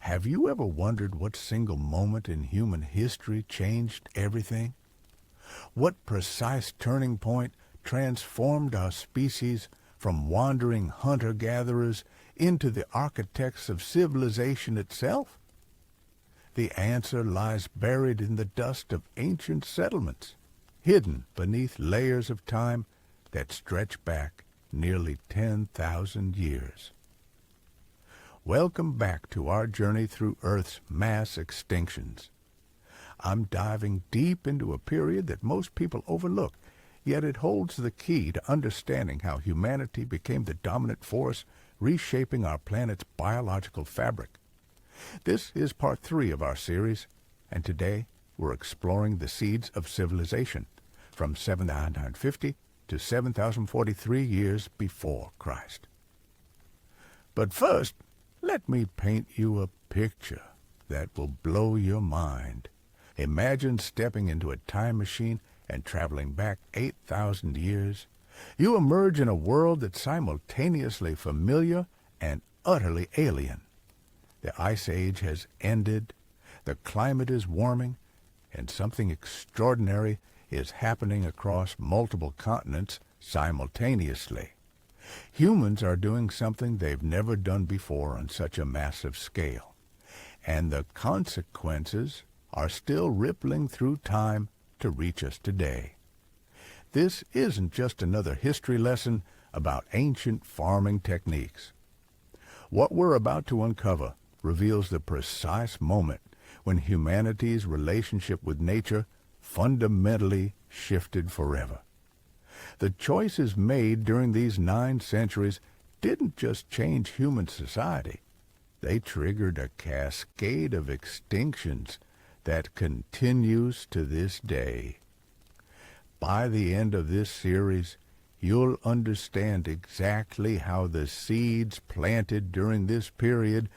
Have you ever wondered what single moment in human history changed everything? What precise turning point transformed our species from wandering hunter-gatherers into the architects of civilization itself? The answer lies buried in the dust of ancient settlements, hidden beneath layers of time that stretch back nearly 10,000 years. Welcome back to our journey through Earth's mass extinctions. I'm diving deep into a period that most people overlook, yet it holds the key to understanding how humanity became the dominant force reshaping our planet's biological fabric. This is part 3 of our series, and today we're exploring the seeds of civilization from 7,950 to 7,043 years before Christ. But first, let me paint you a picture that will blow your mind. Imagine stepping into a time machine and traveling back 8,000 years. You emerge in a world that's simultaneously familiar and utterly alien. The Ice Age has ended, the climate is warming, and something extraordinary is happening across multiple continents simultaneously. Humans are doing something they've never done before on such a massive scale, and the consequences are still rippling through time to reach us today. This isn't just another history lesson about ancient farming techniques. What we're about to uncover reveals the precise moment when humanity's relationship with nature fundamentally shifted forever. The choices made during these 9 centuries didn't just change human society. They triggered a cascade of extinctions that continues to this day. By the end of this series, you'll understand exactly how the seeds planted during this period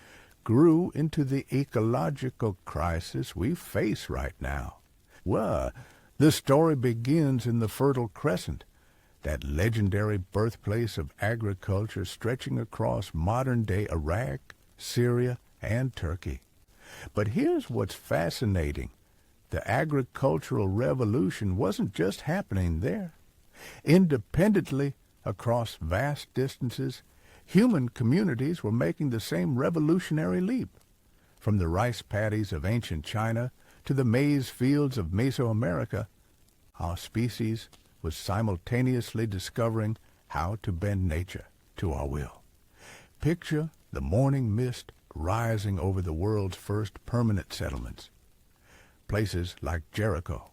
grew into the ecological crisis we face right now. Well, the story begins in the Fertile Crescent, that legendary birthplace of agriculture stretching across modern-day Iraq, Syria, and Turkey. But here's what's fascinating. The agricultural revolution wasn't just happening there. Independently, across vast distances, human communities were making the same revolutionary leap. From the rice paddies of ancient China to the maize fields of Mesoamerica, our species was simultaneously discovering how to bend nature to our will. Picture the morning mist rising over the world's first permanent settlements. Places like Jericho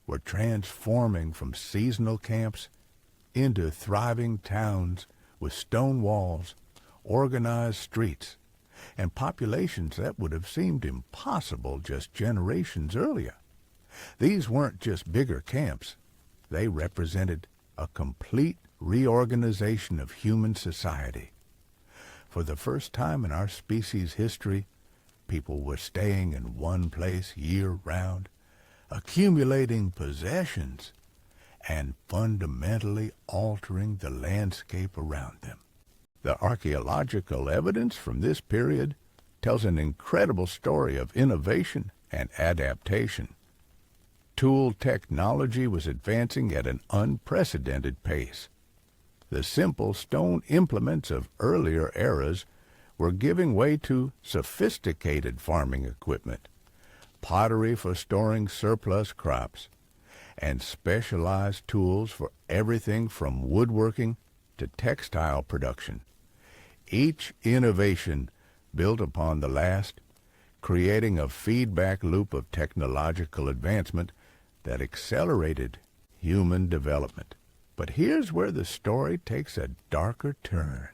were transforming from seasonal camps into thriving towns with stone walls, organized streets, and populations that would have seemed impossible just generations earlier. These weren't just bigger camps. They represented a complete reorganization of human society. For the first time in our species' history, people were staying in one place year-round, accumulating possessions, and fundamentally altering the landscape around them. The archaeological evidence from this period tells an incredible story of innovation and adaptation. Tool technology was advancing at an unprecedented pace. The simple stone implements of earlier eras were giving way to sophisticated farming equipment, pottery for storing surplus crops, and specialized tools for everything from woodworking to textile production. Each innovation built upon the last, creating a feedback loop of technological advancement that accelerated human development. But here's where the story takes a darker turn.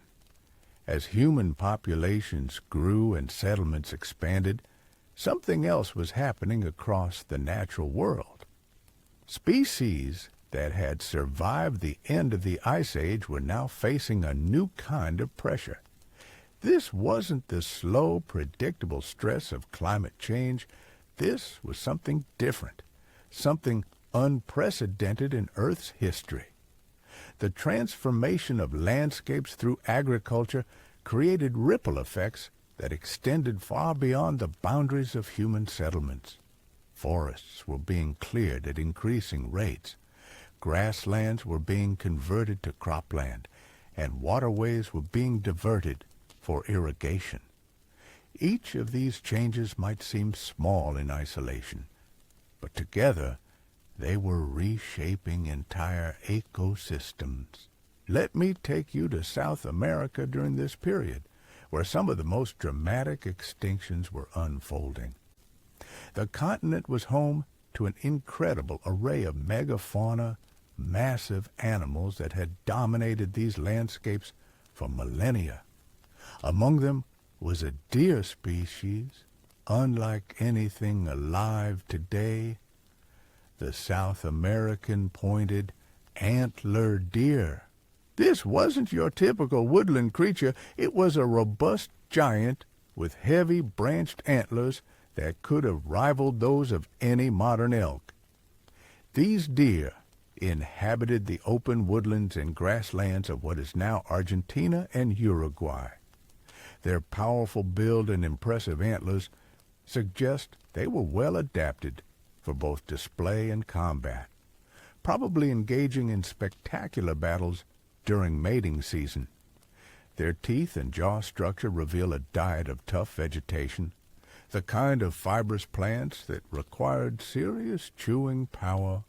As human populations grew and settlements expanded, something else was happening across the natural world. Species that had survived the end of the Ice Age were now facing a new kind of pressure. This wasn't the slow, predictable stress of climate change. This was something different, something unprecedented in Earth's history. The transformation of landscapes through agriculture created ripple effects that extended far beyond the boundaries of human settlements. Forests were being cleared at increasing rates. Grasslands were being converted to cropland, and waterways were being diverted for irrigation. Each of these changes might seem small in isolation, but together they were reshaping entire ecosystems. Let me take you to South America during this period, where some of the most dramatic extinctions were unfolding. The continent was home to an incredible array of megafauna, massive animals that had dominated these landscapes for millennia. Among them was a deer species, unlike anything alive today, the South American pointed antler deer. This wasn't your typical woodland creature. It was a robust giant with heavy branched antlers that could have rivaled those of any modern elk. These deer inhabited the open woodlands and grasslands of what is now Argentina and Uruguay. Their powerful build and impressive antlers suggest they were well adapted for both display and combat, probably engaging in spectacular battles during mating season. Their teeth and jaw structure reveal a diet of tough vegetation, the kind of fibrous plants that required serious chewing power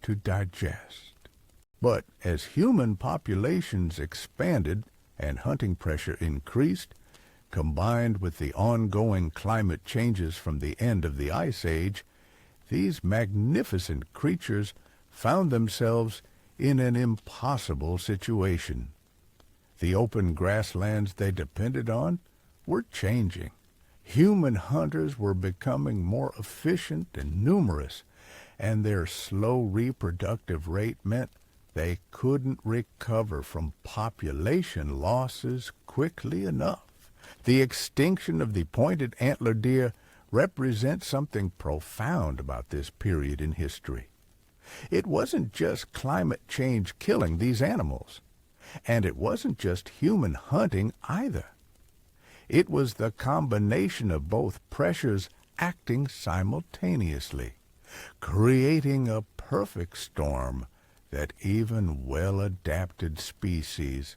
to digest. But as human populations expanded and hunting pressure increased, combined with the ongoing climate changes from the end of the Ice Age, these magnificent creatures found themselves in an impossible situation. The open grasslands they depended on were changing. Human hunters were becoming more efficient and numerous, and their slow reproductive rate meant they couldn't recover from population losses quickly enough. The extinction of the pointed antler deer represents something profound about this period in history. It wasn't just climate change killing these animals, and it wasn't just human hunting either. It was the combination of both pressures acting simultaneously, creating a perfect storm that even well-adapted species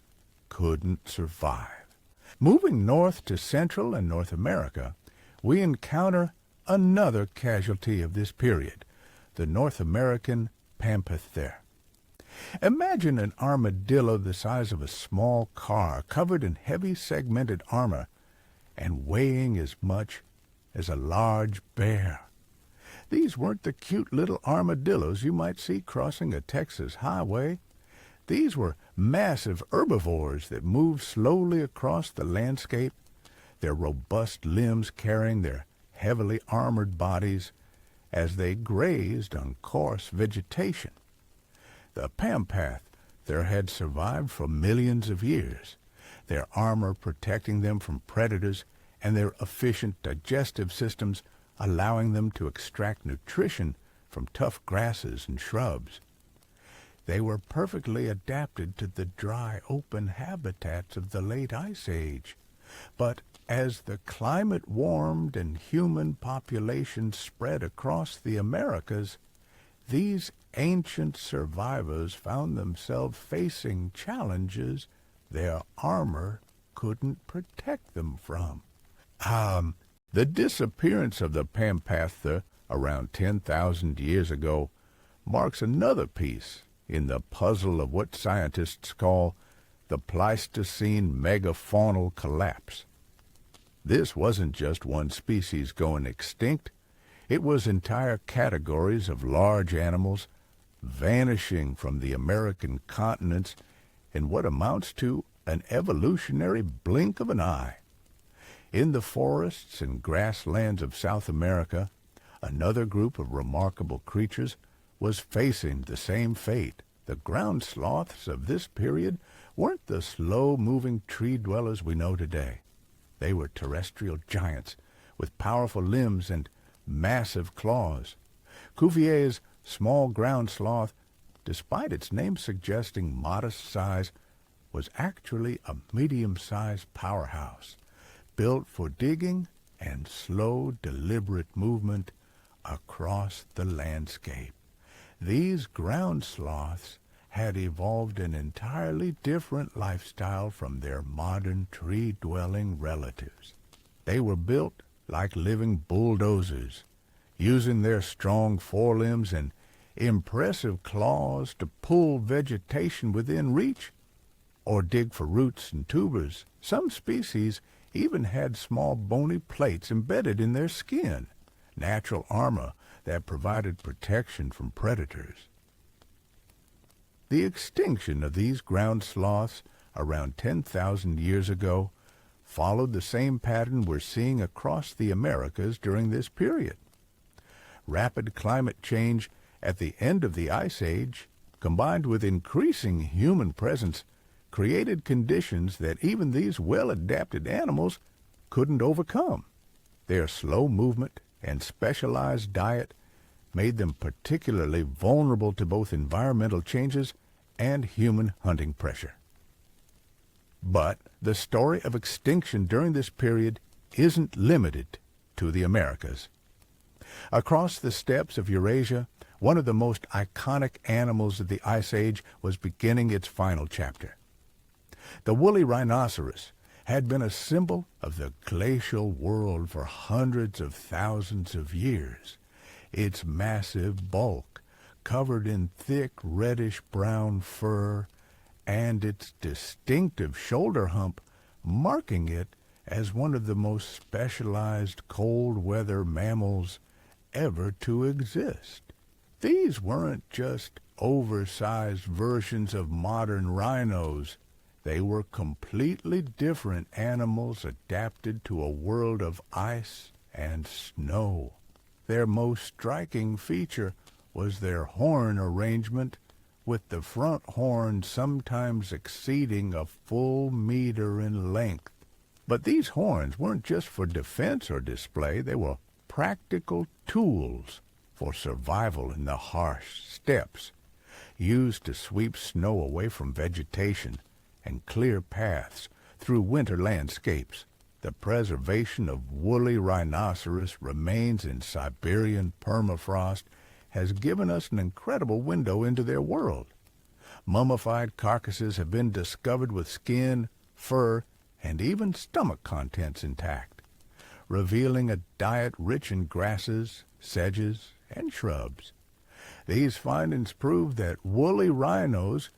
couldn't survive. Moving north to Central and North America, we encounter another casualty of this period, the North American pamphither. Imagine an armadillo the size of a small car, covered in heavy segmented armor and weighing as much as a large bear. These weren't the cute little armadillos you might see crossing a Texas highway. These were massive herbivores that moved slowly across the landscape, their robust limbs carrying their heavily armored bodies as they grazed on coarse vegetation. The pamphither had survived for millions of years, their armor protecting them from predators and their efficient digestive systems allowing them to extract nutrition from tough grasses and shrubs. They were perfectly adapted to the dry, open habitats of the late Ice Age. But as the climate warmed and human populations spread across the Americas, these ancient survivors found themselves facing challenges their armor couldn't protect them from. The disappearance of the pamphither around 10,000 years ago marks another piece in the puzzle of what scientists call the Pleistocene megafaunal collapse. This wasn't just one species going extinct. It was entire categories of large animals vanishing from the American continents in what amounts to an evolutionary blink of an eye. In the forests and grasslands of South America, another group of remarkable creatures was facing the same fate. The ground sloths of this period weren't the slow-moving tree-dwellers we know today. They were terrestrial giants with powerful limbs and massive claws. Cuvier's small ground sloth, despite its name suggesting modest size, was actually a medium-sized powerhouse, built for digging and slow, deliberate movement across the landscape. These ground sloths had evolved an entirely different lifestyle from their modern tree-dwelling relatives. They were built like living bulldozers, using their strong forelimbs and impressive claws to pull vegetation within reach or dig for roots and tubers. Some species even had small bony plates embedded in their skin, natural armor that provided protection from predators. The extinction of these ground sloths around 10,000 years ago followed the same pattern we're seeing across the Americas during this period. Rapid climate change at the end of the Ice Age, combined with increasing human presence, created conditions that even these well-adapted animals couldn't overcome. Their slow movement and specialized diet made them particularly vulnerable to both environmental changes and human hunting pressure. But the story of extinction during this period isn't limited to the Americas. Across the steppes of Eurasia, one of the most iconic animals of the Ice Age was beginning its final chapter. The woolly rhinoceros had been a symbol of the glacial world for hundreds of thousands of years. Its massive bulk, covered in thick reddish-brown fur, and its distinctive shoulder hump marking it as one of the most specialized cold-weather mammals ever to exist. These weren't just oversized versions of modern rhinos. They were completely different animals adapted to a world of ice and snow. Their most striking feature was their horn arrangement, with the front horn sometimes exceeding a full meter in length. But these horns weren't just for defense or display. They were practical tools for survival in the harsh steppes, used to sweep snow away from vegetation and clear paths through winter landscapes. The preservation of woolly rhinoceros remains in Siberian permafrost has given us an incredible window into their world. Mummified carcasses have been discovered with skin, fur, and even stomach contents intact, revealing a diet rich in grasses, sedges, and shrubs. These findings prove that woolly rhinos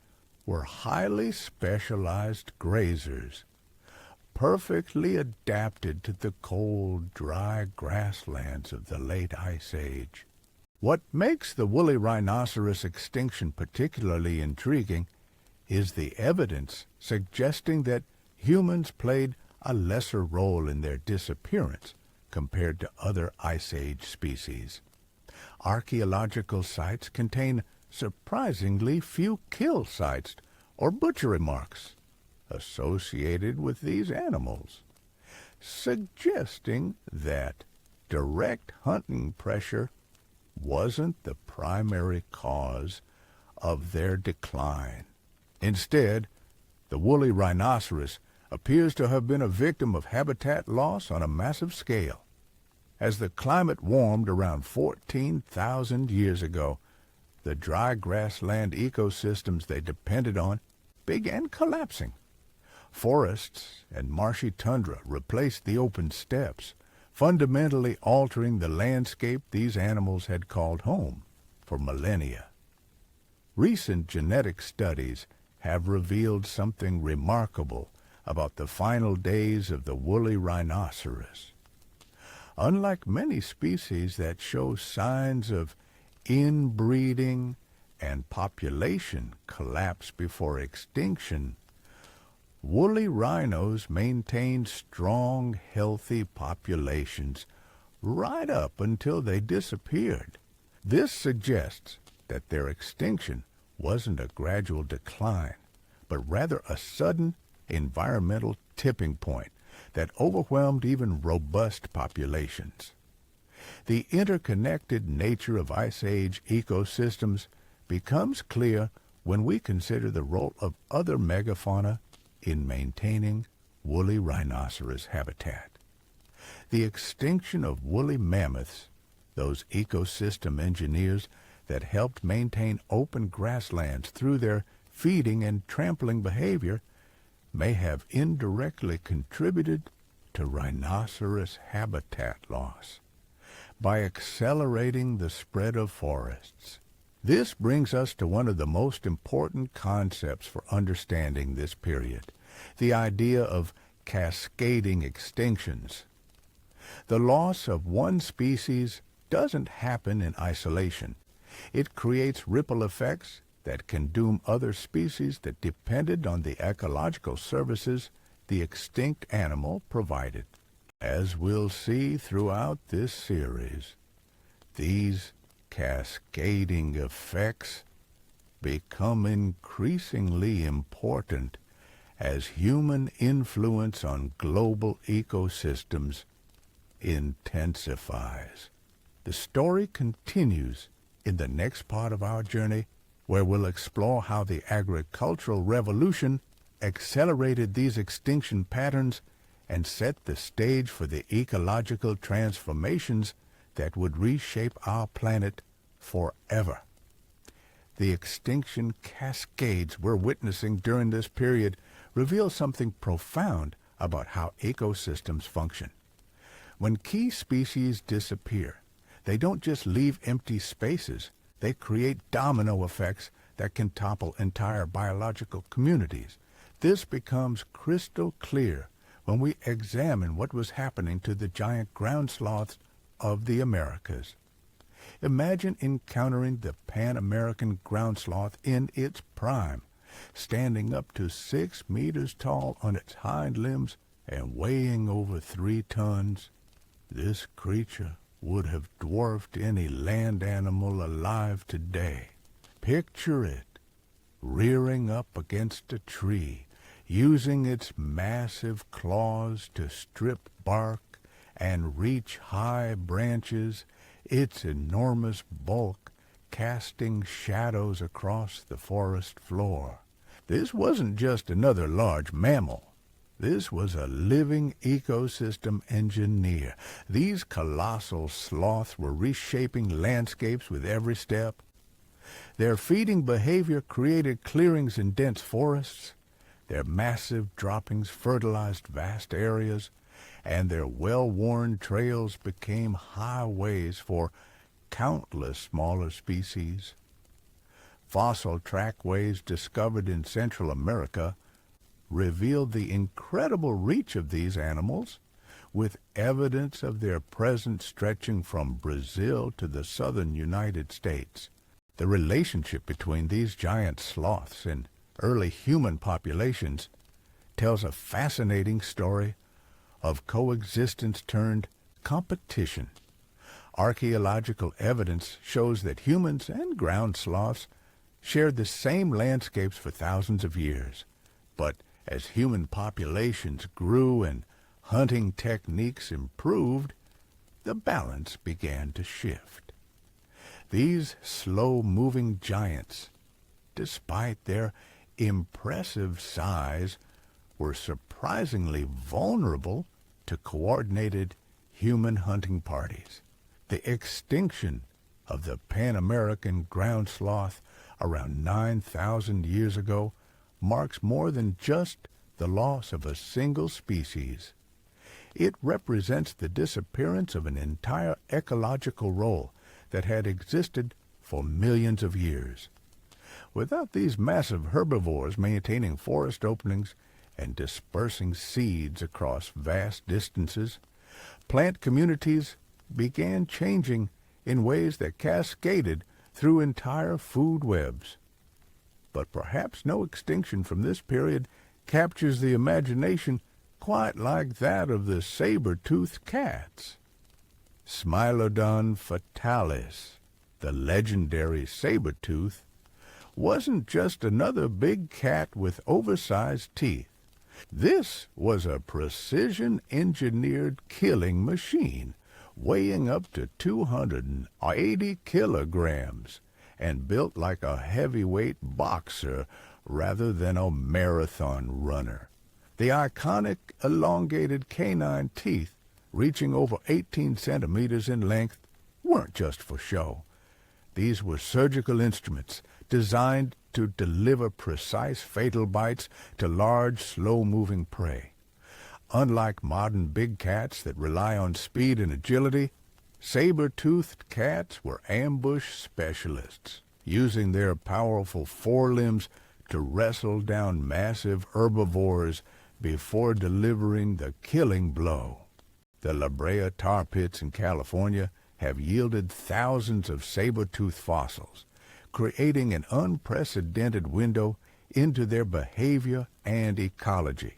were highly specialized grazers, perfectly adapted to the cold, dry grasslands of the late Ice Age. What makes the woolly rhinoceros extinction particularly intriguing is the evidence suggesting that humans played a lesser role in their disappearance compared to other Ice Age species. Archaeological sites contain surprisingly few kill sites or butchery marks associated with these animals, suggesting that direct hunting pressure wasn't the primary cause of their decline. Instead, the woolly rhinoceros appears to have been a victim of habitat loss on a massive scale. As the climate warmed around 14,000 years ago, the dry grassland ecosystems they depended on began collapsing. Forests and marshy tundra replaced the open steppes, fundamentally altering the landscape these animals had called home for millennia. Recent genetic studies have revealed something remarkable about the final days of the woolly rhinoceros. Unlike many species that show signs of inbreeding and population collapse before extinction, woolly rhinos maintained strong, healthy populations right up until they disappeared. This suggests that their extinction wasn't a gradual decline, but rather a sudden environmental tipping point that overwhelmed even robust populations. The interconnected nature of Ice Age ecosystems becomes clear when we consider the role of other megafauna in maintaining woolly rhinoceros habitat. The extinction of woolly mammoths, those ecosystem engineers that helped maintain open grasslands through their feeding and trampling behavior, may have indirectly contributed to rhinoceros habitat loss by accelerating the spread of forests. This brings us to one of the most important concepts for understanding this period, the idea of cascading extinctions. The loss of one species doesn't happen in isolation. It creates ripple effects that can doom other species that depended on the ecological services the extinct animal provided. As we'll see throughout this series, these cascading effects become increasingly important as human influence on global ecosystems intensifies. The story continues in the next part of our journey, where we'll explore how the agricultural revolution accelerated these extinction patterns and set the stage for the ecological transformations that would reshape our planet forever. The extinction cascades we're witnessing during this period reveal something profound about how ecosystems function. When key species disappear, they don't just leave empty spaces, they create domino effects that can topple entire biological communities. This becomes crystal clear when we examine what was happening to the giant ground sloths of the Americas. Imagine encountering the Pan-American ground sloth in its prime, standing up to 6 meters tall on its hind limbs and weighing over 3 tons. This creature would have dwarfed any land animal alive today. Picture it, rearing up against a tree, using its massive claws to strip bark and reach high branches, its enormous bulk casting shadows across the forest floor. This wasn't just another large mammal. This was a living ecosystem engineer. These colossal sloths were reshaping landscapes with every step. Their feeding behavior created clearings in dense forests. Their massive droppings fertilized vast areas, and their well-worn trails became highways for countless smaller species. Fossil trackways discovered in Central America revealed the incredible reach of these animals, with evidence of their presence stretching from Brazil to the southern United States. The relationship between these giant sloths and early human populations tells a fascinating story of coexistence turned competition. Archaeological evidence shows that humans and ground sloths shared the same landscapes for thousands of years. But as human populations grew and hunting techniques improved, the balance began to shift. These slow-moving giants, despite their impressive size, were surprisingly vulnerable to coordinated human hunting parties. The extinction of the Pan-American ground sloth around 9,000 years ago marks more than just the loss of a single species. It represents the disappearance of an entire ecological role that had existed for millions of years. Without these massive herbivores maintaining forest openings and dispersing seeds across vast distances, plant communities began changing in ways that cascaded through entire food webs. But perhaps no extinction from this period captures the imagination quite like that of the saber-toothed cats. Smilodon fatalis, the legendary saber-tooth, wasn't just another big cat with oversized teeth. This was a precision-engineered killing machine, weighing up to 280 kilograms, and built like a heavyweight boxer rather than a marathon runner. The iconic elongated canine teeth, reaching over 18 centimeters in length, weren't just for show. These were surgical instruments designed to deliver precise fatal bites to large, slow-moving prey. Unlike modern big cats that rely on speed and agility, saber-toothed cats were ambush specialists, using their powerful forelimbs to wrestle down massive herbivores before delivering the killing blow. The La Brea tar pits in California have yielded thousands of saber-tooth fossils, creating an unprecedented window into their behavior and ecology.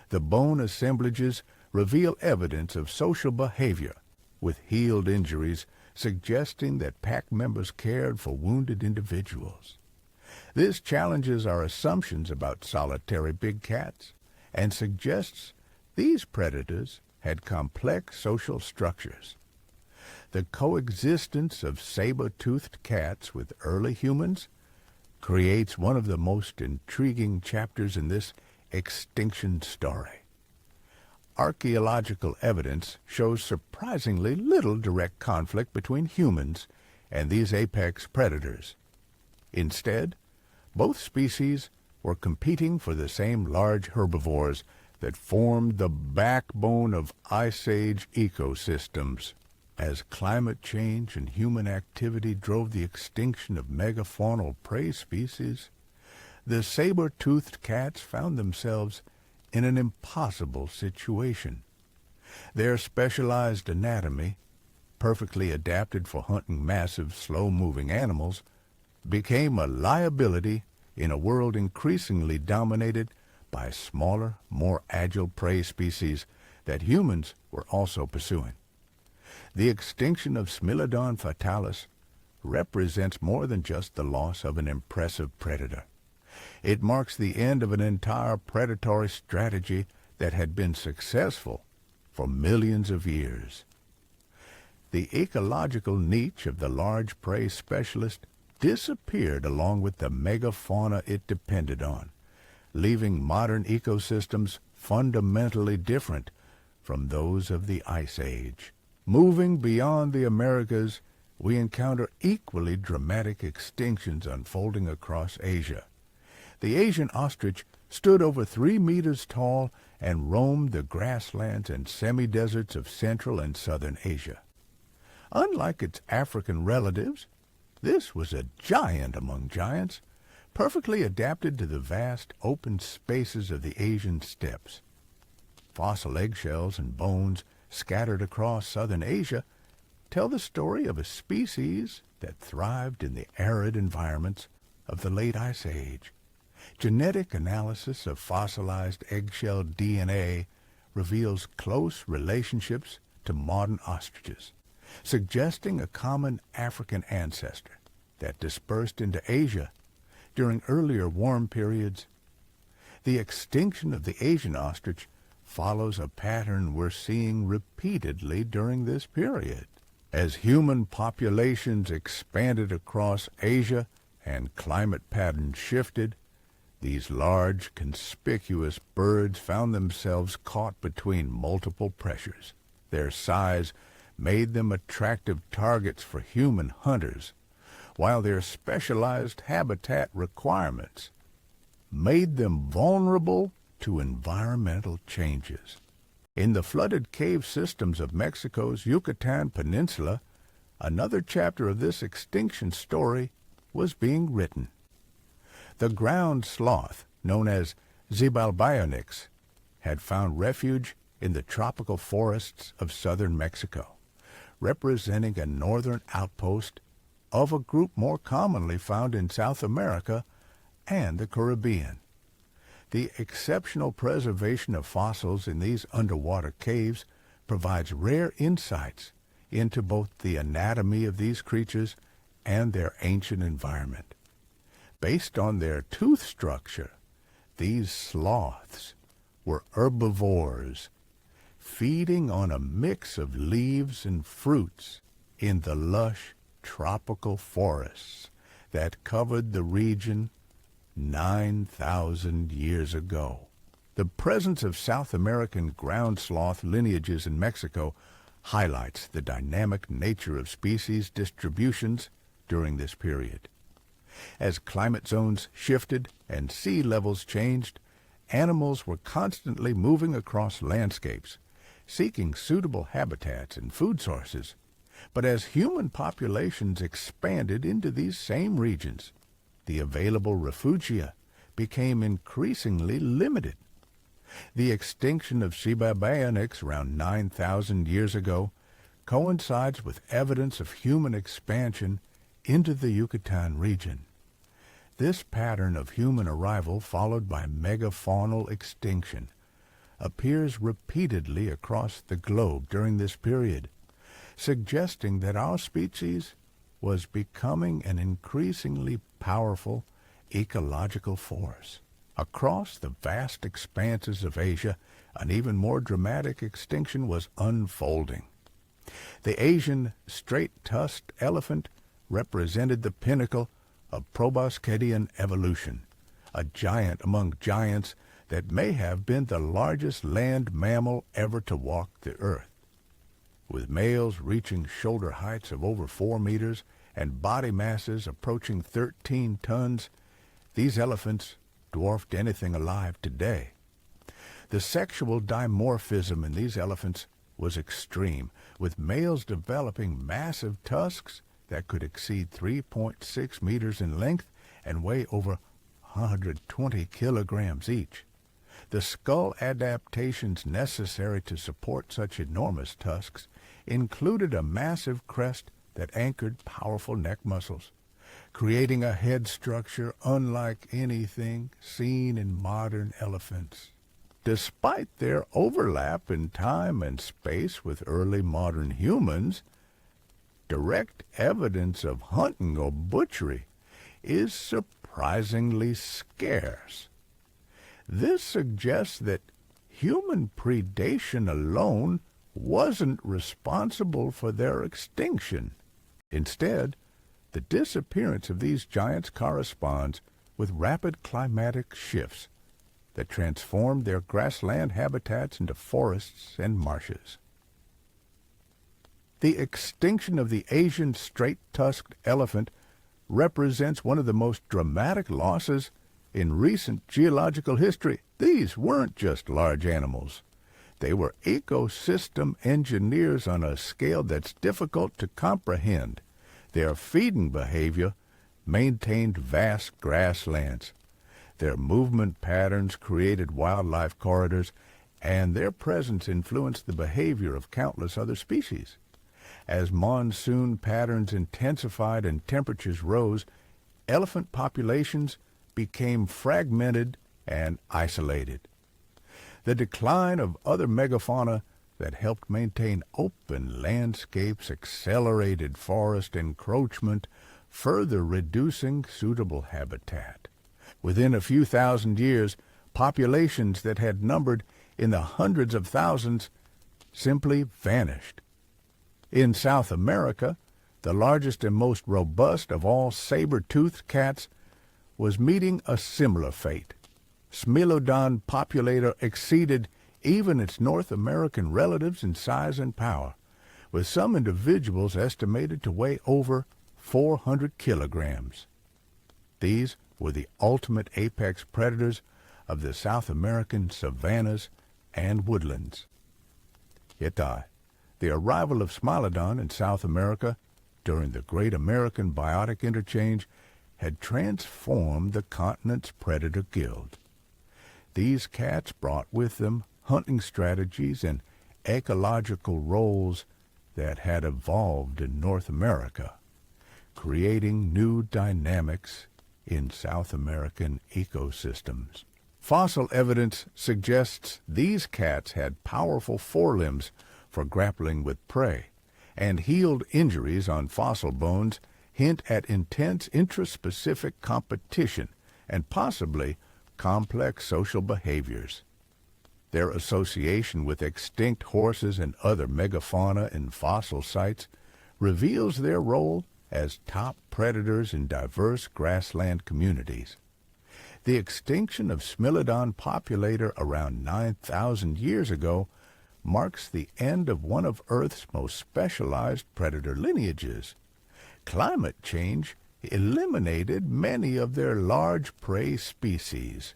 The bone assemblages reveal evidence of social behavior, with healed injuries suggesting that pack members cared for wounded individuals. This challenges our assumptions about solitary big cats and suggests these predators had complex social structures. The coexistence of saber-toothed cats with early humans creates one of the most intriguing chapters in this extinction story. Archaeological evidence shows surprisingly little direct conflict between humans and these apex predators. Instead, both species were competing for the same large herbivores that formed the backbone of Ice Age ecosystems. As climate change and human activity drove the extinction of megafaunal prey species, the saber-toothed cats found themselves in an impossible situation. Their specialized anatomy, perfectly adapted for hunting massive, slow-moving animals, became a liability in a world increasingly dominated by smaller, more agile prey species that humans were also pursuing. The extinction of Smilodon fatalis represents more than just the loss of an impressive predator. It marks the end of an entire predatory strategy that had been successful for millions of years. The ecological niche of the large prey specialist disappeared along with the megafauna it depended on, leaving modern ecosystems fundamentally different from those of the Ice Age. Moving beyond the Americas, we encounter equally dramatic extinctions unfolding across Asia. The Asian ostrich stood over 3 meters tall and roamed the grasslands and semi-deserts of Central and Southern Asia. Unlike its African relatives, this was a giant among giants, perfectly adapted to the vast open spaces of the Asian steppes. Fossil eggshells and bones scattered across southern Asia tell the story of a species that thrived in the arid environments of the late Ice Age. Genetic analysis of fossilized eggshell DNA reveals close relationships to modern ostriches, suggesting a common African ancestor that dispersed into Asia during earlier warm periods. The extinction of the Asian ostrich follows a pattern we're seeing repeatedly during this period. As human populations expanded across Asia and climate patterns shifted, these large, conspicuous birds found themselves caught between multiple pressures. Their size made them attractive targets for human hunters, while their specialized habitat requirements made them vulnerable to environmental changes. In the flooded cave systems of Mexico's Yucatan Peninsula, another chapter of this extinction story was being written. The ground sloth, known as Xibalbaionix, had found refuge in the tropical forests of southern Mexico, representing a northern outpost of a group more commonly found in South America and the Caribbean. The exceptional preservation of fossils in these underwater caves provides rare insights into both the anatomy of these creatures and their ancient environment. Based on their tooth structure, these sloths were herbivores, feeding on a mix of leaves and fruits in the lush tropical forests that covered the region 9,000 years ago. The presence of South American ground sloth lineages in Mexico highlights the dynamic nature of species distributions during this period. As climate zones shifted and sea levels changed, animals were constantly moving across landscapes, seeking suitable habitats and food sources. But as human populations expanded into these same regions, the available refugia became increasingly limited. The extinction of Shiba-Bayanix around 9,000 years ago coincides with evidence of human expansion into the Yucatan region. This pattern of human arrival followed by megafaunal extinction appears repeatedly across the globe during this period, suggesting that our species was becoming an increasingly powerful ecological force. Across the vast expanses of Asia, an even more dramatic extinction was unfolding. The Asian straight-tusked elephant represented the pinnacle of proboscidean evolution, a giant among giants that may have been the largest land mammal ever to walk the earth. With males reaching shoulder heights of over 4 meters and body masses approaching 13 tons, these elephants dwarfed anything alive today. The sexual dimorphism in these elephants was extreme, with males developing massive tusks that could exceed 3.6 meters in length and weigh over 120 kilograms each. The skull adaptations necessary to support such enormous tusks included a massive crest that anchored powerful neck muscles, creating a head structure unlike anything seen in modern elephants. Despite their overlap in time and space with early modern humans, direct evidence of hunting or butchery is surprisingly scarce. This suggests that human predation alone wasn't responsible for their extinction. Instead, the disappearance of these giants corresponds with rapid climatic shifts that transformed their grassland habitats into forests and marshes. The extinction of the Asian straight-tusked elephant represents one of the most dramatic losses in recent geological history. These weren't just large animals. They were ecosystem engineers on a scale that's difficult to comprehend. Their feeding behavior maintained vast grasslands. Their movement patterns created wildlife corridors, and their presence influenced the behavior of countless other species. As monsoon patterns intensified and temperatures rose, elephant populations became fragmented and isolated. The decline of other megafauna that helped maintain open landscapes accelerated forest encroachment, further reducing suitable habitat. Within a few thousand years, populations that had numbered in the hundreds of thousands simply vanished. In South America, the largest and most robust of all saber-toothed cats was meeting a similar fate. Smilodon populator exceeded even its North American relatives in size and power, with some individuals estimated to weigh over 400 kilograms. These were the ultimate apex predators of the South American savannas and woodlands. Yet the arrival of Smilodon in South America during the Great American Biotic Interchange had transformed the continent's predator guild. These cats brought with them hunting strategies and ecological roles that had evolved in North America, creating new dynamics in South American ecosystems. Fossil evidence suggests these cats had powerful forelimbs for grappling with prey, and healed injuries on fossil bones hint at intense intraspecific competition and possibly complex social behaviors. Their association with extinct horses and other megafauna in fossil sites reveals their role as top predators in diverse grassland communities. The extinction of Smilodon populator around 9,000 years ago marks the end of one of Earth's most specialized predator lineages. Climate change eliminated many of their large prey species,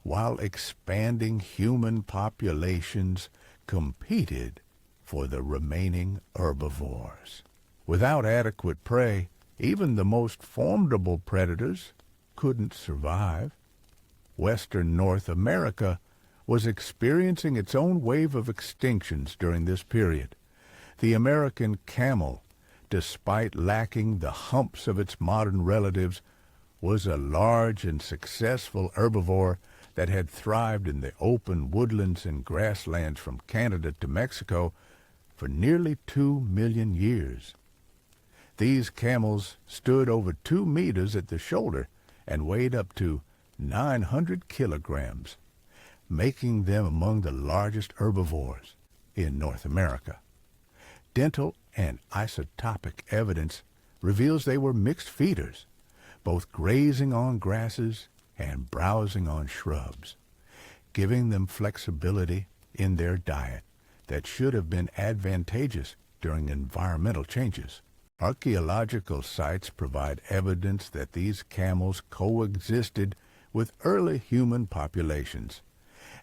while expanding human populations competed for the remaining herbivores. Without adequate prey, even the most formidable predators couldn't survive. Western North America was experiencing its own wave of extinctions during this period. The American camel, despite lacking the humps of its modern relatives, was a large and successful herbivore that had thrived in the open woodlands and grasslands from Canada to Mexico for nearly 2 million years. These camels stood over 2 meters at the shoulder and weighed up to 900 kilograms, making them among the largest herbivores in North America. Dental and isotopic evidence reveals they were mixed feeders, both grazing on grasses and browsing on shrubs, giving them flexibility in their diet that should have been advantageous during environmental changes. Archaeological sites provide evidence that these camels coexisted with early human populations,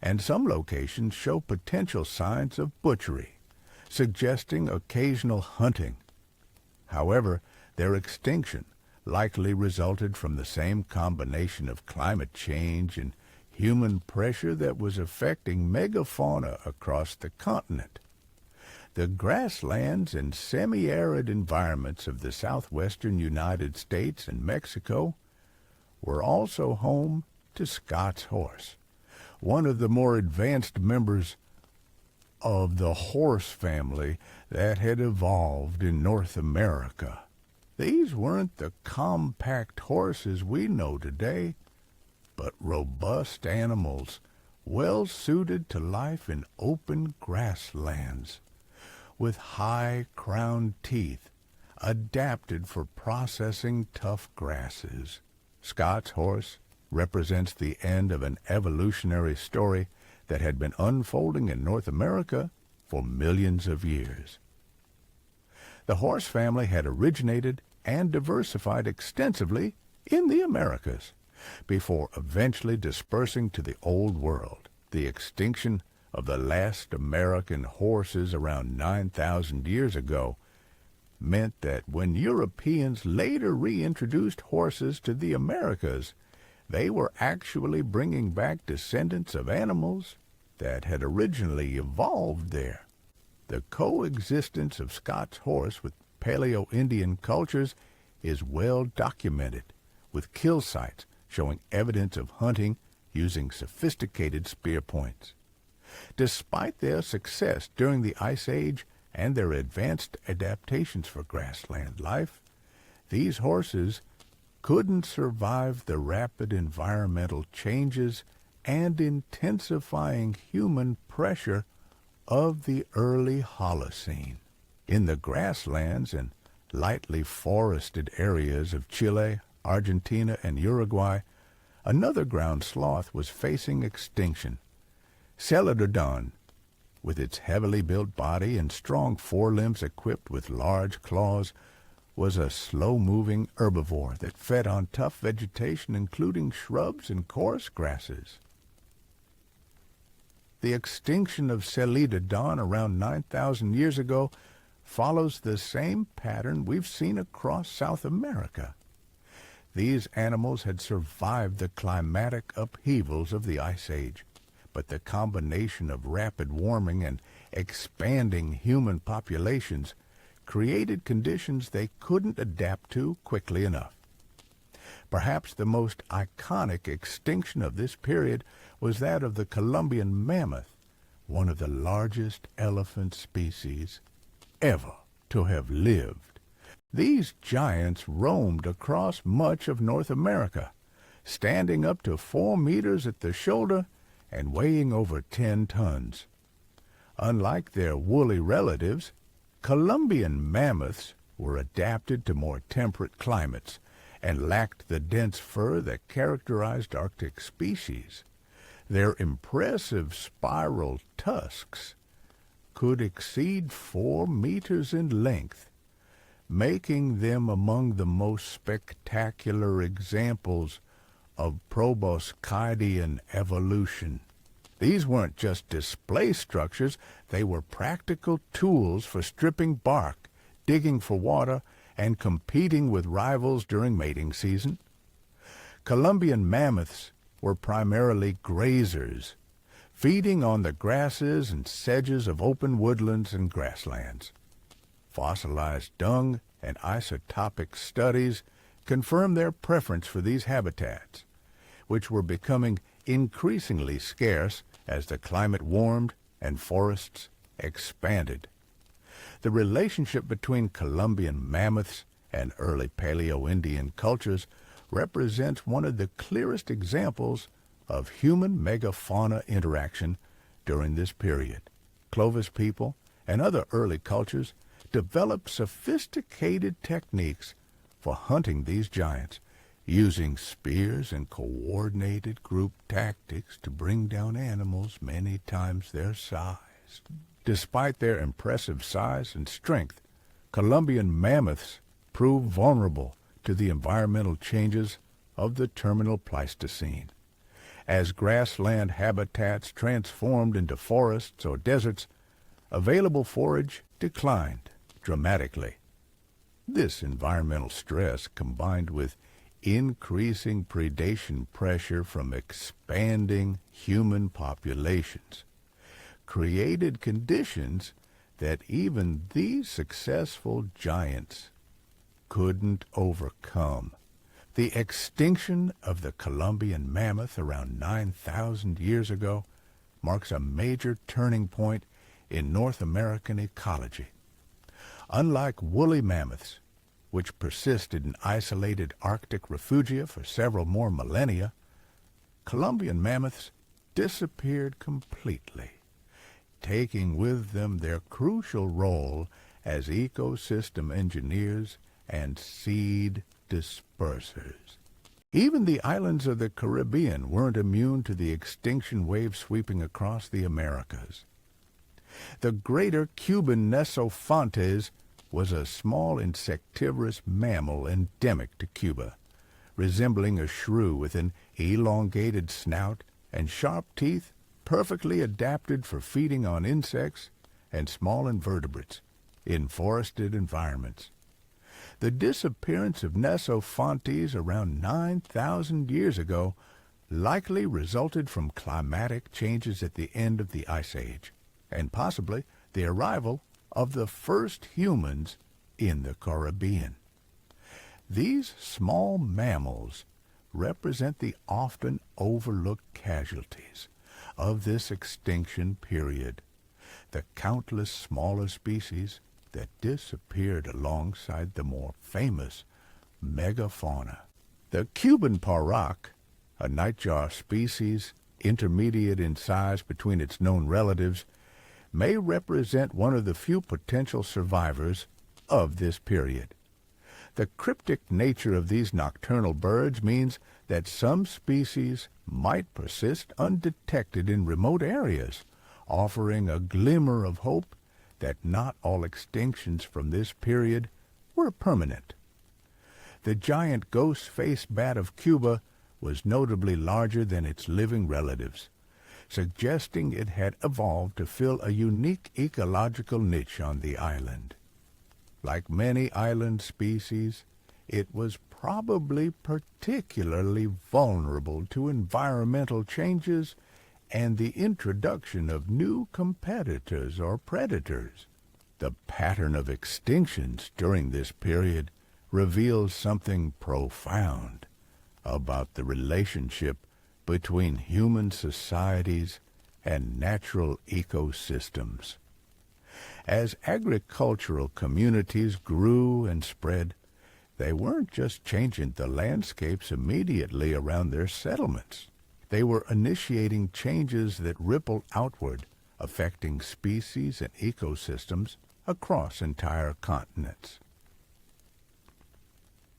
and some locations show potential signs of butchery, suggesting occasional hunting. However, their extinction likely resulted from the same combination of climate change and human pressure that was affecting megafauna across the continent. The grasslands and semi-arid environments of the southwestern United States and Mexico were also home to Scott's horse, one of the more advanced members of the horse family that had evolved in North America. These weren't the compact horses we know today, but robust animals well suited to life in open grasslands, with high crowned teeth adapted for processing tough grasses. Scott's horse represents the end of an evolutionary story that had been unfolding in North America for millions of years. The horse family had originated and diversified extensively in the Americas before eventually dispersing to the Old World. The extinction of the last American horses around 9,000 years ago meant that when Europeans later reintroduced horses to the Americas, they were actually bringing back descendants of animals that had originally evolved there. The coexistence of Scott's horse with Paleo-Indian cultures is well documented, with kill sites showing evidence of hunting using sophisticated spear points. Despite their success during the Ice Age and their advanced adaptations for grassland life, these horses couldn't survive the rapid environmental changes and intensifying human pressure of the early Holocene. In the grasslands and lightly forested areas of Chile, Argentina, and Uruguay, another ground sloth was facing extinction. Celododon, with its heavily built body and strong forelimbs equipped with large claws, was a slow-moving herbivore that fed on tough vegetation, including shrubs and coarse grasses. The extinction of Celododon around 9,000 years ago follows the same pattern we've seen across South America. These animals had survived the climatic upheavals of the Ice Age, but the combination of rapid warming and expanding human populations created conditions they couldn't adapt to quickly enough. Perhaps the most iconic extinction of this period was that of the Columbian mammoth, one of the largest elephant species ever to have lived. These giants roamed across much of North America, standing up to 4 meters at the shoulder and weighing over 10 tons. Unlike their woolly relatives, Columbian mammoths were adapted to more temperate climates and lacked the dense fur that characterized Arctic species. Their impressive spiral tusks could exceed 4 meters in length, making them among the most spectacular examples of proboscidean evolution. These weren't just display structures, they were practical tools for stripping bark, digging for water, and competing with rivals during mating season. Columbian mammoths were primarily grazers, feeding on the grasses and sedges of open woodlands and grasslands. Fossilized dung and isotopic studies confirm their preference for these habitats, which were becoming increasingly scarce as the climate warmed and forests expanded. The relationship between Columbian mammoths and early Paleo-Indian cultures represents one of the clearest examples of human megafauna interaction during this period. Clovis people and other early cultures developed sophisticated techniques for hunting these giants, using spears and coordinated group tactics to bring down animals many times their size. Despite their impressive size and strength, Columbian mammoths proved vulnerable to the environmental changes of the terminal Pleistocene. As grassland habitats transformed into forests or deserts, available forage declined dramatically. This environmental stress, combined with increasing predation pressure from expanding human populations, created conditions that even these successful giants couldn't overcome. The extinction of the Columbian mammoth around 9,000 years ago marks a major turning point in North American ecology. Unlike woolly mammoths, which persisted in isolated Arctic refugia for several more millennia, Columbian mammoths disappeared completely, taking with them their crucial role as ecosystem engineers and seed dispersers. Even the islands of the Caribbean weren't immune to the extinction wave sweeping across the Americas. The greater Cuban Nesophantes was a small insectivorous mammal endemic to Cuba, resembling a shrew with an elongated snout and sharp teeth perfectly adapted for feeding on insects and small invertebrates in forested environments. The disappearance of Nesophantes around 9,000 years ago likely resulted from climatic changes at the end of the Ice Age, and possibly the arrival of the first humans in the Caribbean. These small mammals represent the often overlooked casualties of this extinction period, the countless smaller species that disappeared alongside the more famous megafauna. The Cuban parrock, a nightjar species intermediate in size between its known relatives, may represent one of the few potential survivors of this period. The cryptic nature of these nocturnal birds means that some species might persist undetected in remote areas, offering a glimmer of hope that not all extinctions from this period were permanent. The giant ghost-faced bat of Cuba was notably larger than its living relatives, suggesting it had evolved to fill a unique ecological niche on the island. Like many island species, it was probably particularly vulnerable to environmental changes and the introduction of new competitors or predators. The pattern of extinctions during this period reveals something profound about the relationship between human societies and natural ecosystems. As agricultural communities grew and spread, they weren't just changing the landscapes immediately around their settlements. They were initiating changes that rippled outward, affecting species and ecosystems across entire continents.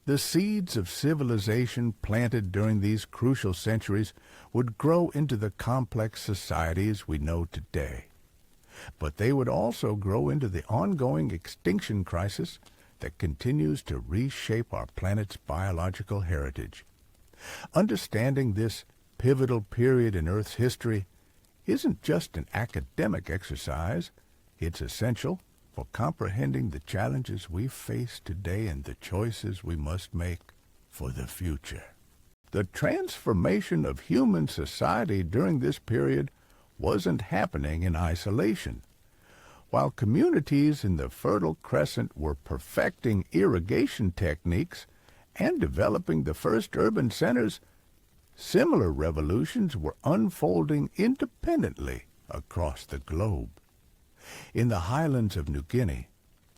The seeds of civilization planted during these crucial centuries would grow into the complex societies we know today. But they would also grow into the ongoing extinction crisis that continues to reshape our planet's biological heritage. Understanding this pivotal period in Earth's history isn't just an academic exercise. It's essential for comprehending the challenges we face today and the choices we must make for the future. The transformation of human society during this period wasn't happening in isolation. While communities in the Fertile Crescent were perfecting irrigation techniques and developing the first urban centers, similar revolutions were unfolding independently across the globe. In the highlands of New Guinea,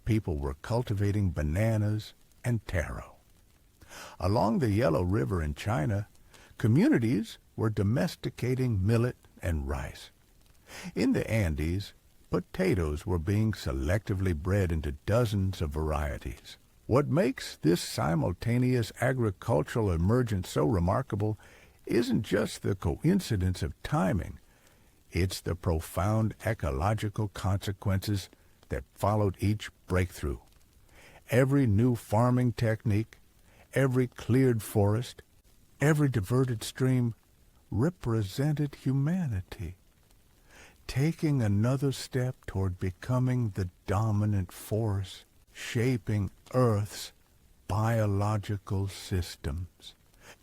people were cultivating bananas and taro. Along the Yellow River in China, communities were domesticating millet and rice. In the Andes, potatoes were being selectively bred into dozens of varieties. What makes this simultaneous agricultural emergence so remarkable isn't just the coincidence of timing. It's the profound ecological consequences that followed each breakthrough. Every new farming technique, every cleared forest, every diverted stream represented humanity, taking another step toward becoming the dominant force, shaping Earth's biological systems.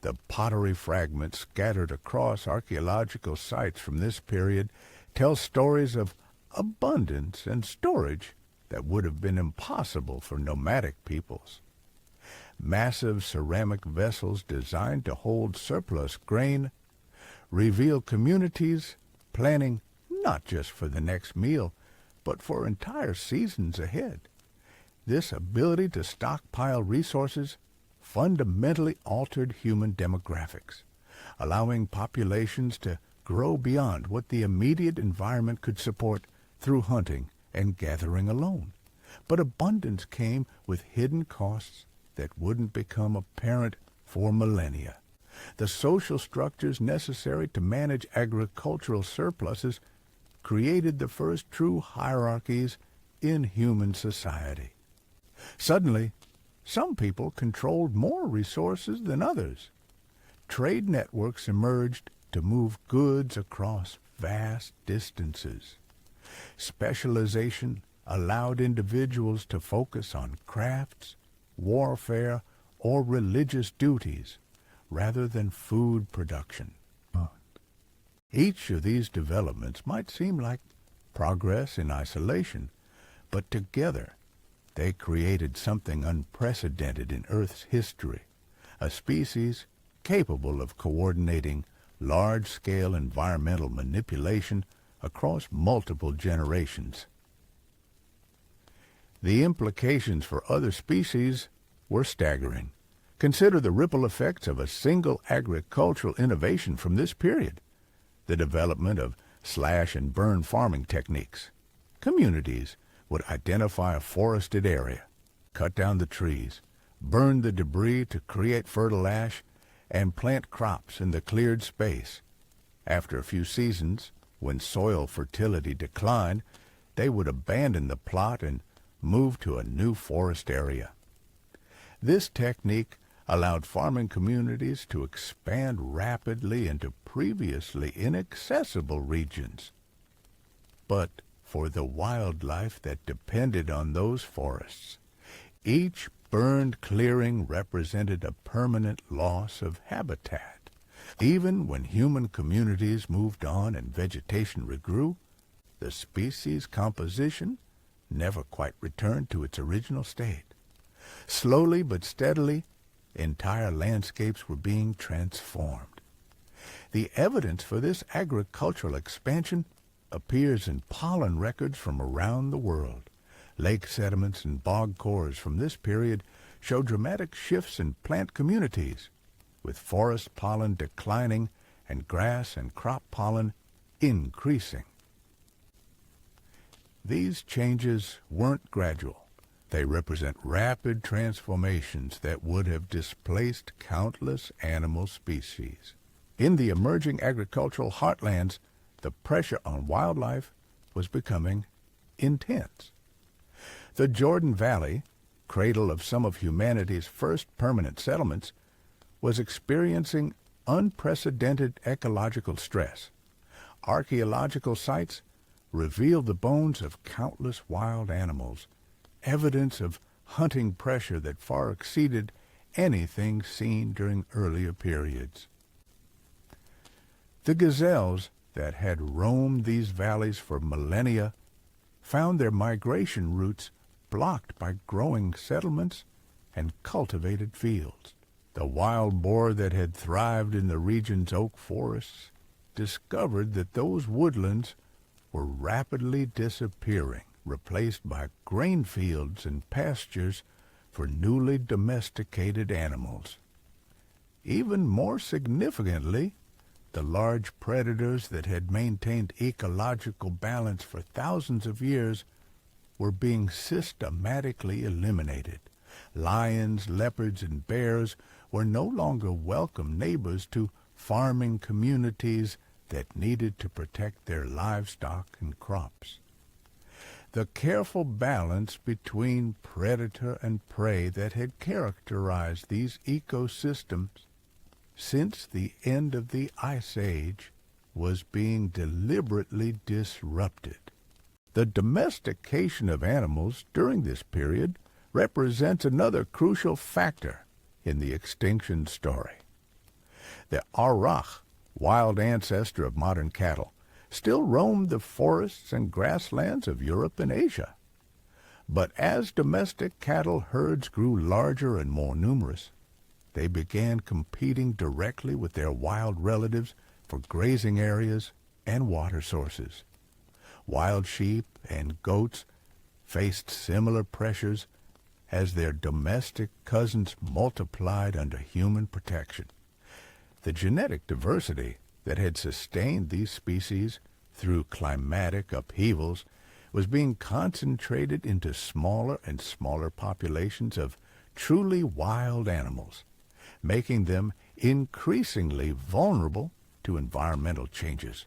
The pottery fragments scattered across archaeological sites from this period tell stories of abundance and storage that would have been impossible for nomadic peoples. Massive ceramic vessels designed to hold surplus grain reveal communities planning not just for the next meal, but for entire seasons ahead. This ability to stockpile resources fundamentally altered human demographics, allowing populations to grow beyond what the immediate environment could support through hunting and gathering alone. But abundance came with hidden costs that wouldn't become apparent for millennia. The social structures necessary to manage agricultural surpluses created the first true hierarchies in human society. Suddenly, some people controlled more resources than others. Trade networks emerged to move goods across vast distances. Specialization allowed individuals to focus on crafts, warfare, or religious duties rather than food production. Each of these developments might seem like progress in isolation, but together they created something unprecedented in Earth's history, a species capable of coordinating large-scale environmental manipulation across multiple generations. The implications for other species were staggering. Consider the ripple effects of a single agricultural innovation from this period, the development of slash-and-burn farming techniques. Communities would identify a forested area, cut down the trees, burn the debris to create fertile ash, and plant crops in the cleared space. After a few seasons, when soil fertility declined, they would abandon the plot and move to a new forest area. This technique allowed farming communities to expand rapidly into previously inaccessible regions. But for the wildlife that depended on those forests, each burned clearing represented a permanent loss of habitat. Even when human communities moved on and vegetation regrew, the species composition never quite returned to its original state. Slowly but steadily, entire landscapes were being transformed. The evidence for this agricultural expansion appears in pollen records from around the world. Lake sediments and bog cores from this period show dramatic shifts in plant communities, with forest pollen declining and grass and crop pollen increasing. These changes weren't gradual, They represent rapid transformations that would have displaced countless animal species. In the emerging agricultural heartlands, the pressure on wildlife was becoming intense. The Jordan Valley, cradle of some of humanity's first permanent settlements, was experiencing unprecedented ecological stress. Archaeological sites revealed the bones of countless wild animals, evidence of hunting pressure that far exceeded anything seen during earlier periods. The gazelles that had roamed these valleys for millennia found their migration routes blocked by growing settlements and cultivated fields. The wild boar that had thrived in the region's oak forests discovered that those woodlands were rapidly disappearing, replaced by grain fields and pastures for newly domesticated animals. Even more significantly, the large predators that had maintained ecological balance for thousands of years were being systematically eliminated. Lions, leopards, and bears were no longer welcome neighbors to farming communities that needed to protect their livestock and crops. The careful balance between predator and prey that had characterized these ecosystems since the end of the Ice Age was being deliberately disrupted. The domestication of animals during this period represents another crucial factor in the extinction story. The Aurach, wild ancestor of modern cattle, still roamed the forests and grasslands of Europe and Asia. But as domestic cattle herds grew larger and more numerous, they began competing directly with their wild relatives for grazing areas and water sources. Wild sheep and goats faced similar pressures as their domestic cousins multiplied under human protection. The genetic diversity that had sustained these species through climatic upheavals was being concentrated into smaller and smaller populations of truly wild animals, making them increasingly vulnerable to environmental changes.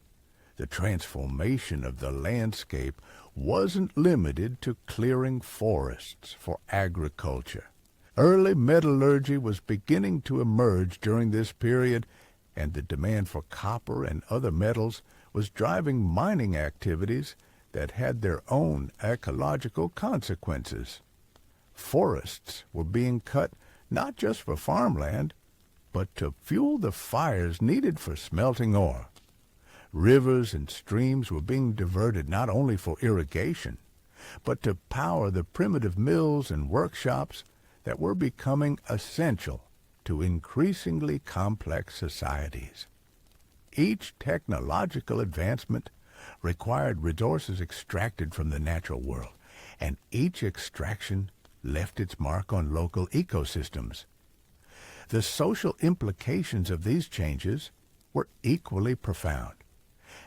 The transformation of the landscape wasn't limited to clearing forests for agriculture. Early metallurgy was beginning to emerge during this period, and the demand for copper and other metals was driving mining activities that had their own ecological consequences. Forests were being cut not just for farmland, but to fuel the fires needed for smelting ore. Rivers and streams were being diverted not only for irrigation, but to power the primitive mills and workshops that were becoming essential to increasingly complex societies. Each technological advancement required resources extracted from the natural world, and each extraction left its mark on local ecosystems. The social implications of these changes were equally profound.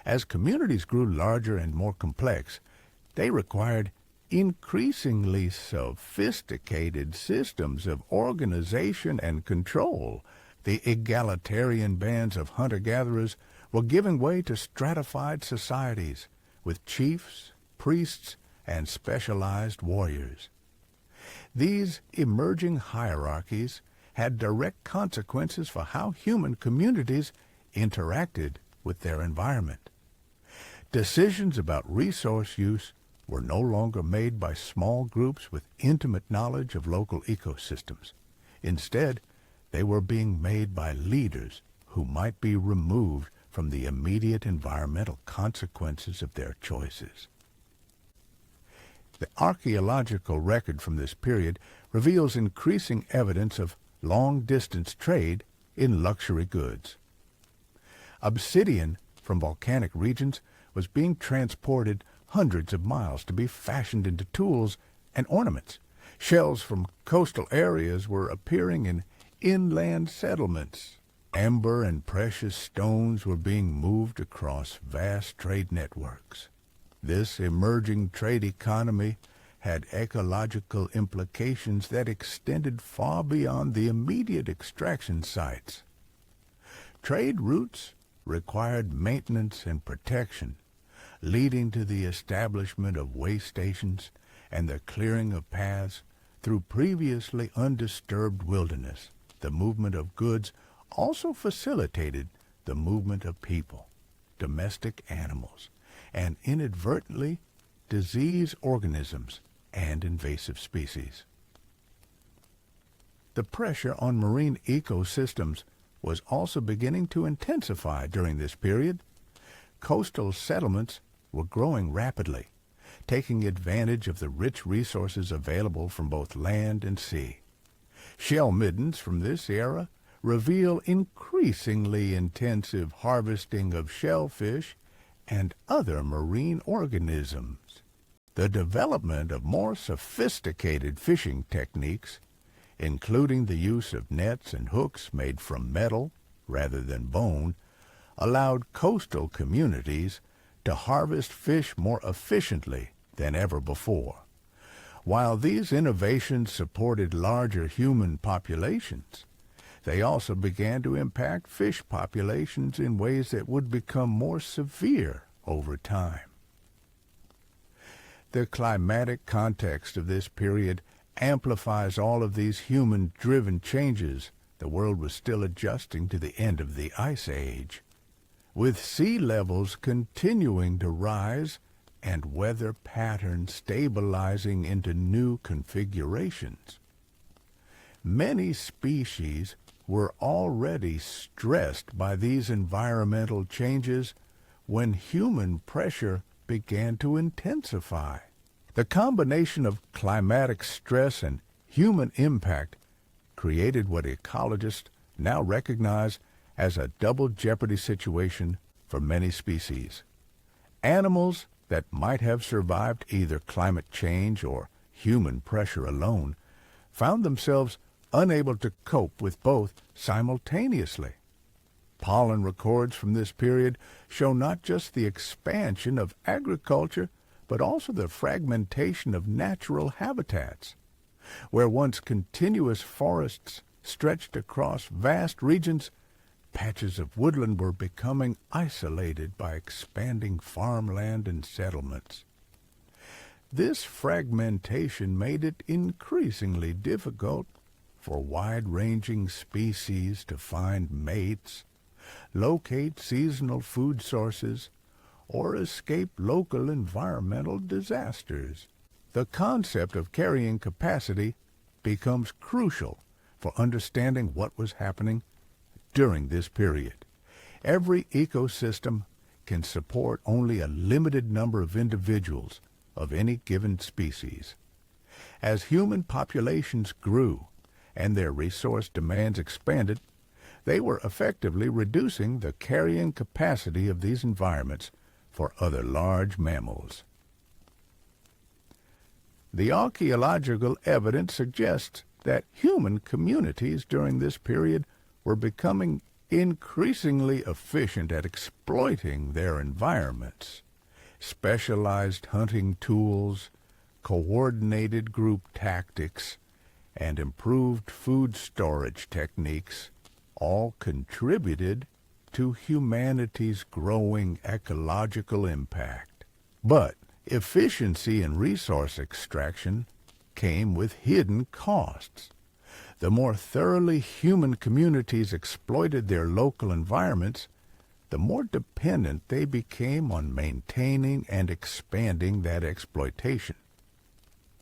As communities grew larger and more complex, they required increasingly sophisticated systems of organization and control. The egalitarian bands of hunter-gatherers were giving way to stratified societies with chiefs, priests, and specialized warriors. These emerging hierarchies had direct consequences for how human communities interacted with their environment. Decisions about resource use were no longer made by small groups with intimate knowledge of local ecosystems. Instead, they were being made by leaders who might be removed from the immediate environmental consequences of their choices. The archaeological record from this period reveals increasing evidence of long-distance trade in luxury goods. Obsidian from volcanic regions was being transported hundreds of miles to be fashioned into tools and ornaments. Shells from coastal areas were appearing in inland settlements. Amber and precious stones were being moved across vast trade networks. This emerging trade economy had ecological implications that extended far beyond the immediate extraction sites. Trade routes required maintenance and protection, leading to the establishment of way stations and the clearing of paths through previously undisturbed wilderness. The movement of goods also facilitated the movement of people, domestic animals, and inadvertently disease organisms and invasive species. The pressure on marine ecosystems was also beginning to intensify during this period. Coastal settlements were growing rapidly, taking advantage of the rich resources available from both land and sea. Shell middens from this era reveal increasingly intensive harvesting of shellfish and other marine organisms. The development of more sophisticated fishing techniques, including the use of nets and hooks made from metal rather than bone, allowed coastal communities to harvest fish more efficiently than ever before. While these innovations supported larger human populations, they also began to impact fish populations in ways that would become more severe over time. The climatic context of this period amplifies all of these human-driven changes. The world was still adjusting to the end of the Ice Age, with sea levels continuing to rise and weather patterns stabilizing into new configurations. Many species were already stressed by these environmental changes when human pressure began to intensify. The combination of climatic stress and human impact created what ecologists now recognize as a double jeopardy situation for many species. Animals that might have survived either climate change or human pressure alone found themselves unable to cope with both simultaneously. Pollen records from this period show not just the expansion of agriculture, but also the fragmentation of natural habitats. Where once continuous forests stretched across vast regions, patches of woodland were becoming isolated by expanding farmland and settlements. This fragmentation made it increasingly difficult for wide-ranging species to find mates, locate seasonal food sources, or escape local environmental disasters. The concept of carrying capacity becomes crucial for understanding what was happening during this period. Every ecosystem can support only a limited number of individuals of any given species. As human populations grew and their resource demands expanded, they were effectively reducing the carrying capacity of these environments for other large mammals. The archaeological evidence suggests that human communities during this period were becoming increasingly efficient at exploiting their environments. Specialized hunting tools, coordinated group tactics, and improved food storage techniques all contributed to humanity's growing ecological impact. But efficiency in resource extraction came with hidden costs. The more thoroughly human communities exploited their local environments, the more dependent they became on maintaining and expanding that exploitation.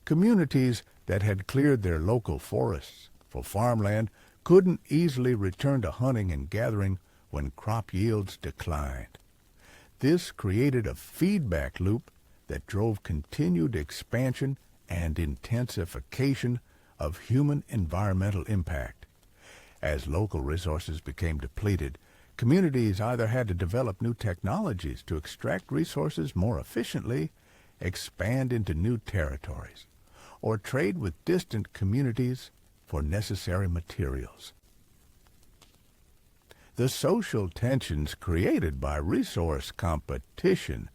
Communities that had cleared their local forests for farmland couldn't easily return to hunting and gathering when crop yields declined. This created a feedback loop that drove continued expansion and intensification of human environmental impact. As local resources became depleted, communities either had to develop new technologies to extract resources more efficiently, expand into new territories, or trade with distant communities for necessary materials. The social tensions created by resource competition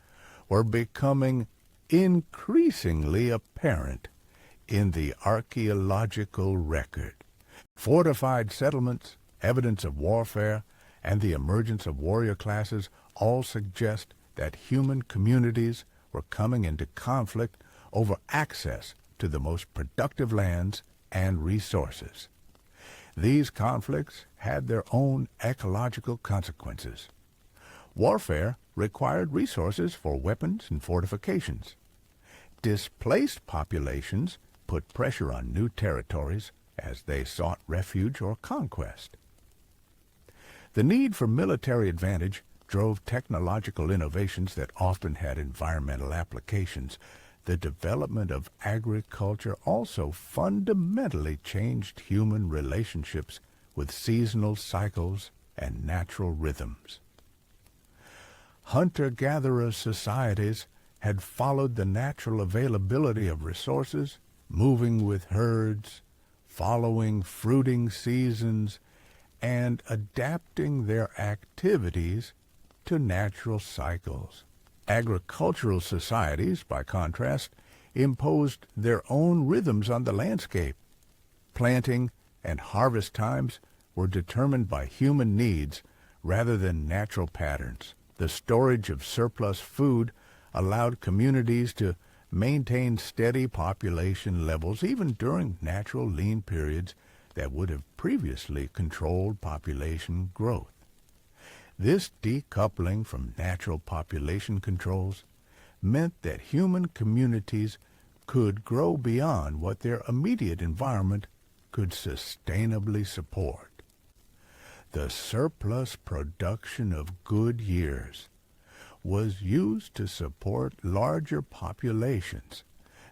were becoming increasingly apparent in the archaeological record. Fortified settlements, evidence of warfare, and the emergence of warrior classes all suggest that human communities were coming into conflict over access to the most productive lands and resources. These conflicts had their own ecological consequences. Warfare required resources for weapons and fortifications. Displaced populations put pressure on new territories as they sought refuge or conquest. The need for military advantage drove technological innovations that often had environmental applications. The development of agriculture also fundamentally changed human relationships with seasonal cycles and natural rhythms. Hunter-gatherer societies had followed the natural availability of resources, moving with herds, following fruiting seasons, and adapting their activities to natural cycles. Agricultural societies, by contrast, imposed their own rhythms on the landscape. Planting and harvest times were determined by human needs rather than natural patterns. The storage of surplus food allowed communities to maintain steady population levels even during natural lean periods that would have previously controlled population growth. This decoupling from natural population controls meant that human communities could grow beyond what their immediate environment could sustainably support. The surplus production of good years was used to support larger populations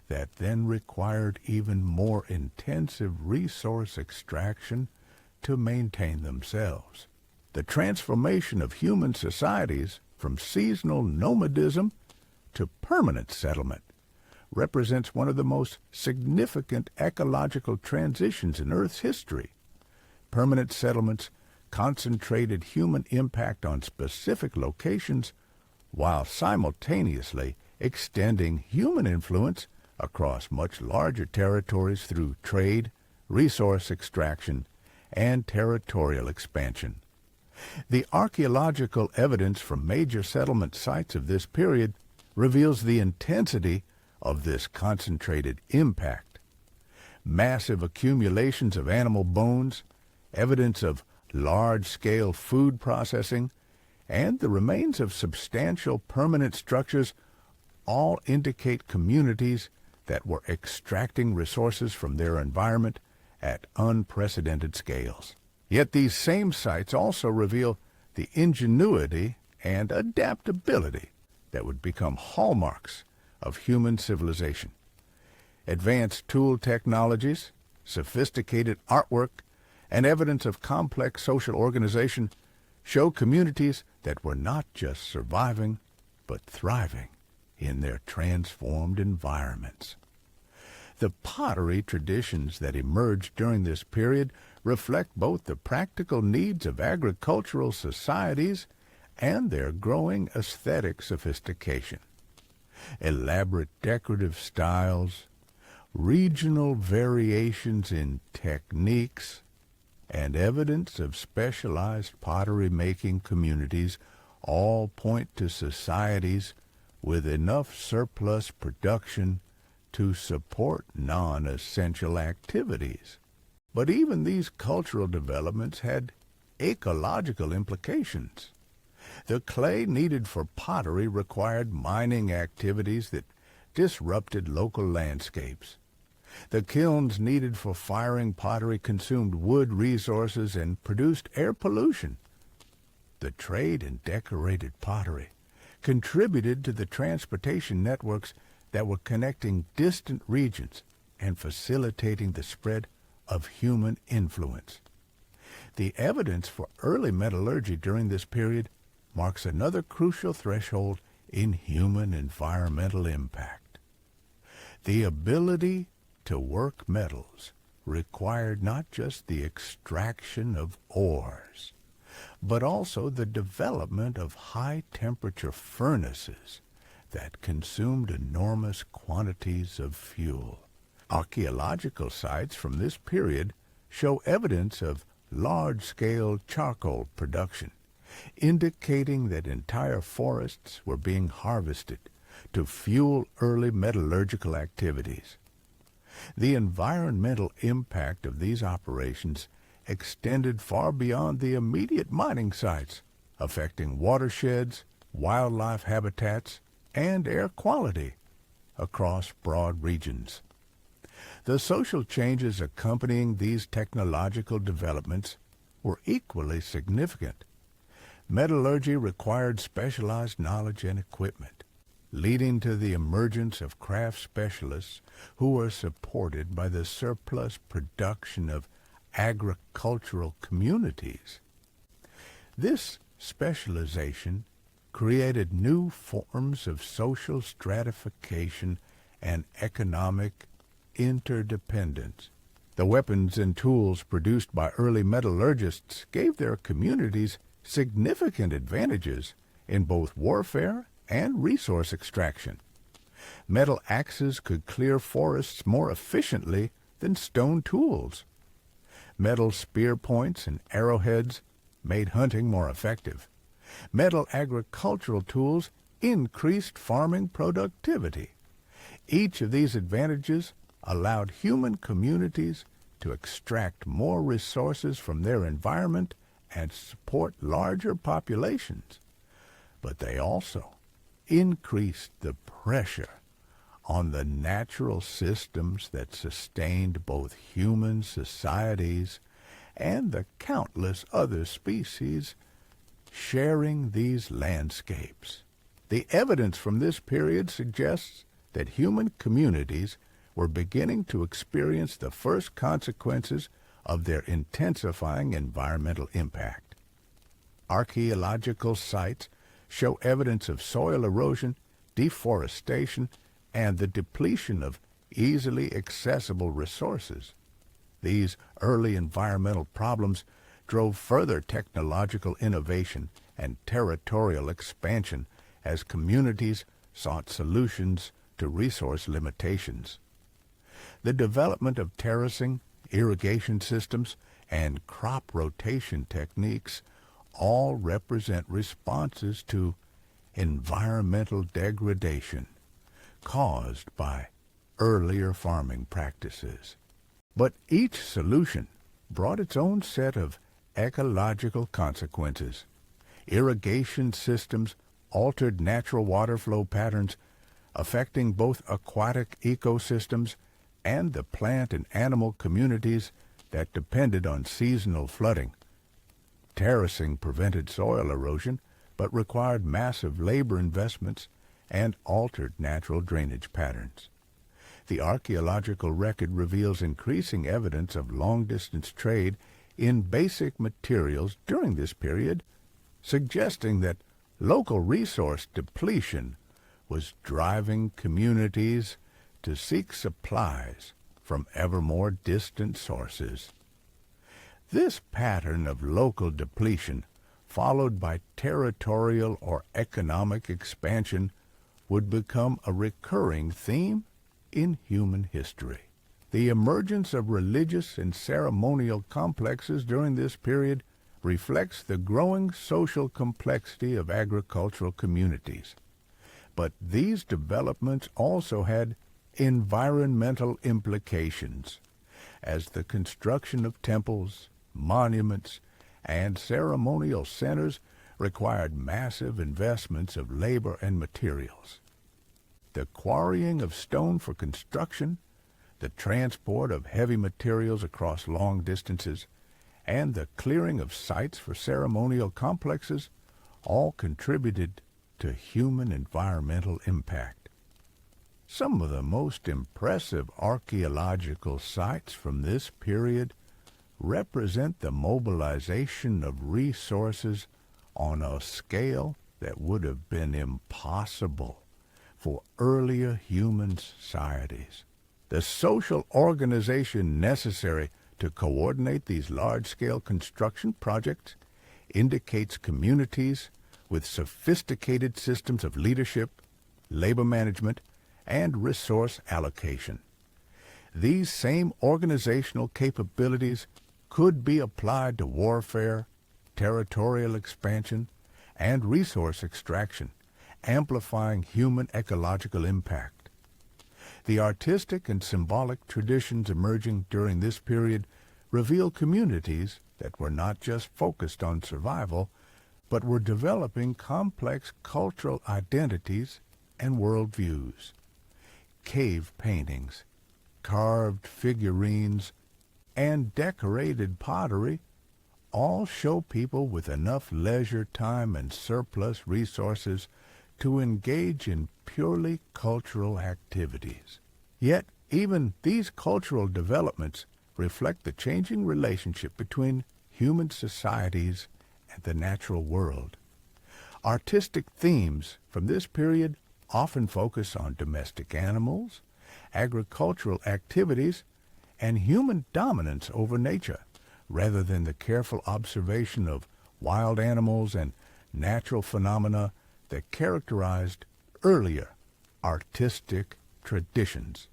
that then required even more intensive resource extraction to maintain themselves. The transformation of human societies from seasonal nomadism to permanent settlement represents one of the most significant ecological transitions in Earth's history. Permanent settlements concentrated human impact on specific locations while simultaneously extending human influence across much larger territories through trade, resource extraction, and territorial expansion. The archaeological evidence from major settlement sites of this period reveals the intensity of this concentrated impact. Massive accumulations of animal bones, evidence of large-scale food processing, and the remains of substantial permanent structures all indicate communities that were extracting resources from their environment at unprecedented scales. Yet these same sites also reveal the ingenuity and adaptability that would become hallmarks of human civilization. Advanced tool technologies, sophisticated artwork, and evidence of complex social organization show communities that were not just surviving, but thriving in their transformed environments. The pottery traditions that emerged during this period reflect both the practical needs of agricultural societies and their growing aesthetic sophistication. Elaborate decorative styles, regional variations in techniques, and evidence of specialized pottery-making communities all point to societies with enough surplus production to support non-essential activities. But even these cultural developments had ecological implications. The clay needed for pottery required mining activities that disrupted local landscapes. The kilns needed for firing pottery consumed wood resources and produced air pollution. The trade in decorated pottery contributed to the transportation networks that were connecting distant regions and facilitating the spread of human influence. The evidence for early metallurgy during this period marks another crucial threshold in human environmental impact. The ability to work metals required not just the extraction of ores, but also the development of high-temperature furnaces that consumed enormous quantities of fuel. Archaeological sites from this period show evidence of large-scale charcoal production, indicating that entire forests were being harvested to fuel early metallurgical activities. The environmental impact of these operations extended far beyond the immediate mining sites, affecting watersheds, wildlife habitats, and air quality across broad regions. The social changes accompanying these technological developments were equally significant. Metallurgy required specialized knowledge and equipment, leading to the emergence of craft specialists who were supported by the surplus production of agricultural communities. This specialization created new forms of social stratification and economic interdependence. The weapons and tools produced by early metallurgists gave their communities significant advantages in both warfare and resource extraction. Metal axes could clear forests more efficiently than stone tools. Metal spear points and arrowheads made hunting more effective. Metal agricultural tools increased farming productivity. Each of these advantages allowed human communities to extract more resources from their environment and support larger populations. But they also increased the pressure on the natural systems that sustained both human societies and the countless other species sharing these landscapes. The evidence from this period suggests that human communities were beginning to experience the first consequences of their intensifying environmental impact. Archaeological sites show evidence of soil erosion, deforestation, and the depletion of easily accessible resources. These early environmental problems drove further technological innovation and territorial expansion as communities sought solutions to resource limitations. The development of terracing, irrigation systems, and crop rotation techniques all represent responses to environmental degradation caused by earlier farming practices. But each solution brought its own set of ecological consequences. Irrigation systems altered natural water flow patterns, affecting both aquatic ecosystems and the plant and animal communities that depended on seasonal flooding. Terracing prevented soil erosion, but required massive labor investments and altered natural drainage patterns. The archaeological record reveals increasing evidence of long-distance trade in basic materials during this period, suggesting that local resource depletion was driving communities to seek supplies from ever more distant sources. This pattern of local depletion, followed by territorial or economic expansion, would become a recurring theme in human history. The emergence of religious and ceremonial complexes during this period reflects the growing social complexity of agricultural communities. But these developments also had environmental implications, as the construction of temples, monuments, and ceremonial centers required massive investments of labor and materials. The quarrying of stone for construction, the transport of heavy materials across long distances, and the clearing of sites for ceremonial complexes all contributed to human environmental impact. Some of the most impressive archaeological sites from this period represent the mobilization of resources on a scale that would have been impossible for earlier human societies. The social organization necessary to coordinate these large-scale construction projects indicates communities with sophisticated systems of leadership, labor management, and resource allocation. These same organizational capabilities could be applied to warfare, territorial expansion, and resource extraction, amplifying human ecological impact. The artistic and symbolic traditions emerging during this period reveal communities that were not just focused on survival, but were developing complex cultural identities and worldviews. Cave paintings, carved figurines, and decorated pottery all show people with enough leisure time and surplus resources to engage in purely cultural activities. Yet, even these cultural developments reflect the changing relationship between human societies and the natural world. Artistic themes from this period often focus on domestic animals, agricultural activities, and human dominance over nature, rather than the careful observation of wild animals and natural phenomena that characterized earlier artistic traditions.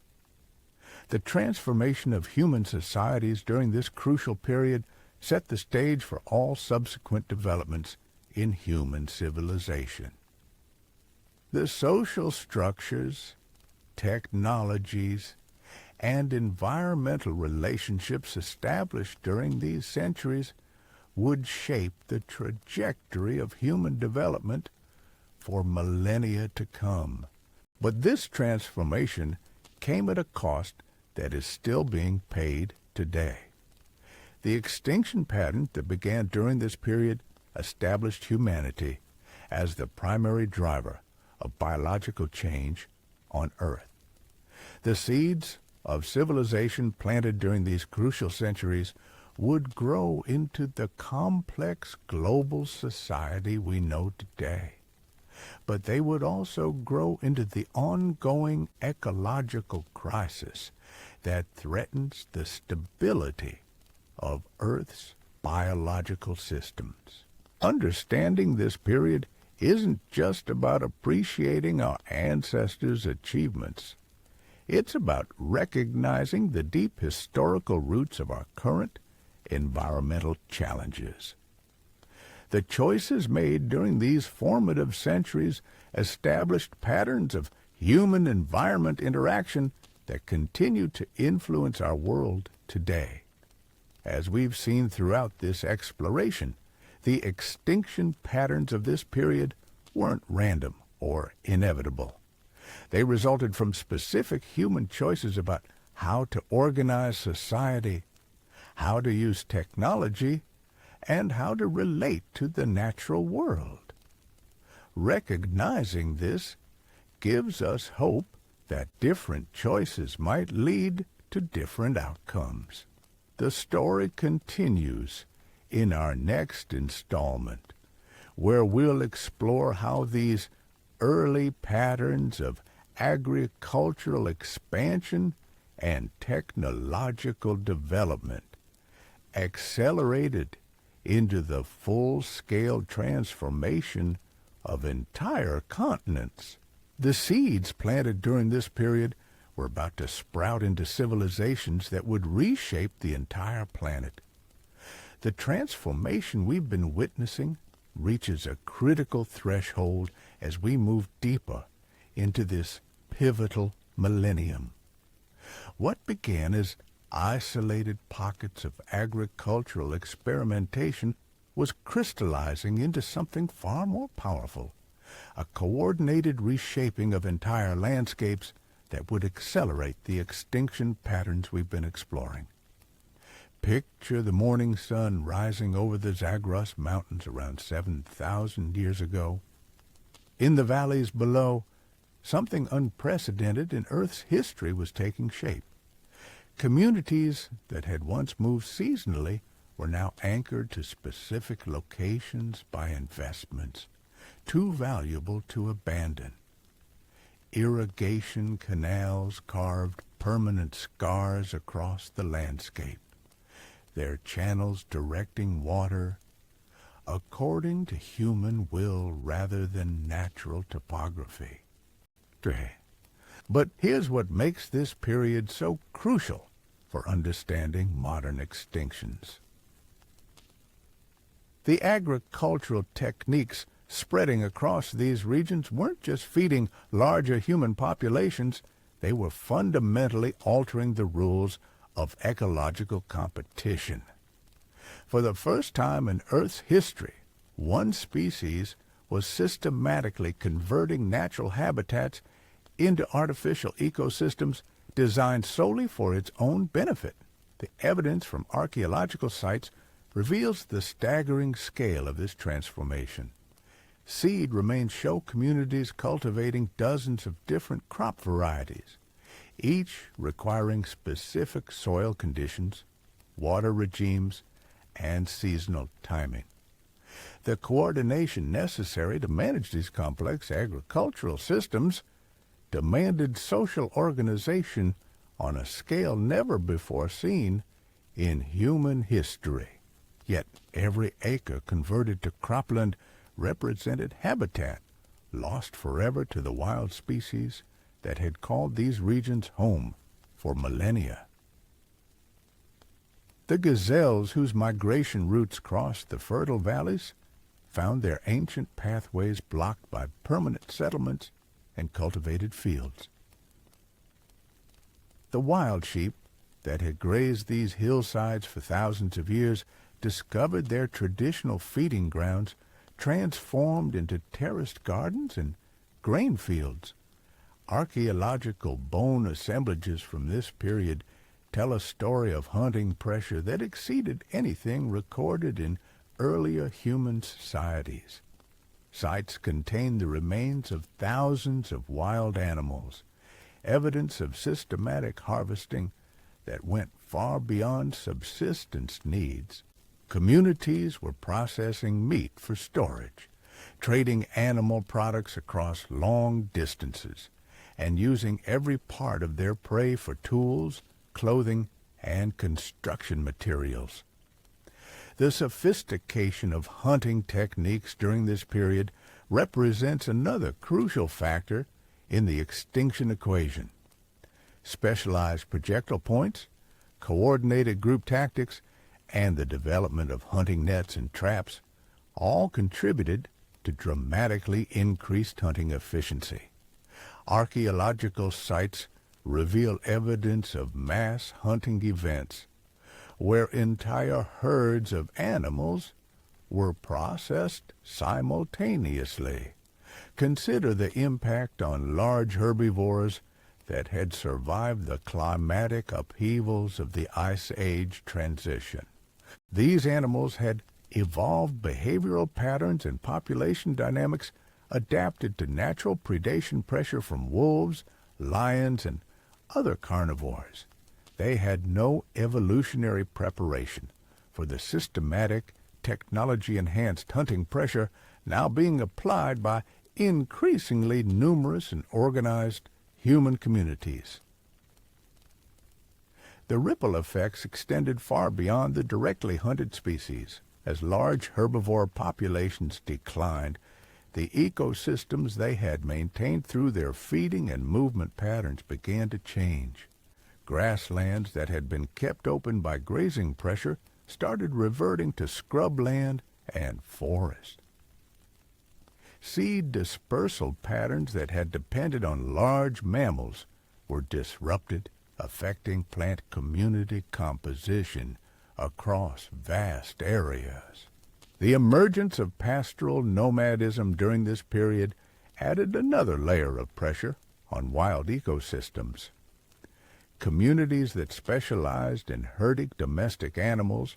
The transformation of human societies during this crucial period set the stage for all subsequent developments in human civilization. The social structures, technologies, and environmental relationships established during these centuries would shape the trajectory of human development for millennia to come. But this transformation came at a cost that is still being paid today. The extinction pattern that began during this period established humanity as the primary driver of biological change on Earth. The seeds of civilization planted during these crucial centuries would grow into the complex global society we know today. But they would also grow into the ongoing ecological crisis that threatens the stability of Earth's biological systems. Understanding this period isn't just about appreciating our ancestors' achievements. It's about recognizing the deep historical roots of our current environmental challenges. The choices made during these formative centuries established patterns of human-environment interaction that continue to influence our world today. As we've seen throughout this exploration, the extinction patterns of this period weren't random or inevitable. They resulted from specific human choices about how to organize society, how to use technology, and how to relate to the natural world. Recognizing this gives us hope that different choices might lead to different outcomes. The story continues in our next installment, where we'll explore how these early patterns of agricultural expansion and technological development accelerated into the full-scale transformation of entire continents. The seeds planted during this period were about to sprout into civilizations that would reshape the entire planet. The transformation we've been witnessing reaches a critical threshold as we move deeper into this pivotal millennium. What began as isolated pockets of agricultural experimentation was crystallizing into something far more powerful, a coordinated reshaping of entire landscapes that would accelerate the extinction patterns we've been exploring. Picture the morning sun rising over the Zagros Mountains around 7,000 years ago. In the valleys below, something unprecedented in Earth's history was taking shape. Communities that had once moved seasonally were now anchored to specific locations by investments too valuable to abandon. Irrigation canals carved permanent scars across the landscape, their channels directing water according to human will rather than natural topography. history. But here's what makes this period so crucial for understanding modern extinctions. The agricultural techniques spreading across these regions weren't just feeding larger human populations, they were fundamentally altering the rules of ecological competition. For the first time in Earth's history, one species was systematically converting natural habitats into artificial ecosystems designed solely for its own benefit. The evidence from archaeological sites reveals the staggering scale of this transformation. Seed remains show communities cultivating dozens of different crop varieties, each requiring specific soil conditions, water regimes, and seasonal timing. The coordination necessary to manage these complex agricultural systems demanded social organization on a scale never before seen in human history. Yet every acre converted to cropland represented habitat lost forever to the wild species that had called these regions home for millennia. The gazelles whose migration routes crossed the fertile valleys found their ancient pathways blocked by permanent settlements and cultivated fields. The wild sheep that had grazed these hillsides for thousands of years discovered their traditional feeding grounds transformed into terraced gardens and grain fields. Archaeological bone assemblages from this period tell a story of hunting pressure that exceeded anything recorded in earlier human societies. Sites contain the remains of thousands of wild animals, evidence of systematic harvesting that went far beyond subsistence needs. Communities were processing meat for storage, trading animal products across long distances, and using every part of their prey for tools, clothing, and construction materials. The sophistication of hunting techniques during this period represents another crucial factor in the extinction equation. Specialized projectile points, coordinated group tactics, and the development of hunting nets and traps all contributed to dramatically increased hunting efficiency. Archaeological sites reveal evidence of mass hunting events where entire herds of animals were processed simultaneously. Consider the impact on large herbivores that had survived the climatic upheavals of the Ice Age transition. These animals had evolved behavioral patterns and population dynamics adapted to natural predation pressure from wolves, lions, and other carnivores. They had no evolutionary preparation for the systematic, technology-enhanced hunting pressure now being applied by increasingly numerous and organized human communities. The ripple effects extended far beyond the directly hunted species. As large herbivore populations declined, the ecosystems they had maintained through their feeding and movement patterns began to change. Grasslands that had been kept open by grazing pressure started reverting to scrubland and forest. Seed dispersal patterns that had depended on large mammals were disrupted, affecting plant community composition across vast areas. The emergence of pastoral nomadism during this period added another layer of pressure on wild ecosystems. Communities that specialized in herding domestic animals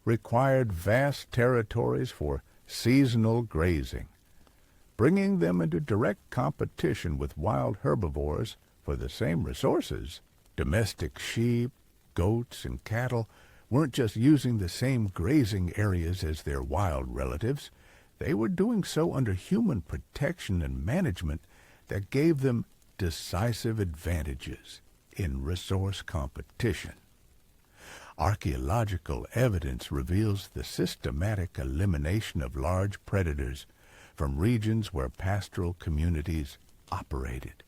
required vast territories for seasonal grazing, bringing them into direct competition with wild herbivores for the same resources. Domestic sheep, goats, and cattle weren't just using the same grazing areas as their wild relatives. They were doing so under human protection and management that gave them decisive advantages in resource competition. Archaeological evidence reveals the systematic elimination of large predators from regions where pastoral communities operated.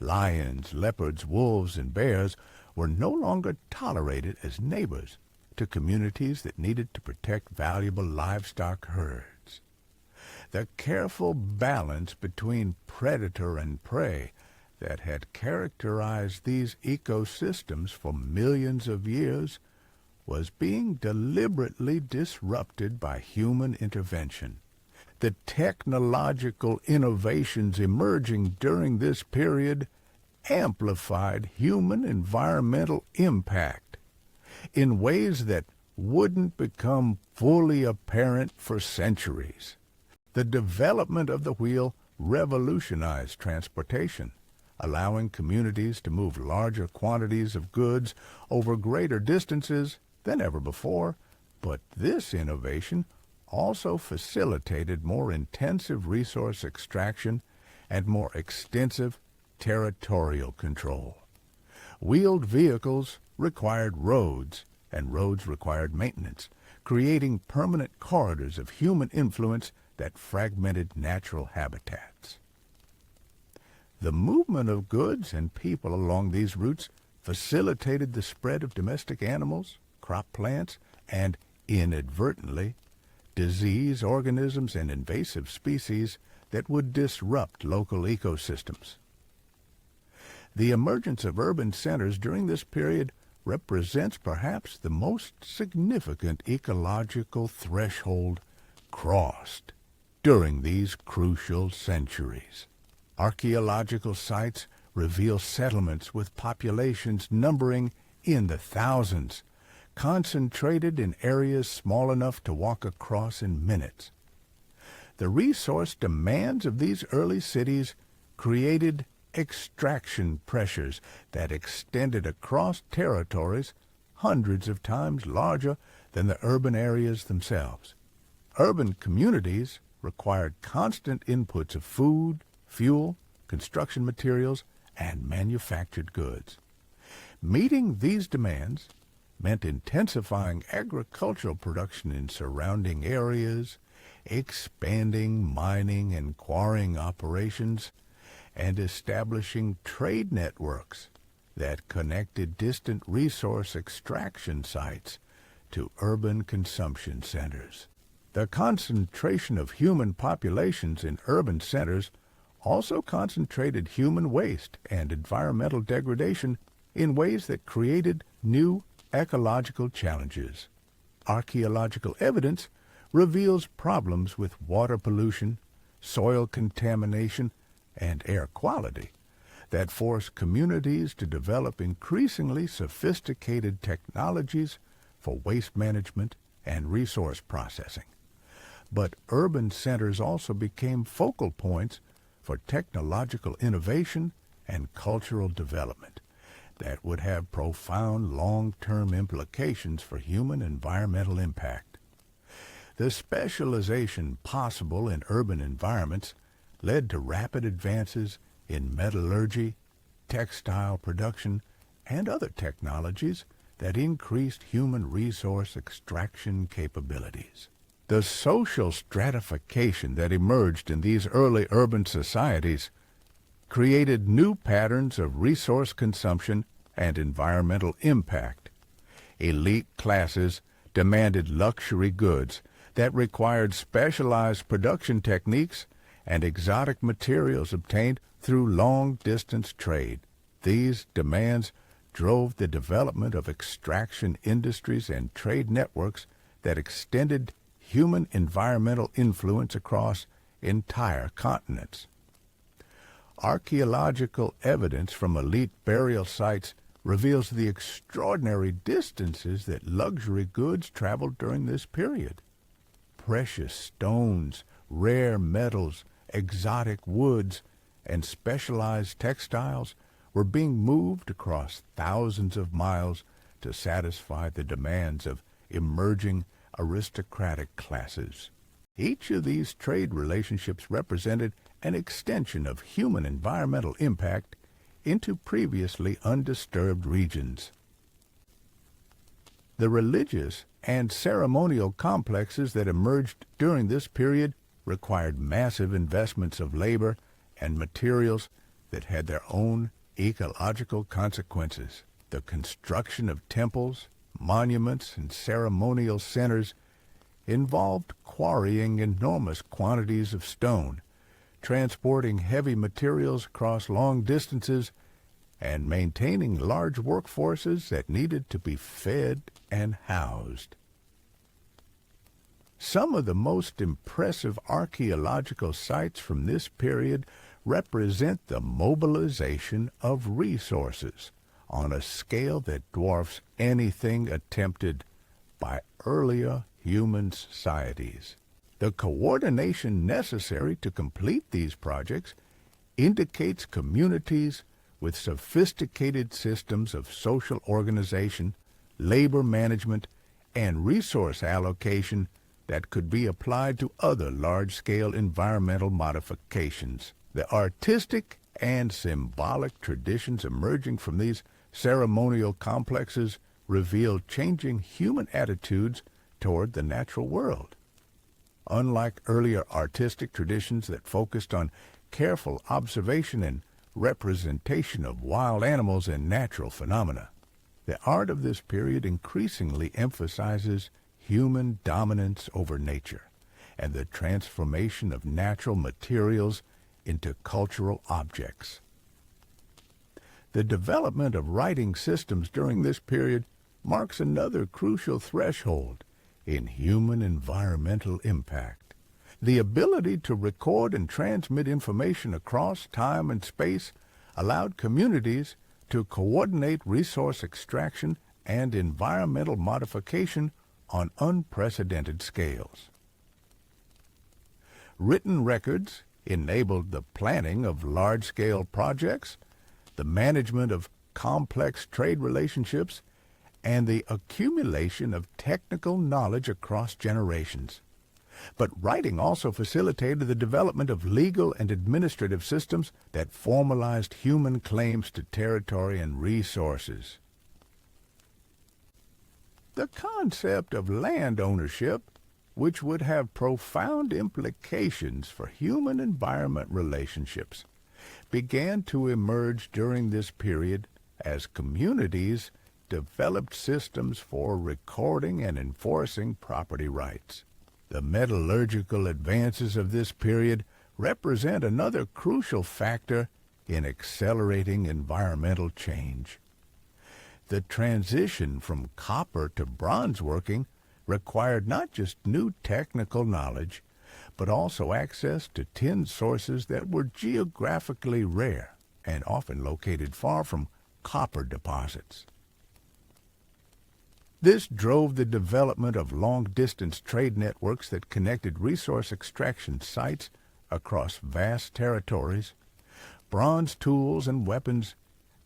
Lions, leopards, wolves, and bears were no longer tolerated as neighbors to communities that needed to protect valuable livestock herds. The careful balance between predator and prey that had characterized these ecosystems for millions of years was being deliberately disrupted by human intervention. The technological innovations emerging during this period amplified human environmental impact in ways that wouldn't become fully apparent for centuries. The development of the wheel revolutionized transportation, allowing communities to move larger quantities of goods over greater distances than ever before, but this innovation also facilitated more intensive resource extraction and more extensive territorial control. Wheeled vehicles required roads, and roads required maintenance, creating permanent corridors of human influence that fragmented natural habitats. The movement of goods and people along these routes facilitated the spread of domestic animals, crop plants, and, inadvertently, disease organisms and invasive species that would disrupt local ecosystems. The emergence of urban centers during this period represents perhaps the most significant ecological threshold crossed during these crucial centuries. Archaeological sites reveal settlements with populations numbering in the thousands, concentrated in areas small enough to walk across in minutes. The resource demands of these early cities created extraction pressures that extended across territories hundreds of times larger than the urban areas themselves. Urban communities required constant inputs of food, fuel, construction materials, and manufactured goods. Meeting these demands meant intensifying agricultural production in surrounding areas, expanding mining and quarrying operations, and establishing trade networks that connected distant resource extraction sites to urban consumption centers. The concentration of human populations in urban centers also concentrated human waste and environmental degradation in ways that created new ecological challenges. Archaeological evidence reveals problems with water pollution, soil contamination, and air quality that force communities to develop increasingly sophisticated technologies for waste management and resource processing. But urban centers also became focal points for technological innovation and cultural development that would have profound long-term implications for human environmental impact. The specialization possible in urban environments led to rapid advances in metallurgy, textile production, and other technologies that increased human resource extraction capabilities. The social stratification that emerged in these early urban societies created new patterns of resource consumption and environmental impact. Elite classes demanded luxury goods that required specialized production techniques and exotic materials obtained through long-distance trade. These demands drove the development of extraction industries and trade networks that extended human environmental influence across entire continents. Archaeological evidence from elite burial sites reveals the extraordinary distances that luxury goods traveled during this period. Precious stones, rare metals, exotic woods, and specialized textiles were being moved across thousands of miles to satisfy the demands of emerging aristocratic classes. Each of these trade relationships represented an extension of human environmental impact into previously undisturbed regions. The religious and ceremonial complexes that emerged during this period required massive investments of labor and materials that had their own ecological consequences. The construction of temples, monuments, and ceremonial centers involved quarrying enormous quantities of stone, transporting heavy materials across long distances, and maintaining large workforces that needed to be fed and housed. Some of the most impressive archaeological sites from this period represent the mobilization of resources on a scale that dwarfs anything attempted by earlier human societies. The coordination necessary to complete these projects indicates communities with sophisticated systems of social organization, labor management, and resource allocation that could be applied to other large-scale environmental modifications. The artistic and symbolic traditions emerging from these ceremonial complexes reveal changing human attitudes toward the natural world. Unlike earlier artistic traditions that focused on careful observation and representation of wild animals and natural phenomena, the art of this period increasingly emphasizes human dominance over nature and the transformation of natural materials into cultural objects. The development of writing systems during this period marks another crucial threshold in human environmental impact. The ability to record and transmit information across time and space allowed communities to coordinate resource extraction and environmental modification on unprecedented scales. Written records enabled the planning of large-scale projects, the management of complex trade relationships, and the accumulation of technical knowledge across generations. But writing also facilitated the development of legal and administrative systems that formalized human claims to territory and resources. The concept of land ownership, which would have profound implications for human-environment relationships, began to emerge during this period as communities developed systems for recording and enforcing property rights. The metallurgical advances of this period represent another crucial factor in accelerating environmental change. The transition from copper to bronze working required not just new technical knowledge, but also access to tin sources that were geographically rare and often located far from copper deposits. This drove the development of long-distance trade networks that connected resource extraction sites across vast territories. Bronze tools and weapons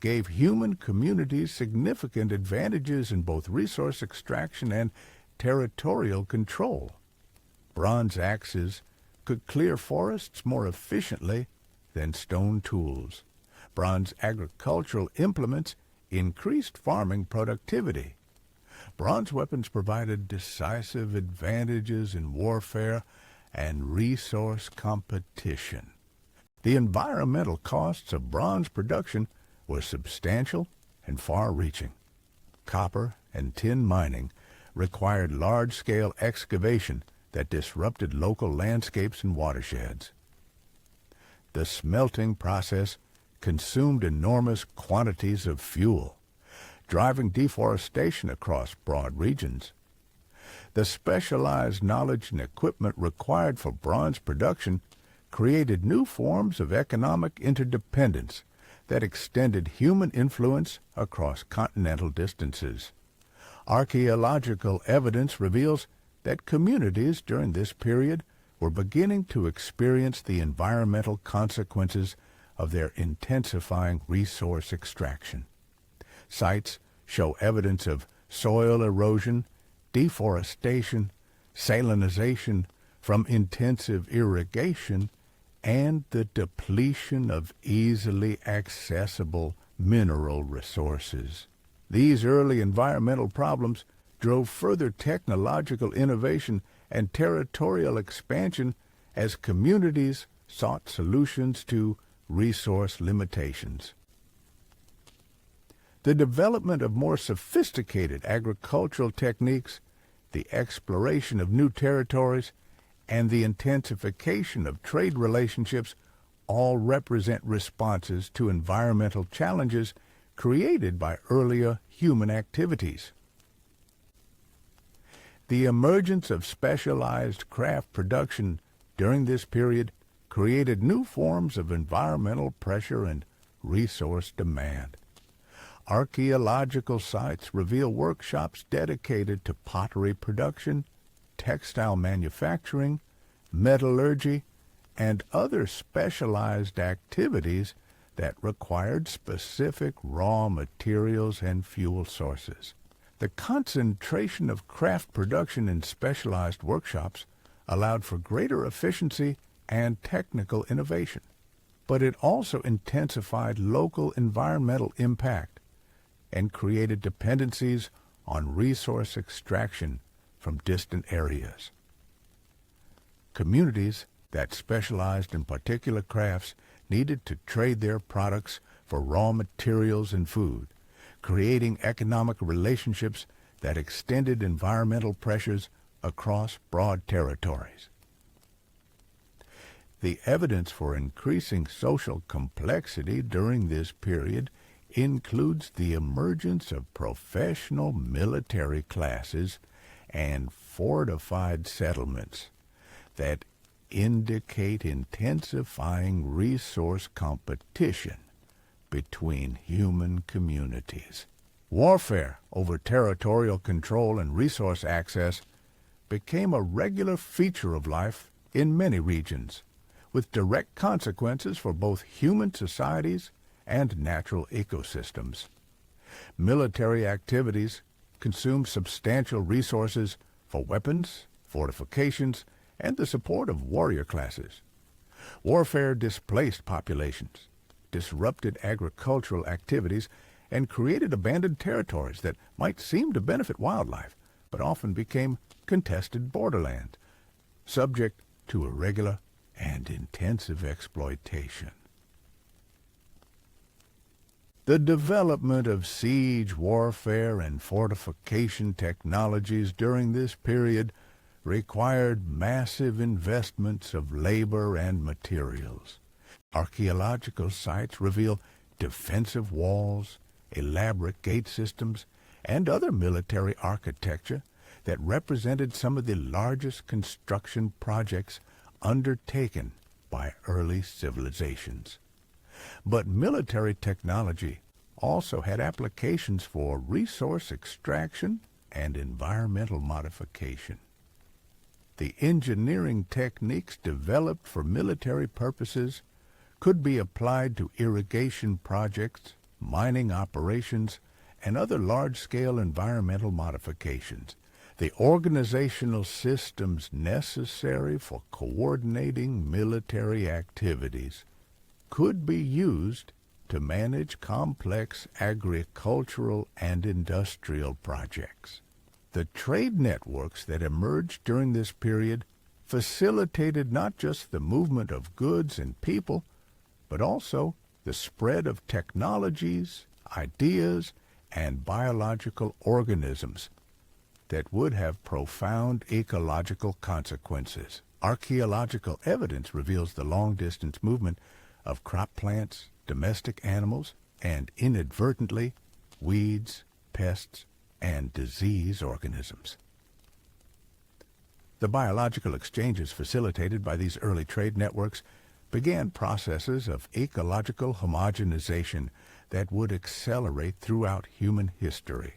gave human communities significant advantages in both resource extraction and territorial control. Bronze axes could clear forests more efficiently than stone tools. Bronze agricultural implements increased farming productivity. Bronze weapons provided decisive advantages in warfare and resource competition. The environmental costs of bronze production were substantial and far-reaching. Copper and tin mining required large-scale excavation that disrupted local landscapes and watersheds. The smelting process consumed enormous quantities of fuel, driving deforestation across broad regions. The specialized knowledge and equipment required for bronze production created new forms of economic interdependence that extended human influence across continental distances. Archaeological evidence reveals that communities during this period were beginning to experience the environmental consequences of their intensifying resource extraction. Sites show evidence of soil erosion, deforestation, salinization from intensive irrigation, and the depletion of easily accessible mineral resources. These early environmental problems drove further technological innovation and territorial expansion as communities sought solutions to resource limitations. The development of more sophisticated agricultural techniques, the exploration of new territories, and the intensification of trade relationships all represent responses to environmental challenges created by earlier human activities. The emergence of specialized craft production during this period created new forms of environmental pressure and resource demand. Archaeological sites reveal workshops dedicated to pottery production, textile manufacturing, metallurgy, and other specialized activities that required specific raw materials and fuel sources. The concentration of craft production in specialized workshops allowed for greater efficiency and technical innovation, but it also intensified local environmental impact and created dependencies on resource extraction from distant areas. Communities that specialized in particular crafts needed to trade their products for raw materials and food, creating economic relationships that extended environmental pressures across broad territories. The evidence for increasing social complexity during this period includes the emergence of professional military classes and fortified settlements that indicate intensifying resource competition between human communities. Warfare over territorial control and resource access became a regular feature of life in many regions, with direct consequences for both human societies and natural ecosystems. Military activities consumed substantial resources for weapons, fortifications, and the support of warrior classes. Warfare displaced populations, disrupted agricultural activities, and created abandoned territories that might seem to benefit wildlife, but often became contested borderlands, subject to irregular and intensive exploitation. The development of siege warfare and fortification technologies during this period required massive investments of labor and materials. Archaeological sites reveal defensive walls, elaborate gate systems, and other military architecture that represented some of the largest construction projects undertaken by early civilizations. But military technology also had applications for resource extraction and environmental modification. The engineering techniques developed for military purposes could be applied to irrigation projects, mining operations, and other large-scale environmental modifications. The organizational systems necessary for coordinating military activities could be used to manage complex agricultural and industrial projects. The trade networks that emerged during this period facilitated not just the movement of goods and people, but also the spread of technologies, ideas, and biological organisms that would have profound ecological consequences. Archaeological evidence reveals the long-distance movement of crop plants, domestic animals, and inadvertently, weeds, pests, and disease organisms. The biological exchanges facilitated by these early trade networks began processes of ecological homogenization that would accelerate throughout human history.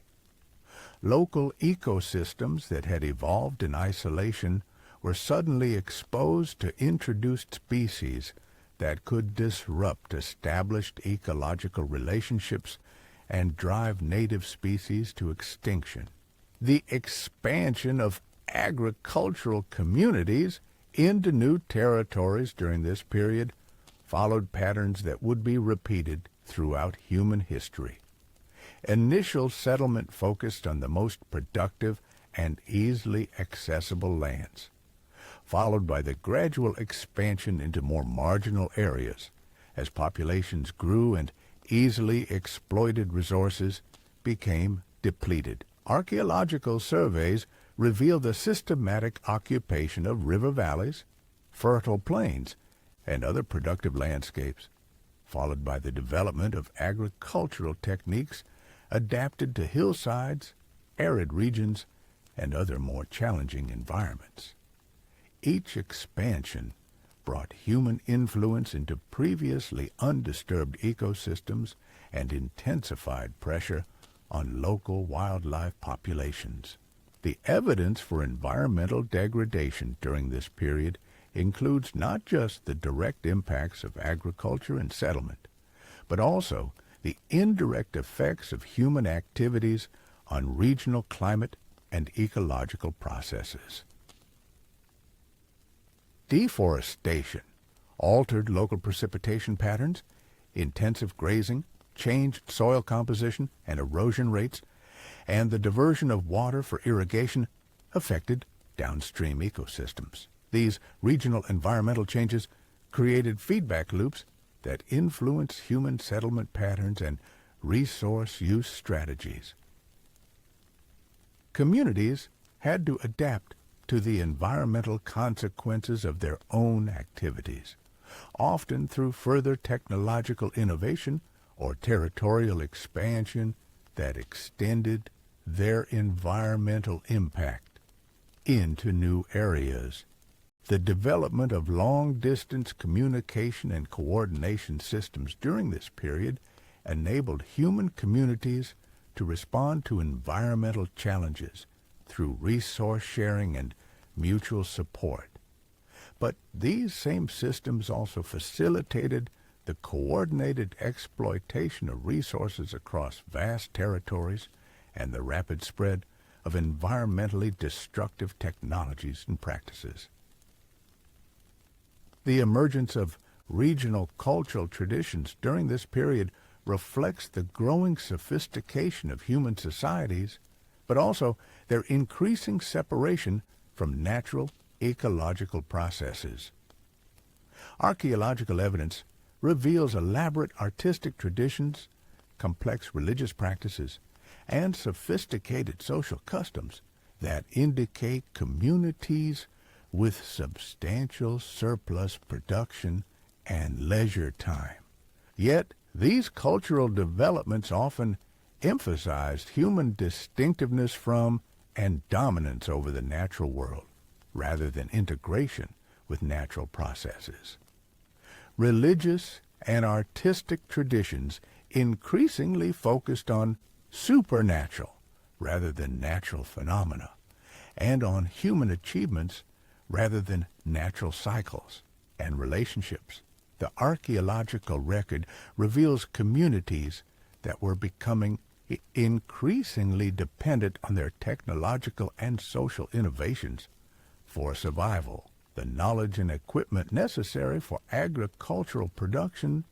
Local ecosystems that had evolved in isolation were suddenly exposed to introduced species that could disrupt established ecological relationships and drive native species to extinction. The expansion of agricultural communities into new territories during this period followed patterns that would be repeated throughout human history. Initial settlement focused on the most productive and easily accessible lands, followed by the gradual expansion into more marginal areas as populations grew and easily exploited resources became depleted. Archaeological surveys reveal the systematic occupation of river valleys, fertile plains, and other productive landscapes, followed by the development of agricultural techniques adapted to hillsides, arid regions, and other more challenging environments. Each expansion brought human influence into previously undisturbed ecosystems and intensified pressure on local wildlife populations. The evidence for environmental degradation during this period includes not just the direct impacts of agriculture and settlement, but also the indirect effects of human activities on regional climate and ecological processes. Deforestation altered local precipitation patterns, intensive grazing, changed soil composition and erosion rates, and the diversion of water for irrigation affected downstream ecosystems. These regional environmental changes created feedback loops that influence human settlement patterns and resource use strategies. Communities had to adapt to the environmental consequences of their own activities, often through further technological innovation or territorial expansion that extended their environmental impact into new areas. The development of long-distance communication and coordination systems during this period enabled human communities to respond to environmental challenges through resource sharing and mutual support. But these same systems also facilitated the coordinated exploitation of resources across vast territories and the rapid spread of environmentally destructive technologies and practices. The emergence of regional cultural traditions during this period reflects the growing sophistication of human societies, but also their increasing separation from natural ecological processes. Archaeological evidence reveals elaborate artistic traditions, complex religious practices, and sophisticated social customs that indicate communities with substantial surplus production and leisure time. Yet, these cultural developments often emphasized human distinctiveness from and dominance over the natural world, rather than integration with natural processes. Religious and artistic traditions increasingly focused on supernatural rather than natural phenomena, and on human achievements rather than natural cycles and relationships. The archaeological record reveals communities that were becoming increasingly dependent on their technological and social innovations for survival. The knowledge and equipment necessary for agricultural production,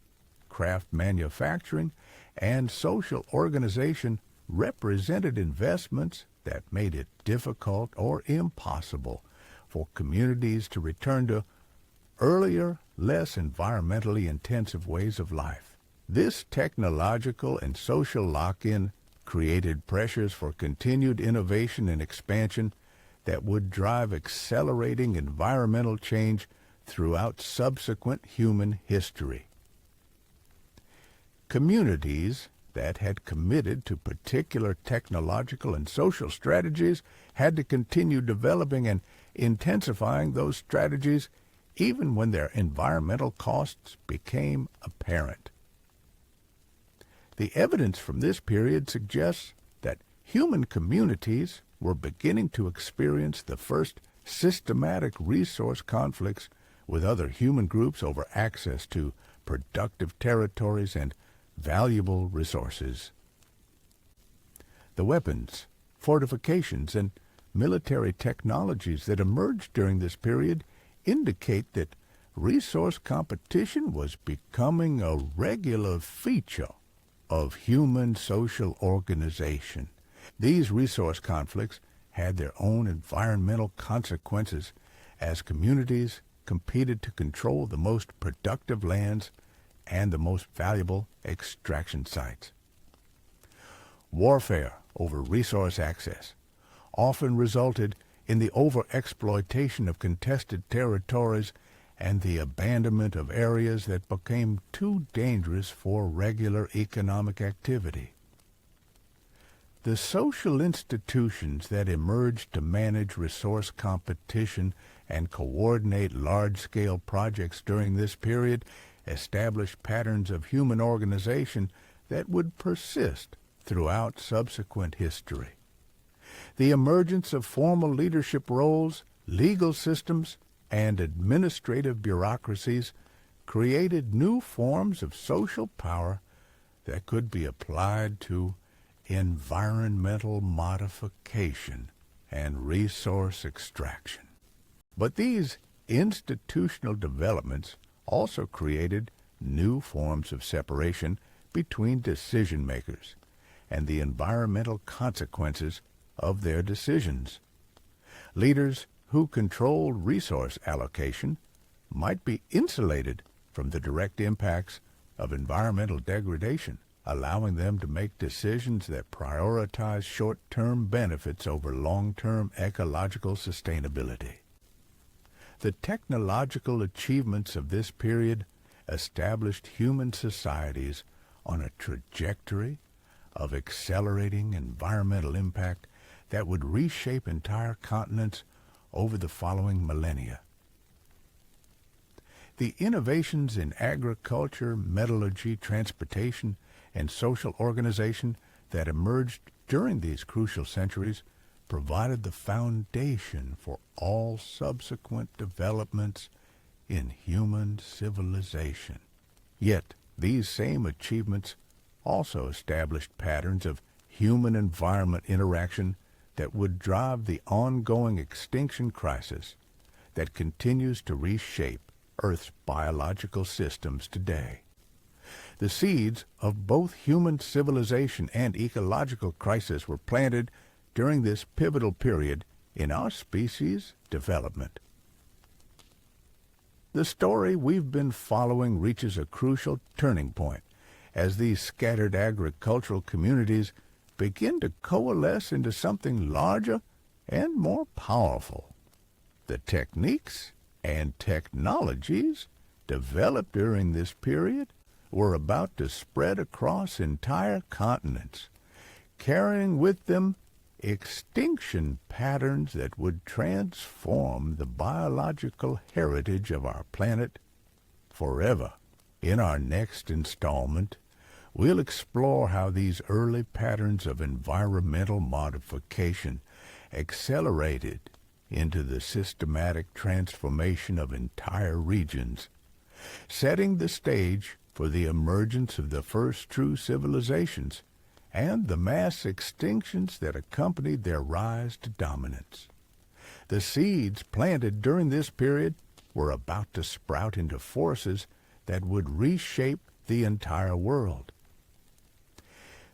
craft manufacturing, and social organization represented investments that made it difficult or impossible for communities to return to earlier, less environmentally intensive ways of life. This technological and social lock-in created pressures for continued innovation and expansion that would drive accelerating environmental change throughout subsequent human history. Communities that had committed to particular technological and social strategies had to continue developing and intensifying those strategies even when their environmental costs became apparent. The evidence from this period suggests that human communities were beginning to experience the first systematic resource conflicts with other human groups over access to productive territories and valuable resources. The weapons, fortifications, and military technologies that emerged during this period indicate that resource competition was becoming a regular feature of human social organization. These resource conflicts had their own environmental consequences as communities competed to control the most productive lands and the most valuable extraction sites. Warfare over resource access often resulted in the overexploitation of contested territories and the abandonment of areas that became too dangerous for regular economic activity. The social institutions that emerged to manage resource competition and coordinate large-scale projects during this period established patterns of human organization that would persist throughout subsequent history. The emergence of formal leadership roles, legal systems, and administrative bureaucracies created new forms of social power that could be applied to environmental modification and resource extraction. But these institutional developments also created new forms of separation between decision makers and the environmental consequences of their decisions. Leaders who controlled resource allocation might be insulated from the direct impacts of environmental degradation, allowing them to make decisions that prioritize short-term benefits over long-term ecological sustainability. The technological achievements of this period established human societies on a trajectory of accelerating environmental impact that would reshape entire continents over the following millennia. The innovations in agriculture, metallurgy, transportation, and social organization that emerged during these crucial centuries provided the foundation for all subsequent developments in human civilization. Yet, these same achievements also established patterns of human-environment interaction that would drive the ongoing extinction crisis that continues to reshape Earth's biological systems today. The seeds of both human civilization and ecological crisis were planted during this pivotal period in our species' development. The story we've been following reaches a crucial turning point as these scattered agricultural communities begin to coalesce into something larger and more powerful. The techniques and technologies developed during this period were about to spread across entire continents, carrying with them extinction patterns that would transform the biological heritage of our planet forever. In our next installment, we'll explore how these early patterns of environmental modification accelerated into the systematic transformation of entire regions, setting the stage for the emergence of the first true civilizations and the mass extinctions that accompanied their rise to dominance. The seeds planted during this period were about to sprout into forces that would reshape the entire world.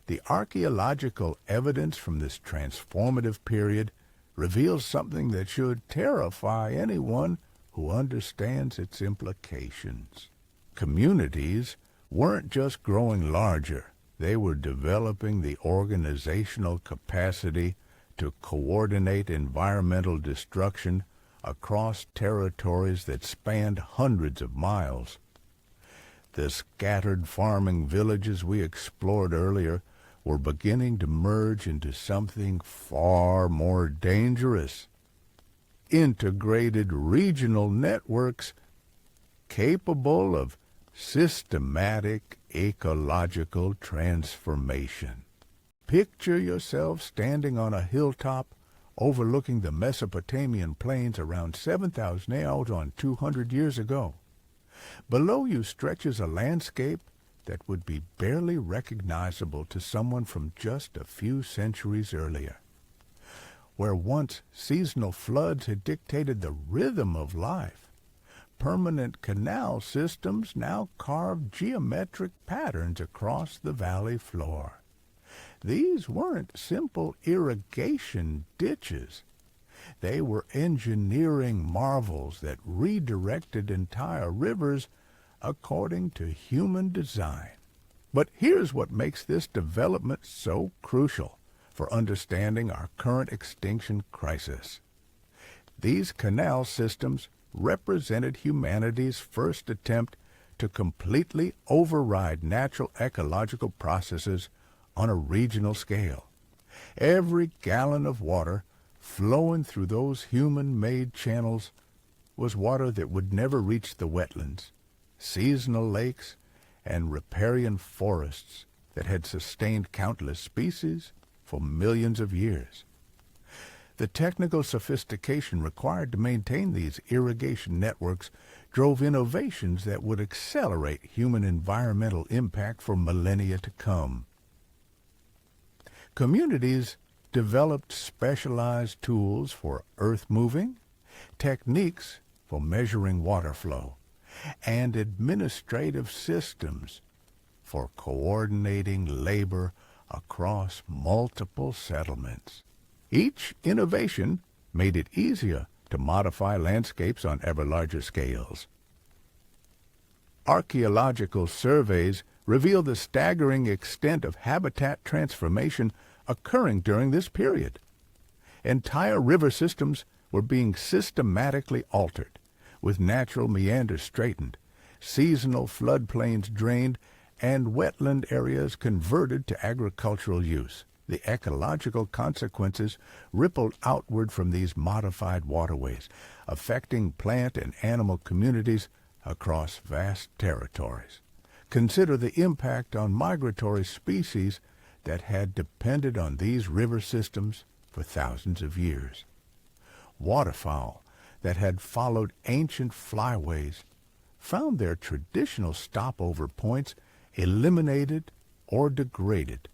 The archaeological evidence from this transformative period reveals something that should terrify anyone who understands its implications. Communities weren't just growing larger, they were developing the organizational capacity to coordinate environmental destruction across territories that spanned hundreds of miles. The scattered farming villages we explored earlier were beginning to merge into something far more dangerous. Integrated regional networks capable of systematic ecological transformation. Picture yourself standing on a hilltop overlooking the Mesopotamian plains around 7,000 AD on 200 years ago. Below you stretches a landscape that would be barely recognizable to someone from just a few centuries earlier. Where once seasonal floods had dictated the rhythm of life, permanent canal systems now carved geometric patterns across the valley floor. These weren't simple irrigation ditches. They were engineering marvels that redirected entire rivers, according to human design. But here's what makes this development so crucial for understanding our current extinction crisis. These canal systems represented humanity's first attempt to completely override natural ecological processes on a regional scale. Every gallon of water flowing through those human-made channels was water that would never reach the wetlands, seasonal lakes, and riparian forests that had sustained countless species for millions of years. The technical sophistication required to maintain these irrigation networks drove innovations that would accelerate human environmental impact for millennia to come. Communities developed specialized tools for earth moving, techniques for measuring water flow, and administrative systems for coordinating labor across multiple settlements. Each innovation made it easier to modify landscapes on ever larger scales. Archaeological surveys reveal the staggering extent of habitat transformation occurring during this period. Entire river systems were being systematically altered, with natural meanders straightened, seasonal floodplains drained, and wetland areas converted to agricultural use. The ecological consequences rippled outward from these modified waterways, affecting plant and animal communities across vast territories. Consider the impact on migratory species that had depended on these river systems for thousands of years. Waterfowl that had followed ancient flyways found their traditional stopover points eliminated or degraded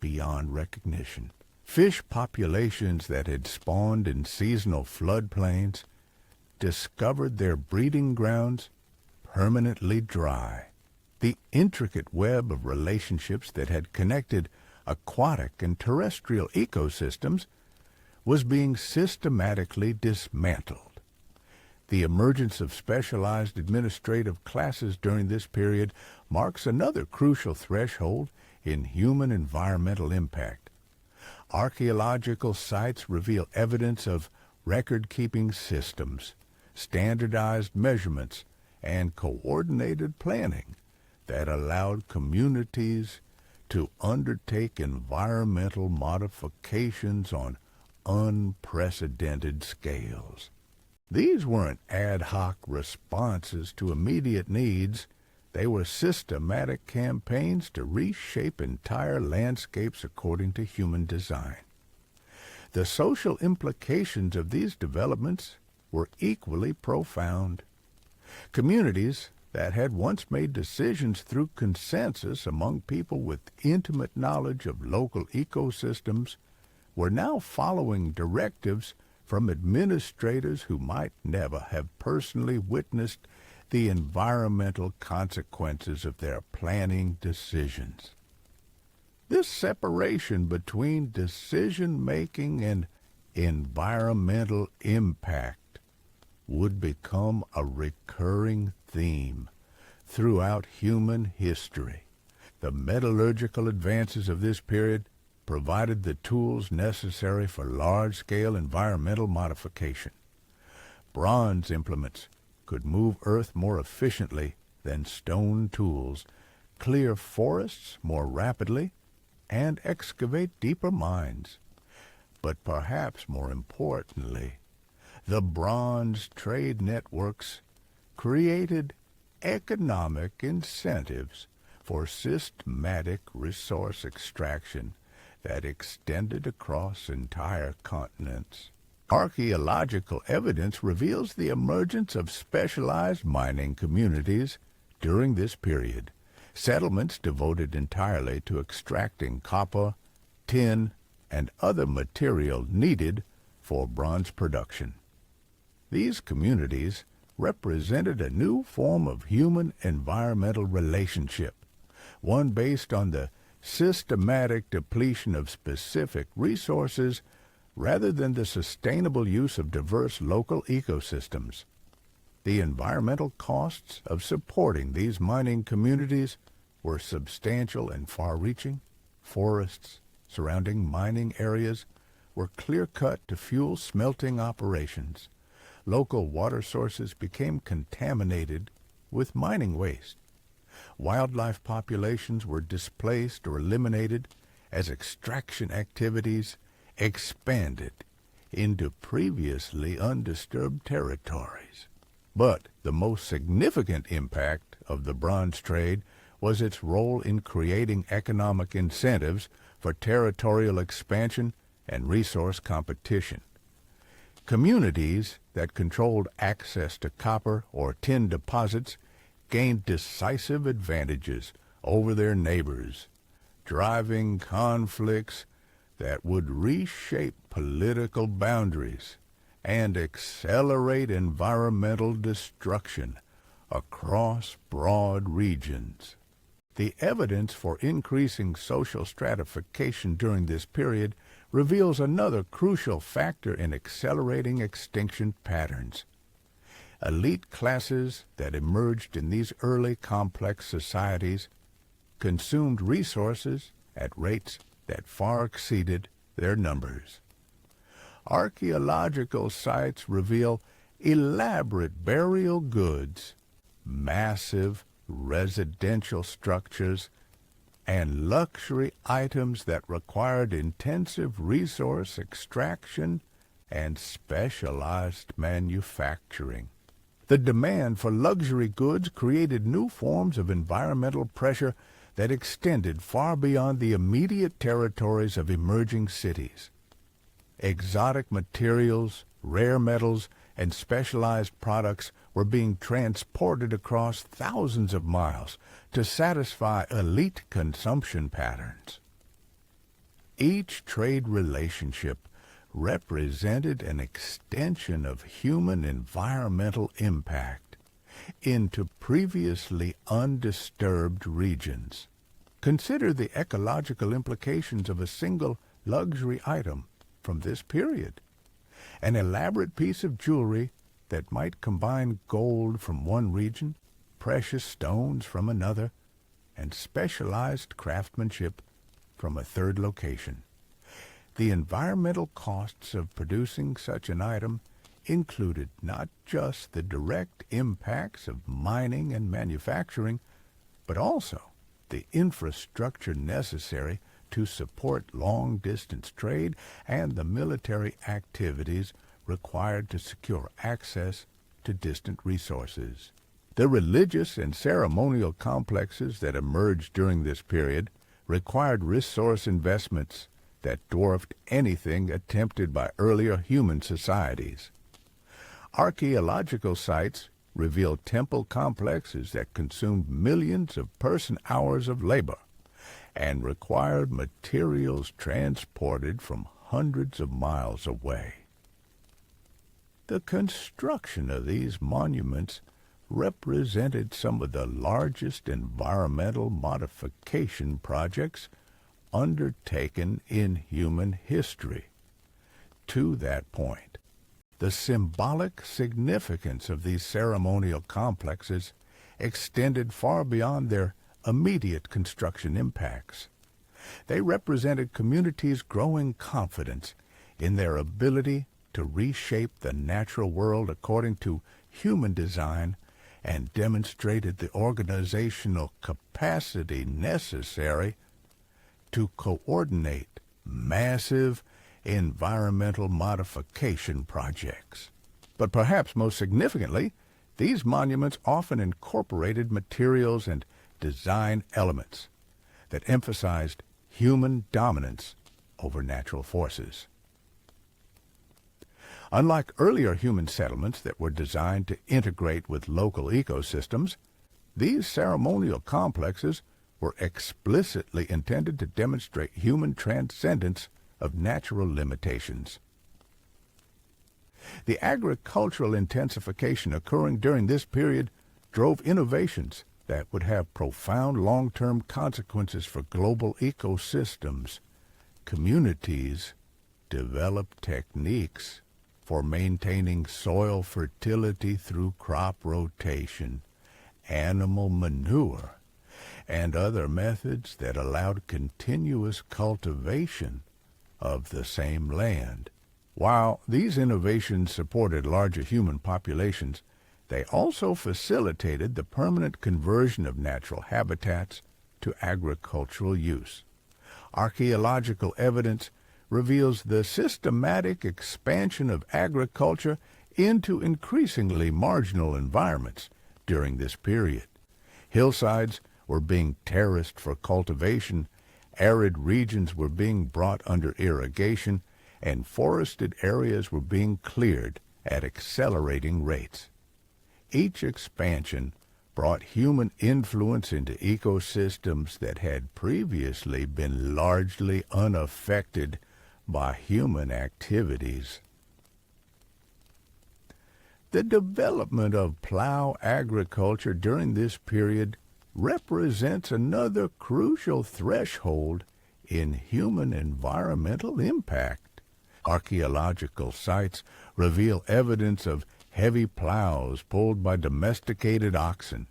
beyond recognition. Fish populations that had spawned in seasonal floodplains discovered their breeding grounds permanently dry. The intricate web of relationships that had connected aquatic and terrestrial ecosystems was being systematically dismantled. The emergence of specialized administrative classes during this period marks another crucial threshold in human environmental impact. Archaeological sites reveal evidence of record-keeping systems, standardized measurements, and coordinated planning that allowed communities to undertake environmental modifications on unprecedented scales. These weren't ad hoc responses to immediate needs. They were systematic campaigns to reshape entire landscapes according to human design. The social implications of these developments were equally profound. Communities that had once made decisions through consensus among people with intimate knowledge of local ecosystems were now following directives from administrators who might never have personally witnessed the environmental consequences of their planning decisions. This separation between decision-making and environmental impact would become a recurring theme throughout human history. The metallurgical advances of this period provided the tools necessary for large-scale environmental modification. Bronze implements could move earth more efficiently than stone tools, clear forests more rapidly, and excavate deeper mines. But perhaps more importantly, the bronze trade networks created economic incentives for systematic resource extraction that extended across entire continents. Archaeological evidence reveals the emergence of specialized mining communities during this period, settlements devoted entirely to extracting copper, tin, and other material needed for bronze production. These communities represented a new form of human-environmental relationship, one based on the systematic depletion of specific resources rather than the sustainable use of diverse local ecosystems. The environmental costs of supporting these mining communities were substantial and far-reaching. Forests surrounding mining areas were clear-cut to fuel smelting operations. Local water sources became contaminated with mining waste. Wildlife populations were displaced or eliminated as extraction activities expanded into previously undisturbed territories. But the most significant impact of the bronze trade was its role in creating economic incentives for territorial expansion and resource competition. Communities that controlled access to copper or tin deposits gained decisive advantages over their neighbors, driving conflicts that would reshape political boundaries and accelerate environmental destruction across broad regions. The evidence for increasing social stratification during this period reveals another crucial factor in accelerating extinction patterns. Elite classes that emerged in these early complex societies consumed resources at rates that far exceeded their numbers. Archaeological sites reveal elaborate burial goods, massive residential structures, and luxury items that required intensive resource extraction and specialized manufacturing. The demand for luxury goods created new forms of environmental pressure that extended far beyond the immediate territories of emerging cities. Exotic materials, rare metals, and specialized products were being transported across thousands of miles to satisfy elite consumption patterns. Each trade relationship represented an extension of human environmental impact into previously undisturbed regions. Consider the ecological implications of a single luxury item from this period. An elaborate piece of jewelry that might combine gold from one region, precious stones from another, and specialized craftsmanship from a third location. The environmental costs of producing such an item included not just the direct impacts of mining and manufacturing, but also the infrastructure necessary to support long-distance trade and the military activities required to secure access to distant resources. The religious and ceremonial complexes that emerged during this period required resource investments that dwarfed anything attempted by earlier human societies. Archaeological sites reveal temple complexes that consumed millions of person-hours of labor and required materials transported from hundreds of miles away. The construction of these monuments represented some of the largest environmental modification projects undertaken in human history. To that point, the symbolic significance of these ceremonial complexes extended far beyond their immediate construction impacts. They represented communities' growing confidence in their ability to reshape the natural world according to human design and demonstrated the organizational capacity necessary to coordinate massive environmental modification projects. But perhaps most significantly, these monuments often incorporated materials and design elements that emphasized human dominance over natural forces. Unlike earlier human settlements that were designed to integrate with local ecosystems, these ceremonial complexes were explicitly intended to demonstrate human transcendence of natural limitations. The agricultural intensification occurring during this period drove innovations that would have profound long-term consequences for global ecosystems. Communities developed techniques for maintaining soil fertility through crop rotation, animal manure, and other methods that allowed continuous cultivation of the same land. While these innovations supported larger human populations, they also facilitated the permanent conversion of natural habitats to agricultural use. Archaeological evidence reveals the systematic expansion of agriculture into increasingly marginal environments during this period. Hillsides were being terraced for cultivation, arid regions were being brought under irrigation, and forested areas were being cleared at accelerating rates. Each expansion brought human influence into ecosystems that had previously been largely unaffected by human activities. The development of plow agriculture during this period represents another crucial threshold in human environmental impact. Archaeological sites reveal evidence of heavy plows pulled by domesticated oxen,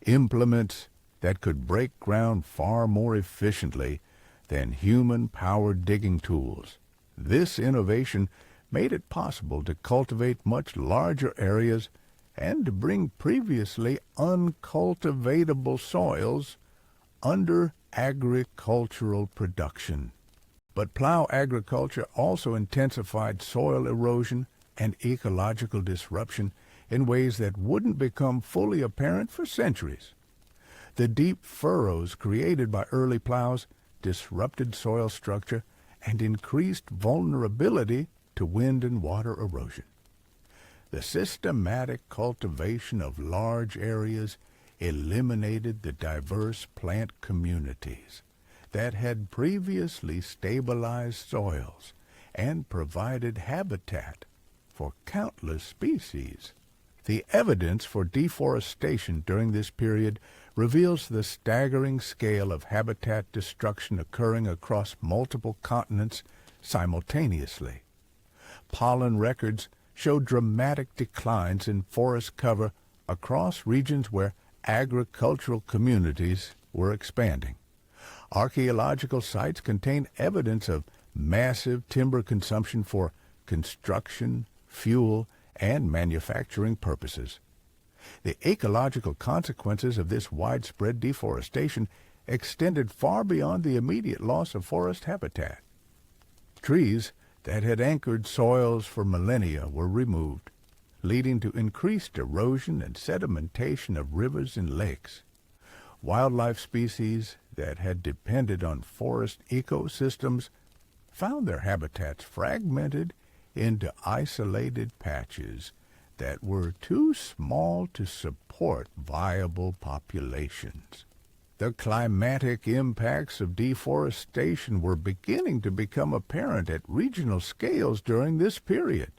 implements that could break ground far more efficiently than human-powered digging tools. This innovation made it possible to cultivate much larger areas and to bring previously uncultivatable soils under agricultural production. But plow agriculture also intensified soil erosion and ecological disruption in ways that wouldn't become fully apparent for centuries. The deep furrows created by early plows disrupted soil structure and increased vulnerability to wind and water erosion. The systematic cultivation of large areas eliminated the diverse plant communities that had previously stabilized soils and provided habitat for countless species. The evidence for deforestation during this period reveals the staggering scale of habitat destruction occurring across multiple continents simultaneously. Pollen records show dramatic declines in forest cover across regions where agricultural communities were expanding. Archaeological sites contain evidence of massive timber consumption for construction, fuel, and manufacturing purposes. The ecological consequences of this widespread deforestation extended far beyond the immediate loss of forest habitat. Trees that had anchored soils for millennia were removed, leading to increased erosion and sedimentation of rivers and lakes. Wildlife species that had depended on forest ecosystems found their habitats fragmented into isolated patches that were too small to support viable populations. The climatic impacts of deforestation were beginning to become apparent at regional scales during this period.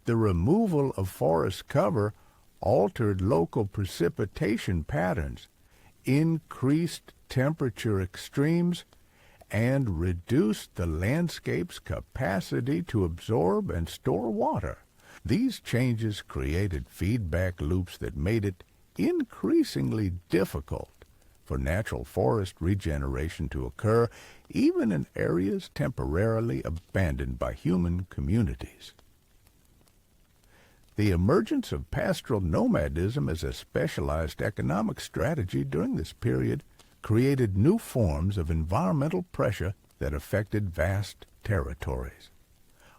The removal of forest cover altered local precipitation patterns, increased temperature extremes, and reduced the landscape's capacity to absorb and store water. These changes created feedback loops that made it increasingly difficult for natural forest regeneration to occur, even in areas temporarily abandoned by human communities. The emergence of pastoral nomadism as a specialized economic strategy during this period created new forms of environmental pressure that affected vast territories.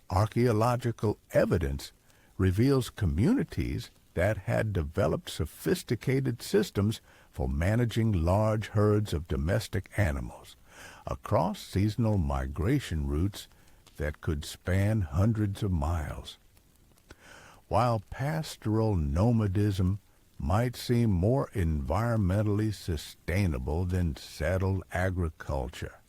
Archaeological evidence reveals communities that had developed sophisticated systems for managing large herds of domestic animals across seasonal migration routes that could span hundreds of miles. While pastoral nomadism might seem more environmentally sustainable than settled agriculture,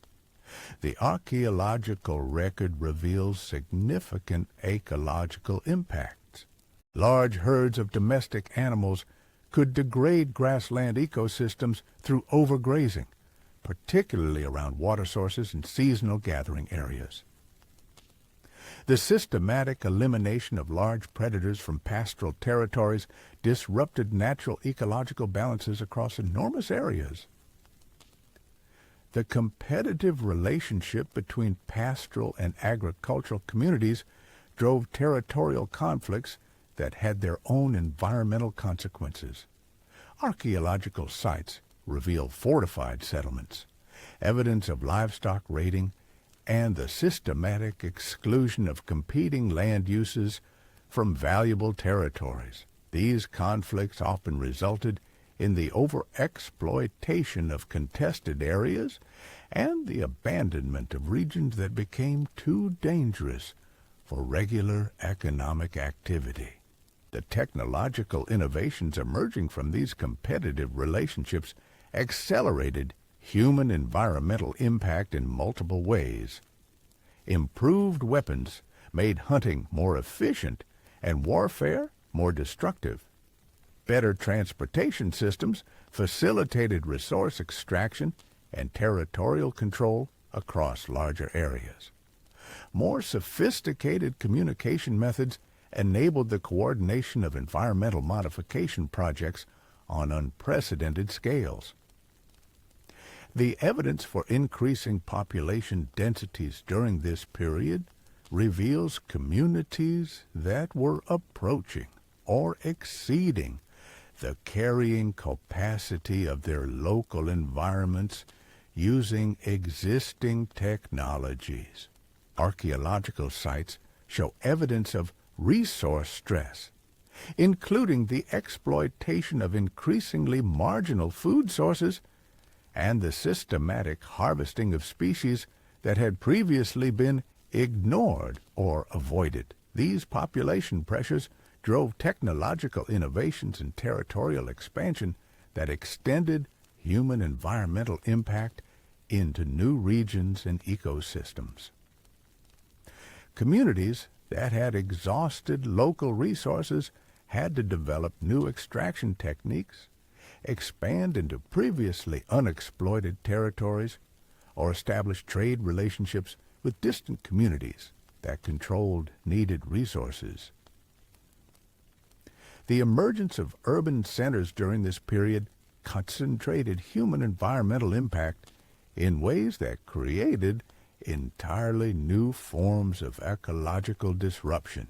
the archaeological record reveals significant ecological impacts. Large herds of domestic animals could degrade grassland ecosystems through overgrazing, particularly around water sources and seasonal gathering areas. The systematic elimination of large predators from pastoral territories disrupted natural ecological balances across enormous areas. The competitive relationship between pastoral and agricultural communities drove territorial conflicts that had their own environmental consequences. Archaeological sites reveal fortified settlements, evidence of livestock raiding, and the systematic exclusion of competing land uses from valuable territories. These conflicts often resulted in the overexploitation of contested areas and the abandonment of regions that became too dangerous for regular economic activity. The technological innovations emerging from these competitive relationships accelerated human environmental impact in multiple ways. Improved weapons made hunting more efficient and warfare more destructive. Better transportation systems facilitated resource extraction and territorial control across larger areas. More sophisticated communication methods enabled the coordination of environmental modification projects on unprecedented scales. The evidence for increasing population densities during this period reveals communities that were approaching or exceeding the carrying capacity of their local environments using existing technologies. Archaeological sites show evidence of resource stress, including the exploitation of increasingly marginal food sources and the systematic harvesting of species that had previously been ignored or avoided. These population pressures drove technological innovations and territorial expansion that extended human environmental impact into new regions and ecosystems. Communities that had exhausted local resources had to develop new extraction techniques, expand into previously unexploited territories, or establish trade relationships with distant communities that controlled needed resources. The emergence of urban centers during this period concentrated human environmental impact in ways that created entirely new forms of ecological disruption.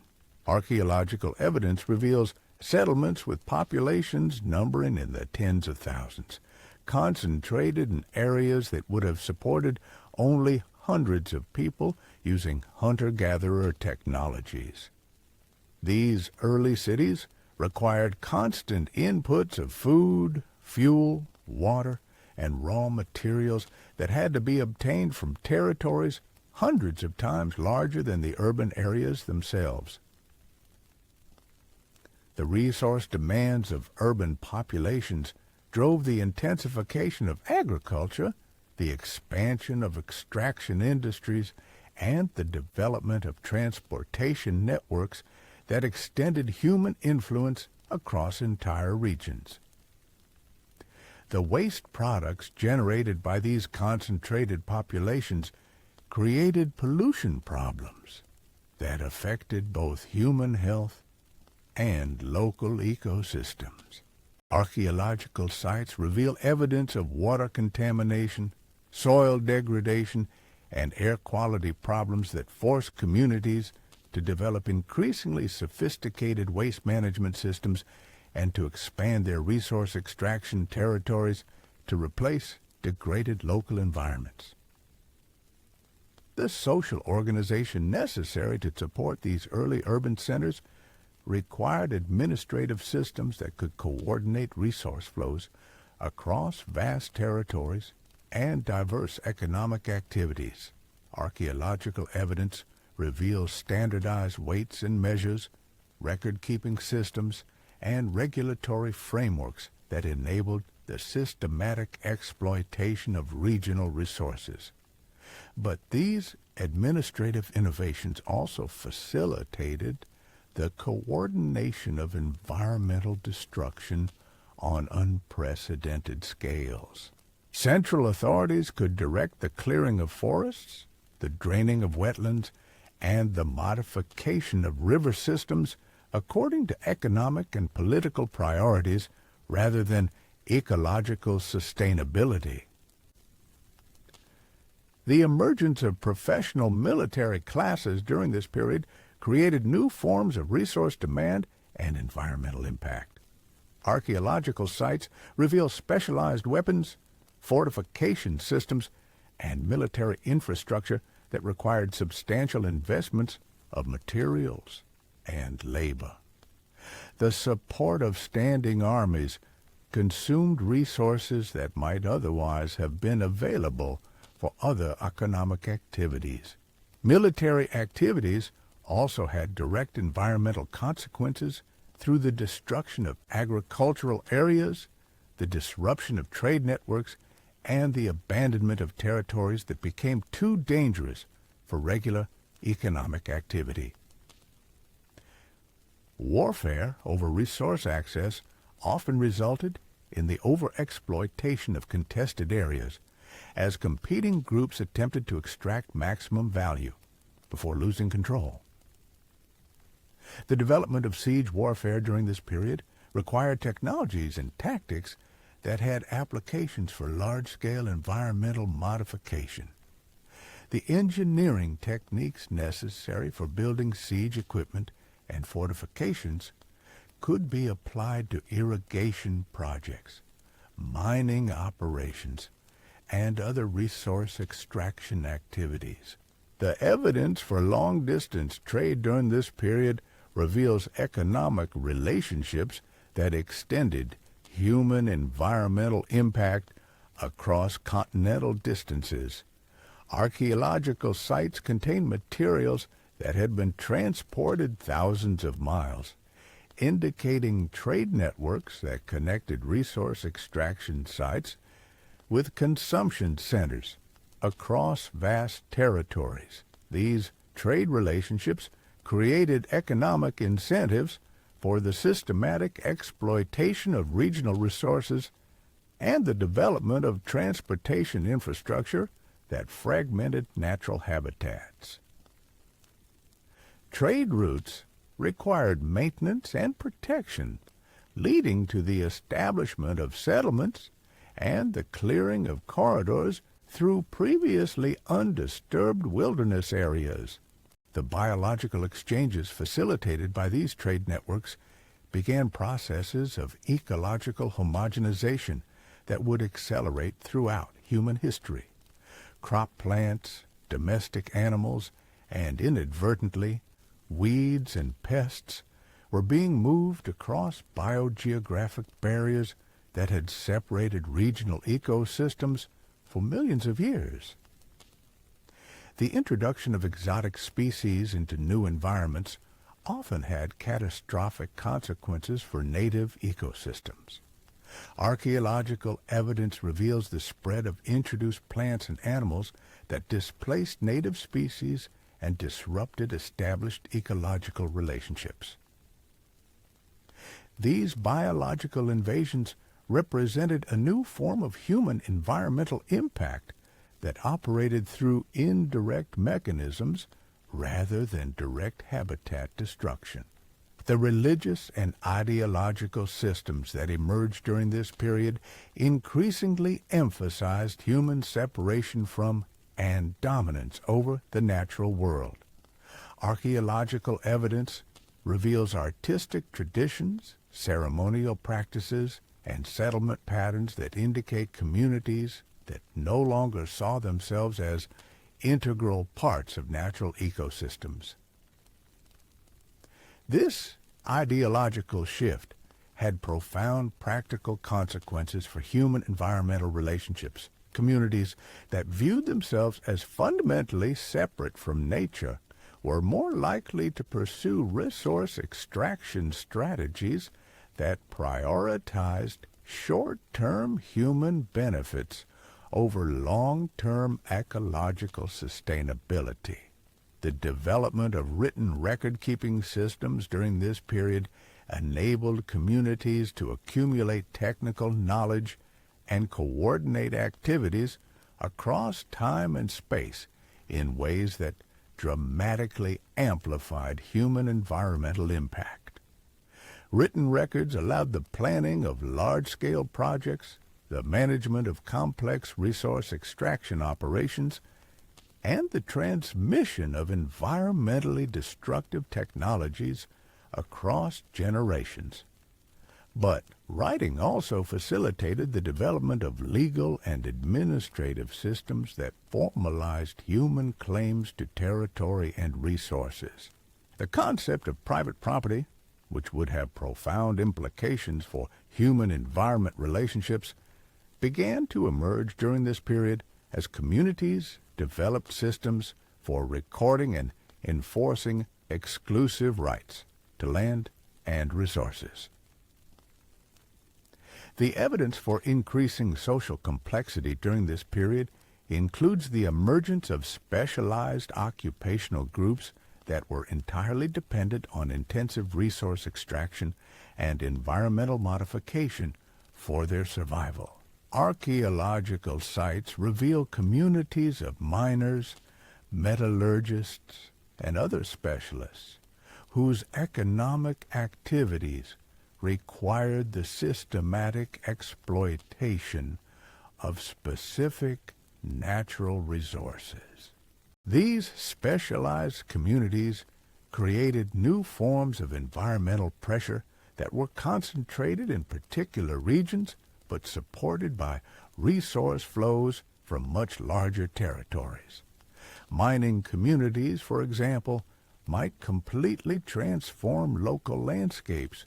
Archaeological evidence reveals settlements with populations numbering in the tens of thousands, concentrated in areas that would have supported only hundreds of people using hunter-gatherer technologies. These early cities required constant inputs of food, fuel, water, and raw materials that had to be obtained from territories hundreds of times larger than the urban areas themselves. The resource demands of urban populations drove the intensification of agriculture, the expansion of extraction industries, and the development of transportation networks that extended human influence across entire regions. The waste products generated by these concentrated populations created pollution problems that affected both human health and local ecosystems. Archaeological sites reveal evidence of water contamination, soil degradation, and air quality problems that force communities to develop increasingly sophisticated waste management systems and to expand their resource extraction territories to replace degraded local environments. The social organization necessary to support these early urban centers required administrative systems that could coordinate resource flows across vast territories and diverse economic activities. Archaeological evidence reveals standardized weights and measures, record-keeping systems, and regulatory frameworks that enabled the systematic exploitation of regional resources. But these administrative innovations also facilitated the coordination of environmental destruction on unprecedented scales. Central authorities could direct the clearing of forests, the draining of wetlands, and the modification of river systems according to economic and political priorities rather than ecological sustainability. The emergence of professional military classes during this period created new forms of resource demand and environmental impact. Archaeological sites reveal specialized weapons, fortification systems, and military infrastructure that required substantial investments of materials and labor. The support of standing armies consumed resources that might otherwise have been available for other economic activities. Military activities also had direct environmental consequences through the destruction of agricultural areas, the disruption of trade networks, and the abandonment of territories that became too dangerous for regular economic activity. Warfare over resource access often resulted in the overexploitation of contested areas as competing groups attempted to extract maximum value before losing control. The development of siege warfare during this period required technologies and tactics that had applications for large-scale environmental modification. The engineering techniques necessary for building siege equipment and fortifications could be applied to irrigation projects, mining operations, and other resource extraction activities. The evidence for long-distance trade during this period reveals economic relationships that extended human environmental impact across continental distances. Archaeological sites contain materials that had been transported thousands of miles, indicating trade networks that connected resource extraction sites with consumption centers across vast territories. These trade relationships created economic incentives for the systematic exploitation of regional resources and the development of transportation infrastructure that fragmented natural habitats. Trade routes required maintenance and protection, leading to the establishment of settlements and the clearing of corridors through previously undisturbed wilderness areas. The biological exchanges facilitated by these trade networks began processes of ecological homogenization that would accelerate throughout human history. Crop plants, domestic animals, and inadvertently, weeds and pests were being moved across biogeographic barriers that had separated regional ecosystems for millions of years. The introduction of exotic species into new environments often had catastrophic consequences for native ecosystems. Archaeological evidence reveals the spread of introduced plants and animals that displaced native species and disrupted established ecological relationships. These biological invasions represented a new form of human environmental impact that operated through indirect mechanisms rather than direct habitat destruction. The religious and ideological systems that emerged during this period increasingly emphasized human separation from and dominance over the natural world. Archaeological evidence reveals artistic traditions, ceremonial practices, and settlement patterns that indicate communities that no longer saw themselves as integral parts of natural ecosystems. This ideological shift had profound practical consequences for human environmental relationships. Communities that viewed themselves as fundamentally separate from nature were more likely to pursue resource extraction strategies that prioritized short-term human benefits over long-term ecological sustainability. The development of written record-keeping systems during this period enabled communities to accumulate technical knowledge and coordinate activities across time and space in ways that dramatically amplified human environmental impact. Written records allowed the planning of large-scale projects, the management of complex resource extraction operations, and the transmission of environmentally destructive technologies across generations. But writing also facilitated the development of legal and administrative systems that formalized human claims to territory and resources. The concept of private property, which would have profound implications for human-environment relationships, began to emerge during this period as communities developed systems for recording and enforcing exclusive rights to land and resources. The evidence for increasing social complexity during this period includes the emergence of specialized occupational groups that were entirely dependent on intensive resource extraction and environmental modification for their survival. Archaeological sites reveal communities of miners, metallurgists, and other specialists whose economic activities required the systematic exploitation of specific natural resources. These specialized communities created new forms of environmental pressure that were concentrated in particular regions but supported by resource flows from much larger territories. Mining communities, for example, might completely transform local landscapes,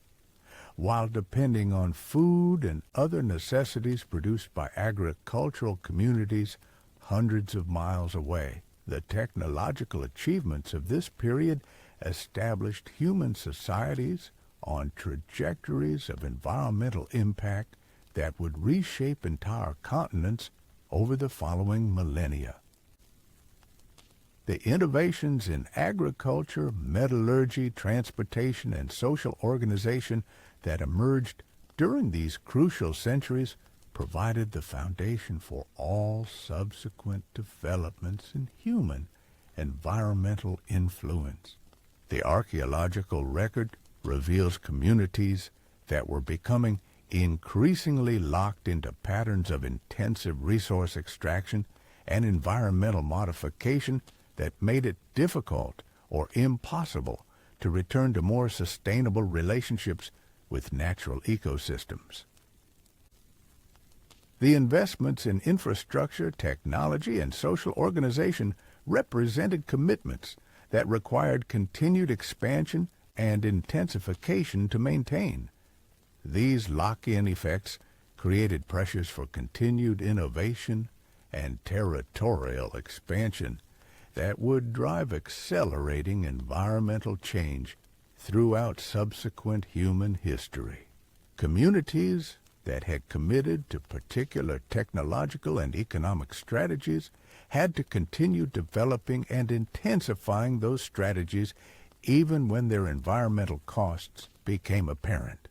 while depending on food and other necessities produced by agricultural communities hundreds of miles away. The technological achievements of this period established human societies on trajectories of environmental impact that would reshape entire continents over the following millennia. The innovations in agriculture, metallurgy, transportation, and social organization that emerged during these crucial centuries provided the foundation for all subsequent developments in human environmental influence. The archaeological record reveals communities that were becoming increasingly locked into patterns of intensive resource extraction and environmental modification that made it difficult or impossible to return to more sustainable relationships with natural ecosystems. The investments in infrastructure, technology, and social organization represented commitments that required continued expansion and intensification to maintain. These lock-in effects created pressures for continued innovation and territorial expansion that would drive accelerating environmental change throughout subsequent human history. Communities that had committed to particular technological and economic strategies had to continue developing and intensifying those strategies even when their environmental costs became apparent.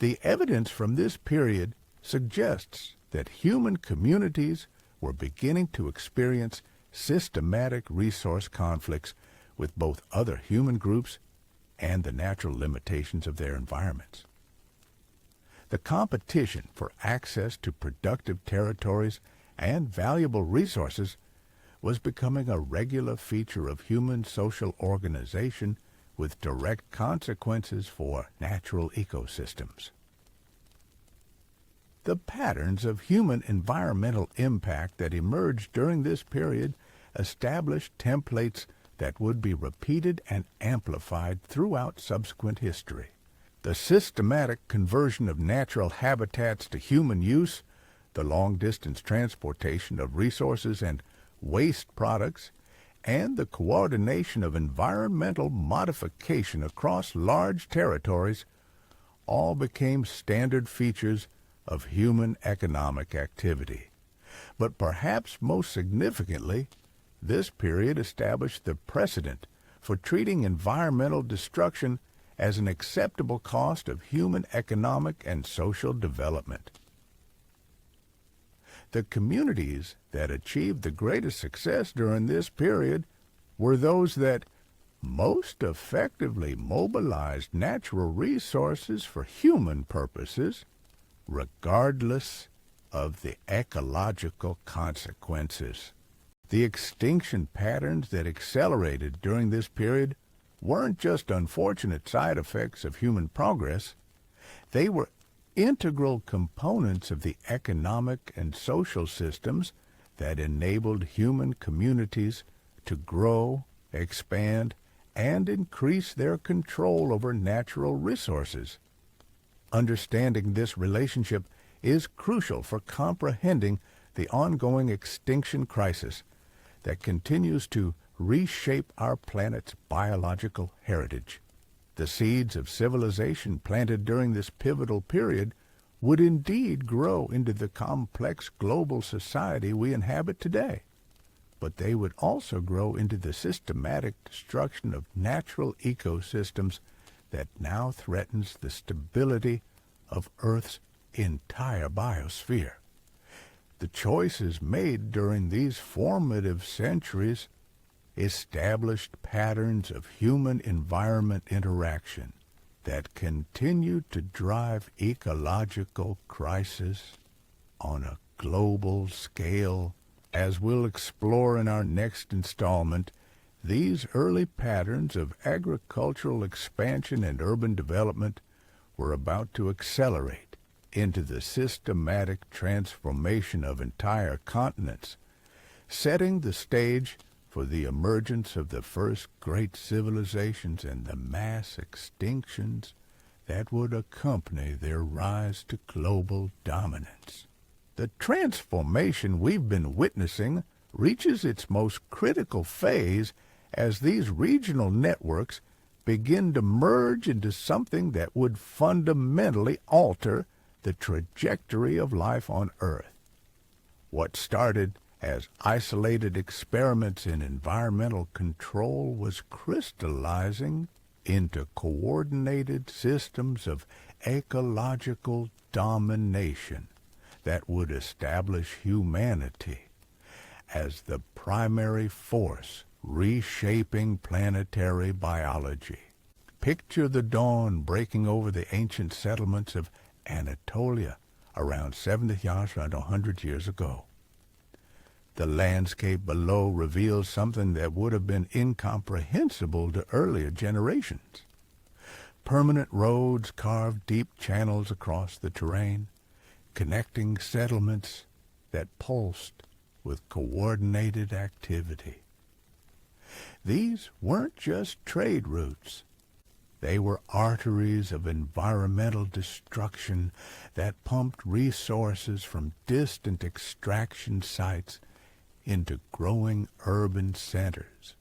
The evidence from this period suggests that human communities were beginning to experience systematic resource conflicts with both other human groups and the natural limitations of their environments. The competition for access to productive territories and valuable resources was becoming a regular feature of human social organization with direct consequences for natural ecosystems. The patterns of human environmental impact that emerged during this period established templates that would be repeated and amplified throughout subsequent history. The systematic conversion of natural habitats to human use, the long-distance transportation of resources and waste products, and the coordination of environmental modification across large territories all became standard features of human economic activity. But perhaps most significantly, this period established the precedent for treating environmental destruction as an acceptable cost of human economic and social development. The communities that achieved the greatest success during this period were those that most effectively mobilized natural resources for human purposes, regardless of the ecological consequences. The extinction patterns that accelerated during this period weren't just unfortunate side effects of human progress. They were integral components of the economic and social systems that enabled human communities to grow, expand, and increase their control over natural resources. Understanding this relationship is crucial for comprehending the ongoing extinction crisis that continues to reshape our planet's biological heritage. The seeds of civilization planted during this pivotal period would indeed grow into the complex global society we inhabit today, but they would also grow into the systematic destruction of natural ecosystems that now threatens the stability of Earth's entire biosphere. The choices made during these formative centuries established patterns of human-environment interaction that continue to drive ecological crisis on a global scale. As we'll explore in our next installment, these early patterns of agricultural expansion and urban development were about to accelerate into the systematic transformation of entire continents, setting the stage for the emergence of the first great civilizations and the mass extinctions that would accompany their rise to global dominance. The transformation we've been witnessing reaches its most critical phase as these regional networks begin to merge into something that would fundamentally alter the trajectory of life on Earth. What started as isolated experiments in environmental control was crystallizing into coordinated systems of ecological domination that would establish humanity as the primary force reshaping planetary biology. Picture the dawn breaking over the ancient settlements of Anatolia around 100 years ago. The landscape below reveals something that would have been incomprehensible to earlier generations. Permanent roads carved deep channels across the terrain, connecting settlements that pulsed with coordinated activity. These weren't just trade routes. They were arteries of environmental destruction that pumped resources from distant extraction sites into growing urban centers.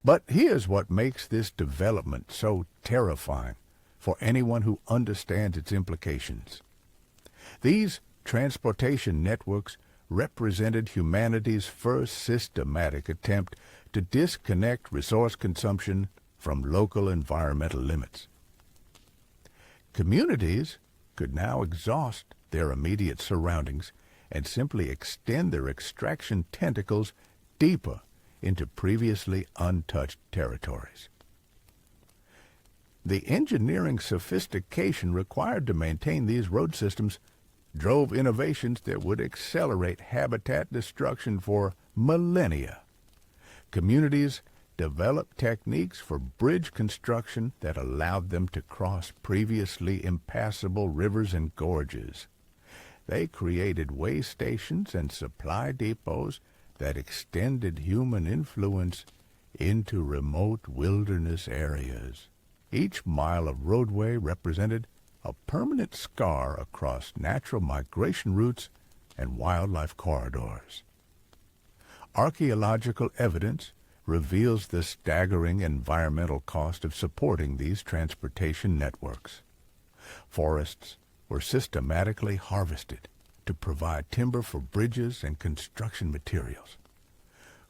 But here's what makes this development so terrifying for anyone who understands its implications. These transportation networks represented humanity's first systematic attempt to disconnect resource consumption from local environmental limits. Communities could now exhaust their immediate surroundings and simply extend their extraction tentacles deeper into previously untouched territories. The engineering sophistication required to maintain these road systems drove innovations that would accelerate habitat destruction for millennia. Communities developed techniques for bridge construction that allowed them to cross previously impassable rivers and gorges. They created way stations and supply depots that extended human influence into remote wilderness areas. Each mile of roadway represented a permanent scar across natural migration routes and wildlife corridors. Archaeological evidence reveals the staggering environmental cost of supporting these transportation networks. Forests were systematically harvested to provide timber for bridges and construction materials.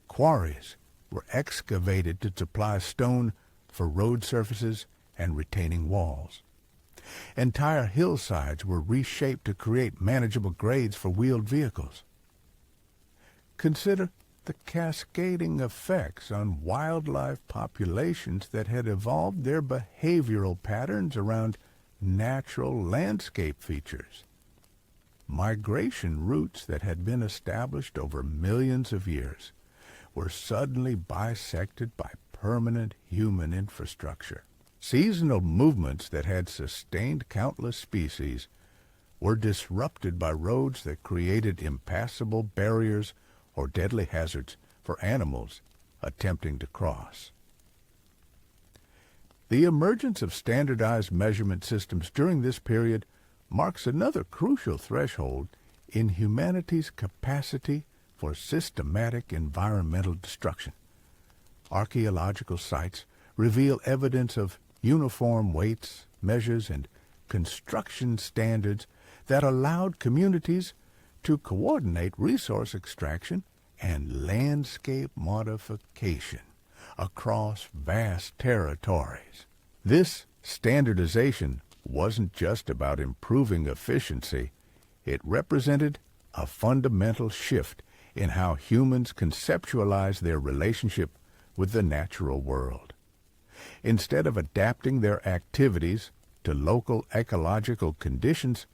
Quarries were excavated to supply stone for road surfaces and retaining walls. Entire hillsides were reshaped to create manageable grades for wheeled vehicles. Consider the cascading effects on wildlife populations that had evolved their behavioral patterns around natural landscape features. Migration routes that had been established over millions of years were suddenly bisected by permanent human infrastructure. Seasonal movements that had sustained countless species were disrupted by roads that created impassable barriers or deadly hazards for animals attempting to cross. The emergence of standardized measurement systems during this period marks another crucial threshold in humanity's capacity for systematic environmental destruction. Archaeological sites reveal evidence of uniform weights, measures, and construction standards that allowed communities to coordinate resource extraction and landscape modification across vast territories. This standardization wasn't just about improving efficiency. It represented a fundamental shift in how humans conceptualize their relationship with the natural world. Instead of adapting their activities to local ecological conditions,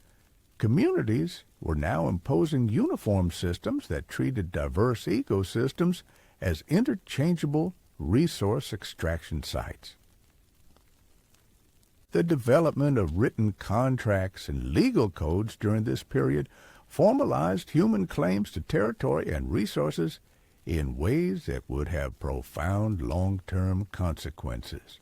communities were now imposing uniform systems that treated diverse ecosystems as interchangeable resource extraction sites. The development of written contracts and legal codes during this period formalized human claims to territory and resources in ways that would have profound long-term consequences.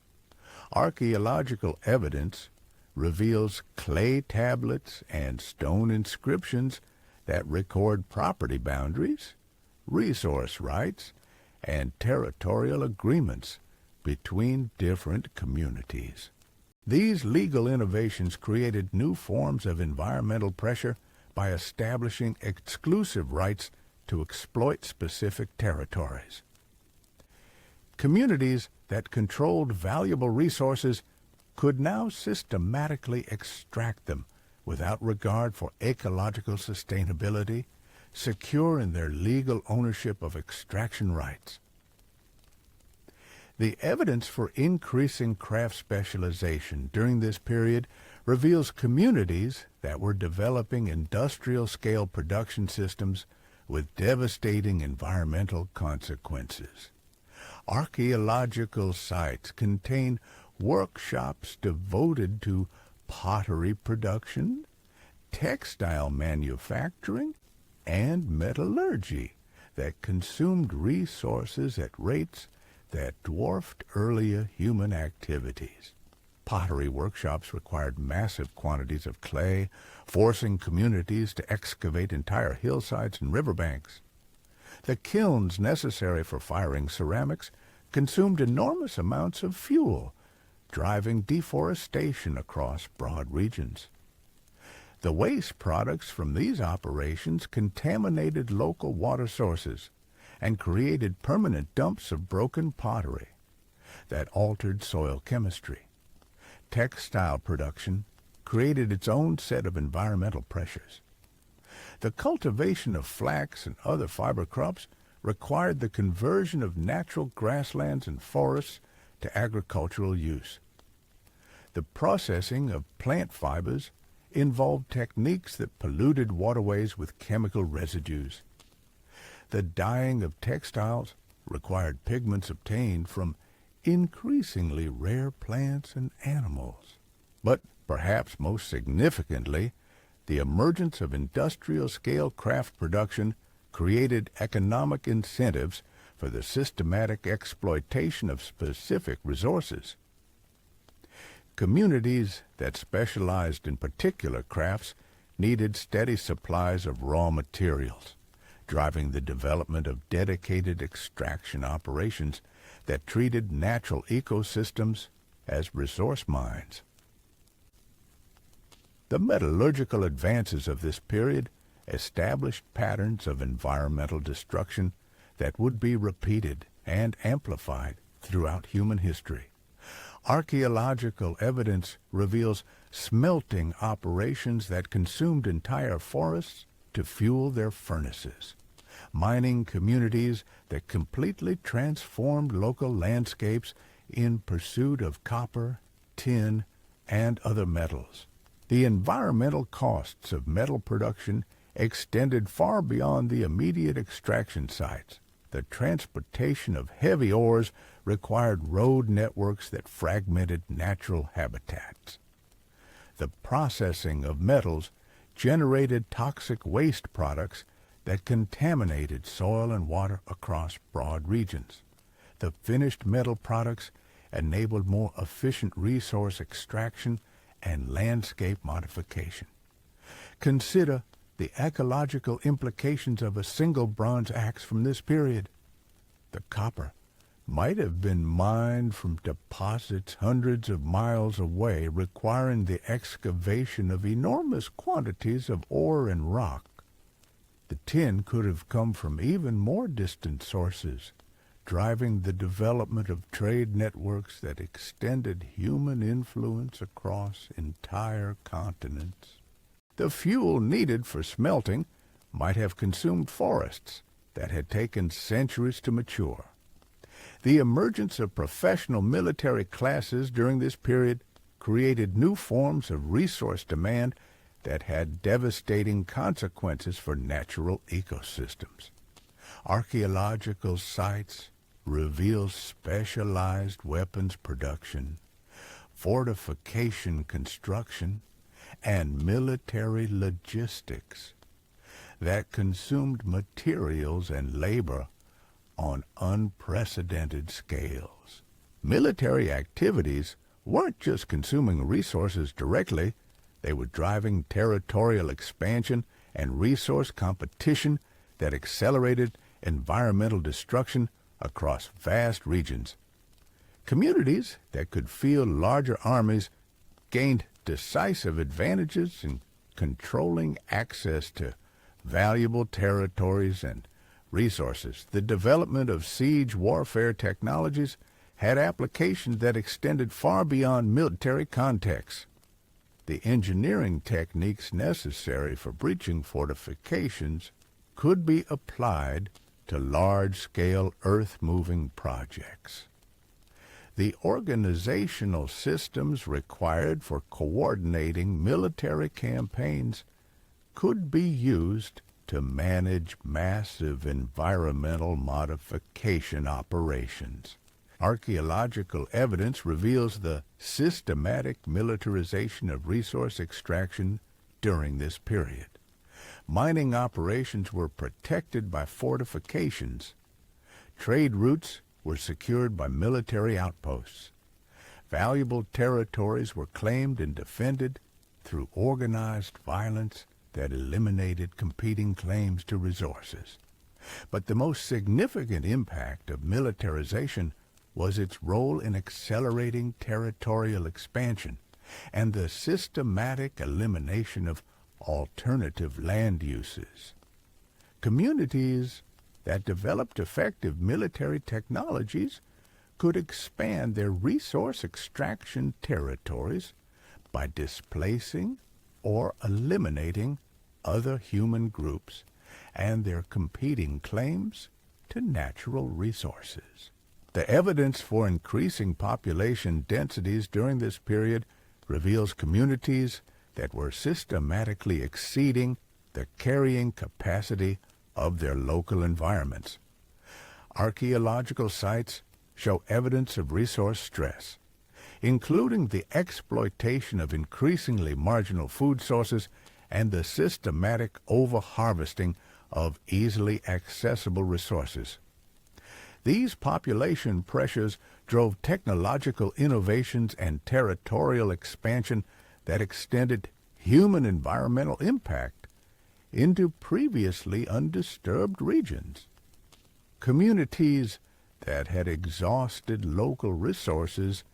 Archaeological evidence reveals clay tablets and stone inscriptions that record property boundaries, resource rights, and territorial agreements between different communities. These legal innovations created new forms of environmental pressure by establishing exclusive rights to exploit specific territories. Communities that controlled valuable resources could now systematically extract them without regard for ecological sustainability, secure in their legal ownership of extraction rights. The evidence for increasing craft specialization during this period reveals communities that were developing industrial-scale production systems with devastating environmental consequences. Archaeological sites contain workshops devoted to pottery production, textile manufacturing, and metallurgy that consumed resources at rates that dwarfed earlier human activities. Pottery workshops required massive quantities of clay, forcing communities to excavate entire hillsides and riverbanks. The kilns necessary for firing ceramics consumed enormous amounts of fuel, driving deforestation across broad regions. The waste products from these operations contaminated local water sources and created permanent dumps of broken pottery that altered soil chemistry. Textile production created its own set of environmental pressures. The cultivation of flax and other fiber crops required the conversion of natural grasslands and forests to agricultural use. The processing of plant fibers involved techniques that polluted waterways with chemical residues. The dyeing of textiles required pigments obtained from increasingly rare plants and animals. But perhaps most significantly, the emergence of industrial-scale craft production created economic incentives for the systematic exploitation of specific resources. Communities that specialized in particular crafts needed steady supplies of raw materials, driving the development of dedicated extraction operations that treated natural ecosystems as resource mines. The metallurgical advances of this period established patterns of environmental destruction that would be repeated and amplified throughout human history. Archaeological evidence reveals smelting operations that consumed entire forests to fuel their furnaces. mining communities that completely transformed local landscapes in pursuit of copper, tin, and other metals. The environmental costs of metal production extended far beyond the immediate extraction sites. The transportation of heavy ores required road networks that fragmented natural habitats. The processing of metals generated toxic waste products that contaminated soil and water across broad regions. The finished metal products enabled more efficient resource extraction and landscape modification. Consider the ecological implications of a single bronze axe from this period. The copper might have been mined from deposits hundreds of miles away, requiring the excavation of enormous quantities of ore and rock. The tin could have come from even more distant sources, driving the development of trade networks that extended human influence across entire continents. The fuel needed for smelting might have consumed forests that had taken centuries to mature. The emergence of professional military classes during this period created new forms of resource demand that had devastating consequences for natural ecosystems. Archaeological sites reveal specialized weapons production, fortification construction, and military logistics that consumed materials and labor on unprecedented scales. Military activities weren't just consuming resources directly, they were driving territorial expansion and resource competition that accelerated environmental destruction across vast regions. Communities that could field larger armies gained decisive advantages in controlling access to valuable territories and resources. The development of siege warfare technologies had applications that extended far beyond military contexts. The engineering techniques necessary for breaching fortifications could be applied to large-scale earth-moving projects. The organizational systems required for coordinating military campaigns could be used to manage massive environmental modification operations. Archaeological evidence reveals the systematic militarization of resource extraction during this period. Mining operations were protected by fortifications. Trade routes were secured by military outposts. Valuable territories were claimed and defended through organized violence that eliminated competing claims to resources. But the most significant impact of militarization was its role in accelerating territorial expansion and the systematic elimination of alternative land uses. Communities that developed effective military technologies could expand their resource extraction territories by displacing or eliminating other human groups and their competing claims to natural resources. The evidence for increasing population densities during this period reveals communities that were systematically exceeding the carrying capacity of their local environments. Archaeological sites show evidence of resource stress, including the exploitation of increasingly marginal food sources and the systematic overharvesting of easily accessible resources. These population pressures drove technological innovations and territorial expansion that extended human environmental impact into previously undisturbed regions. Communities that had exhausted local resources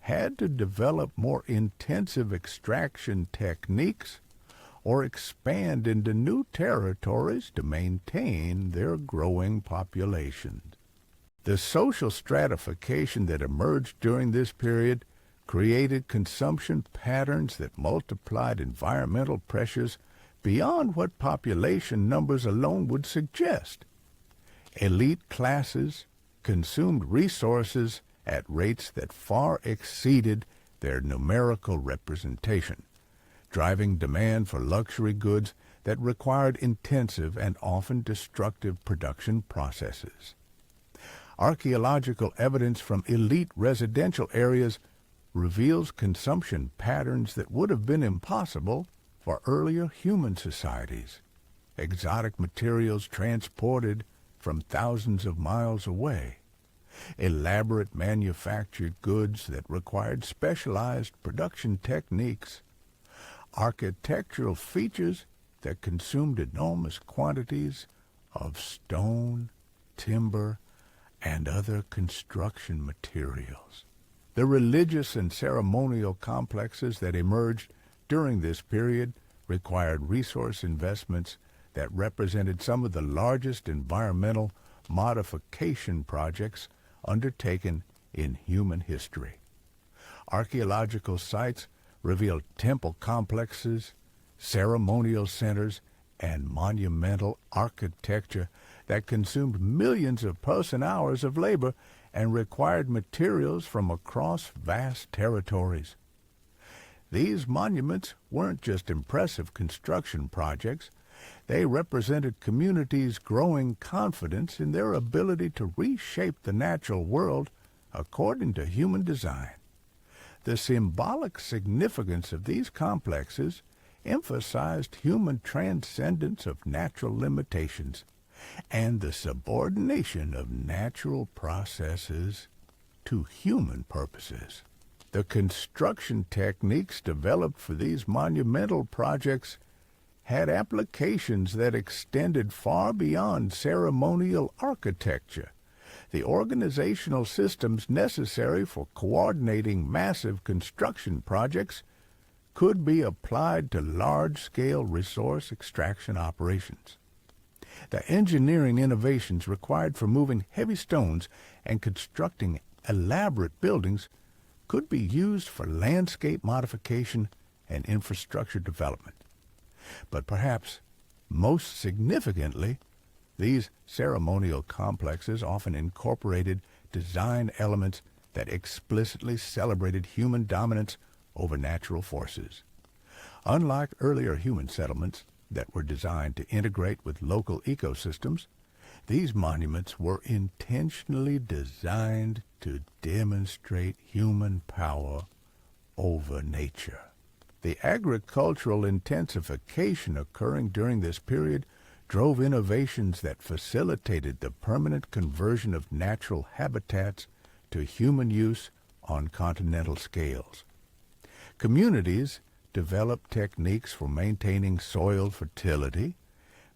had to develop more intensive extraction techniques or expand into new territories to maintain their growing populations. The social stratification that emerged during this period created consumption patterns that multiplied environmental pressures beyond what population numbers alone would suggest. Elite classes consumed resources at rates that far exceeded their numerical representation, driving demand for luxury goods that required intensive and often destructive production processes. Archaeological evidence from elite residential areas reveals consumption patterns that would have been impossible for earlier human societies. Exotic materials transported from thousands of miles away. Elaborate manufactured goods that required specialized production techniques. Architectural features that consumed enormous quantities of stone, timber, and other construction materials. The religious and ceremonial complexes that emerged during this period required resource investments that represented some of the largest environmental modification projects undertaken in human history. Archaeological sites reveal temple complexes, ceremonial centers, and monumental architecture that consumed millions of person-hours of labor and required materials from across vast territories. These monuments weren't just impressive construction projects. They represented communities' growing confidence in their ability to reshape the natural world according to human design. The symbolic significance of these complexes emphasized human transcendence of natural limitations and the subordination of natural processes to human purposes. The construction techniques developed for these monumental projects had applications that extended far beyond ceremonial architecture. The organizational systems necessary for coordinating massive construction projects could be applied to large-scale resource extraction operations. The engineering innovations required for moving heavy stones and constructing elaborate buildings could be used for landscape modification and infrastructure development. But perhaps most significantly, these ceremonial complexes often incorporated design elements that explicitly celebrated human dominance over natural forces. Unlike earlier human settlements that were designed to integrate with local ecosystems, these monuments were intentionally designed to demonstrate human power over nature. The agricultural intensification occurring during this period drove innovations that facilitated the permanent conversion of natural habitats to human use on continental scales. Communities developed techniques for maintaining soil fertility,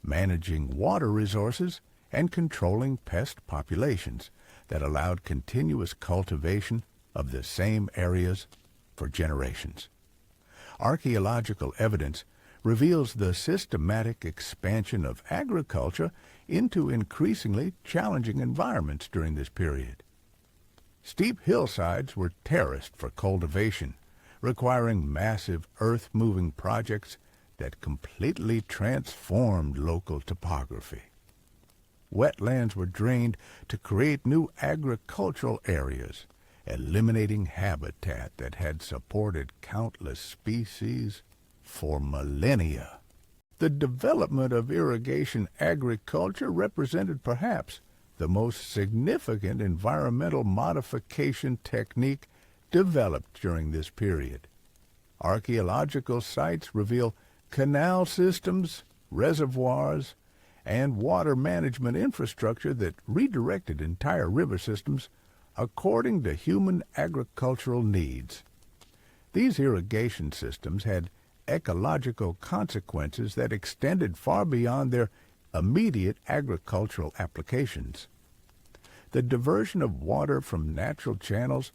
managing water resources, and controlling pest populations that allowed continuous cultivation of the same areas for generations. Archaeological evidence reveals the systematic expansion of agriculture into increasingly challenging environments during this period. Steep hillsides were terraced for cultivation, requiring massive earth-moving projects that completely transformed local topography. Wetlands were drained to create new agricultural areas, eliminating habitat that had supported countless species for millennia. The development of irrigation agriculture represented perhaps the most significant environmental modification technique developed during this period. Archaeological sites reveal canal systems, reservoirs, and water management infrastructure that redirected entire river systems according to human agricultural needs. These irrigation systems had ecological consequences that extended far beyond their immediate agricultural applications. The diversion of water from natural channels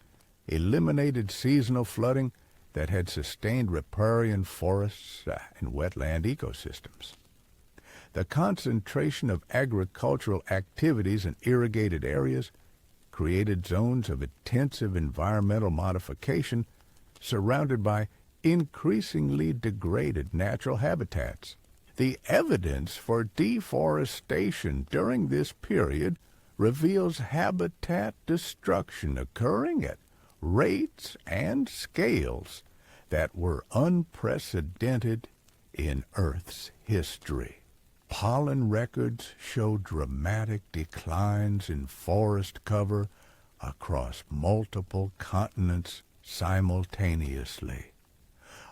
eliminated seasonal flooding that had sustained riparian forests and wetland ecosystems. The concentration of agricultural activities in irrigated areas created zones of intensive environmental modification surrounded by increasingly degraded natural habitats. The evidence for deforestation during this period reveals habitat destruction occurring at rates and scales that were unprecedented in Earth's history. Pollen records show dramatic declines in forest cover across multiple continents simultaneously.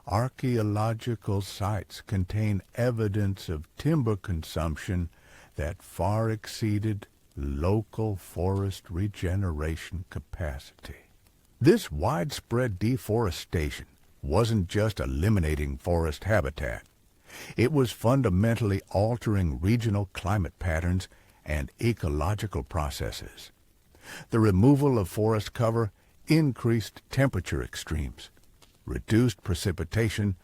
Archaeological sites contain evidence of timber consumption that far exceeded local forest regeneration capacity. This widespread deforestation wasn't just eliminating forest habitat. It was fundamentally altering regional climate patterns and ecological processes. The removal of forest cover increased temperature extremes, reduced precipitation,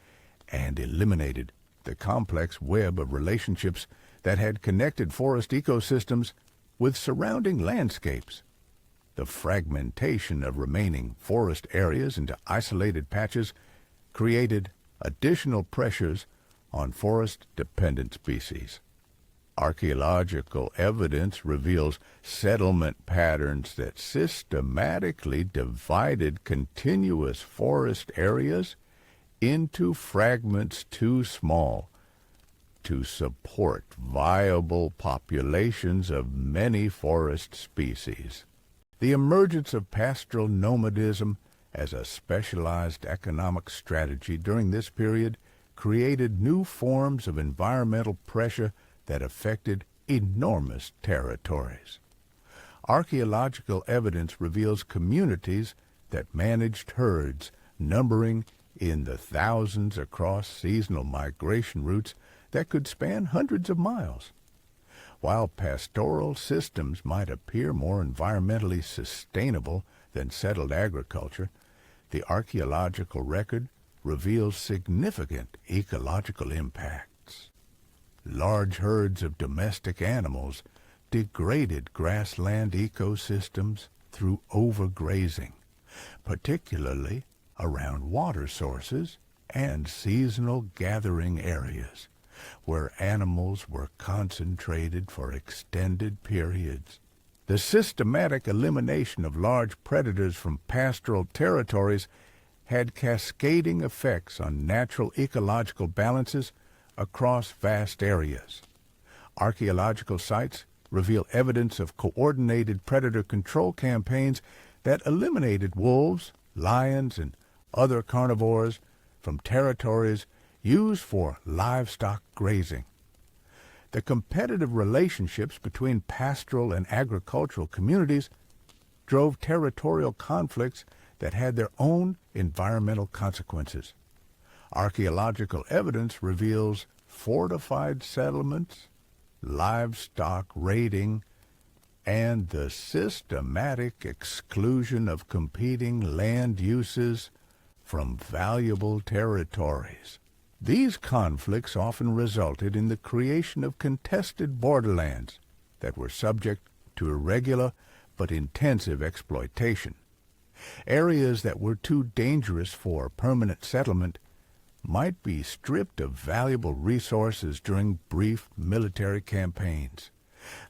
and eliminated the complex web of relationships that had connected forest ecosystems with surrounding landscapes. The fragmentation of remaining forest areas into isolated patches created additional pressures on forest-dependent species. Archaeological evidence reveals settlement patterns that systematically divided continuous forest areas into fragments too small to support viable populations of many forest species. The emergence of pastoral nomadism as a specialized economic strategy during this period created new forms of environmental pressure that affected enormous territories. Archaeological evidence reveals communities that managed herds numbering in the thousands across seasonal migration routes that could span hundreds of miles. While pastoral systems might appear more environmentally sustainable than settled agriculture, the archaeological record reveals significant ecological impacts. Large herds of domestic animals degraded grassland ecosystems through overgrazing, particularly around water sources and seasonal gathering areas, where animals were concentrated for extended periods. The systematic elimination of large predators from pastoral territories had cascading effects on natural ecological balances across vast areas. Archaeological sites reveal evidence of coordinated predator control campaigns that eliminated wolves, lions, and other carnivores from territories used for livestock grazing. The competitive relationships between pastoral and agricultural communities drove territorial conflicts that had their own environmental consequences. Archaeological evidence reveals fortified settlements, livestock raiding, and the systematic exclusion of competing land uses from valuable territories. These conflicts often resulted in the creation of contested borderlands that were subject to irregular but intensive exploitation. Areas that were too dangerous for permanent settlement might be stripped of valuable resources during brief military campaigns,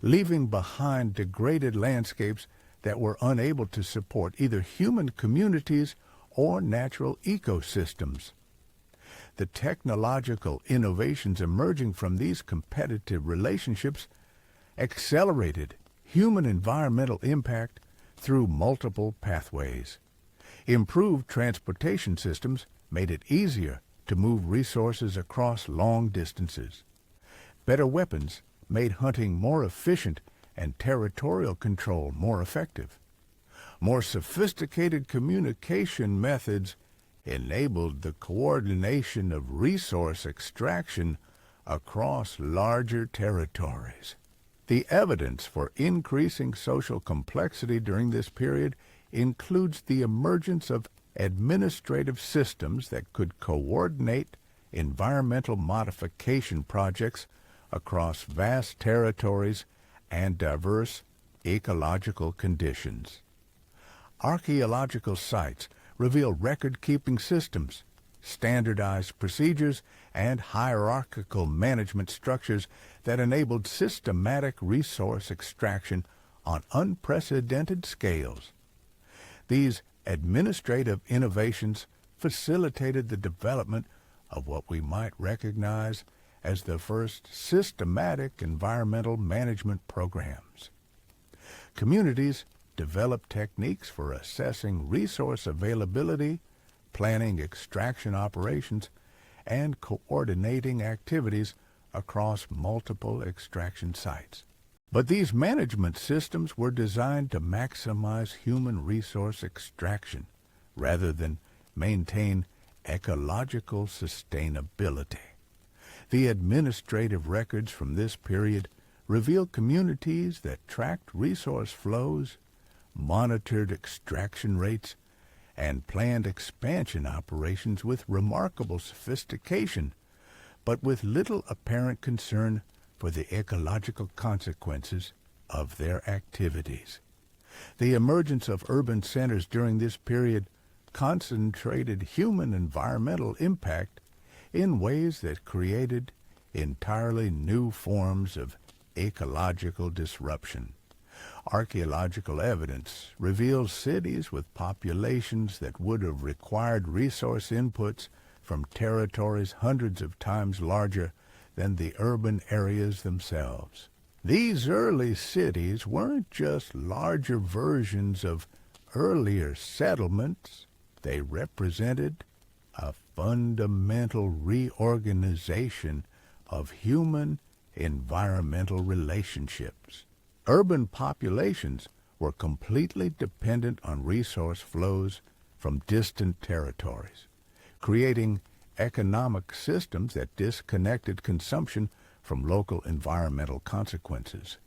leaving behind degraded landscapes that were unable to support either human communities or natural ecosystems. The technological innovations emerging from these competitive relationships accelerated human environmental impact through multiple pathways. Improved transportation systems made it easier to move resources across long distances. Better weapons made hunting more efficient and territorial control more effective. More sophisticated communication methods enabled the coordination of resource extraction across larger territories. The evidence for increasing social complexity during this period includes the emergence of administrative systems that could coordinate environmental modification projects across vast territories and diverse ecological conditions. Archaeological sites reveal record-keeping systems standardized procedures, and hierarchical management structures that enabled systematic resource extraction on unprecedented scales. These administrative innovations facilitated the development of what we might recognize as the first systematic environmental management programs. Communities developed techniques for assessing resource availability, planning extraction operations, and coordinating activities across multiple extraction sites. But these management systems were designed to maximize human resource extraction rather than maintain ecological sustainability. The administrative records from this period reveal communities that tracked resource flows, monitored extraction rates, and planned expansion operations with remarkable sophistication, but with little apparent concern for the ecological consequences of their activities. The emergence of urban centers during this period concentrated human environmental impact in ways that created entirely new forms of ecological disruption. Archaeological evidence reveals cities with populations that would have required resource inputs from territories hundreds of times larger than the urban areas themselves. These early cities weren't just larger versions of earlier settlements. They represented a fundamental reorganization of human environmental relationships. Urban populations were completely dependent on resource flows from distant territories, creating economic systems that disconnected consumption from local environmental consequences.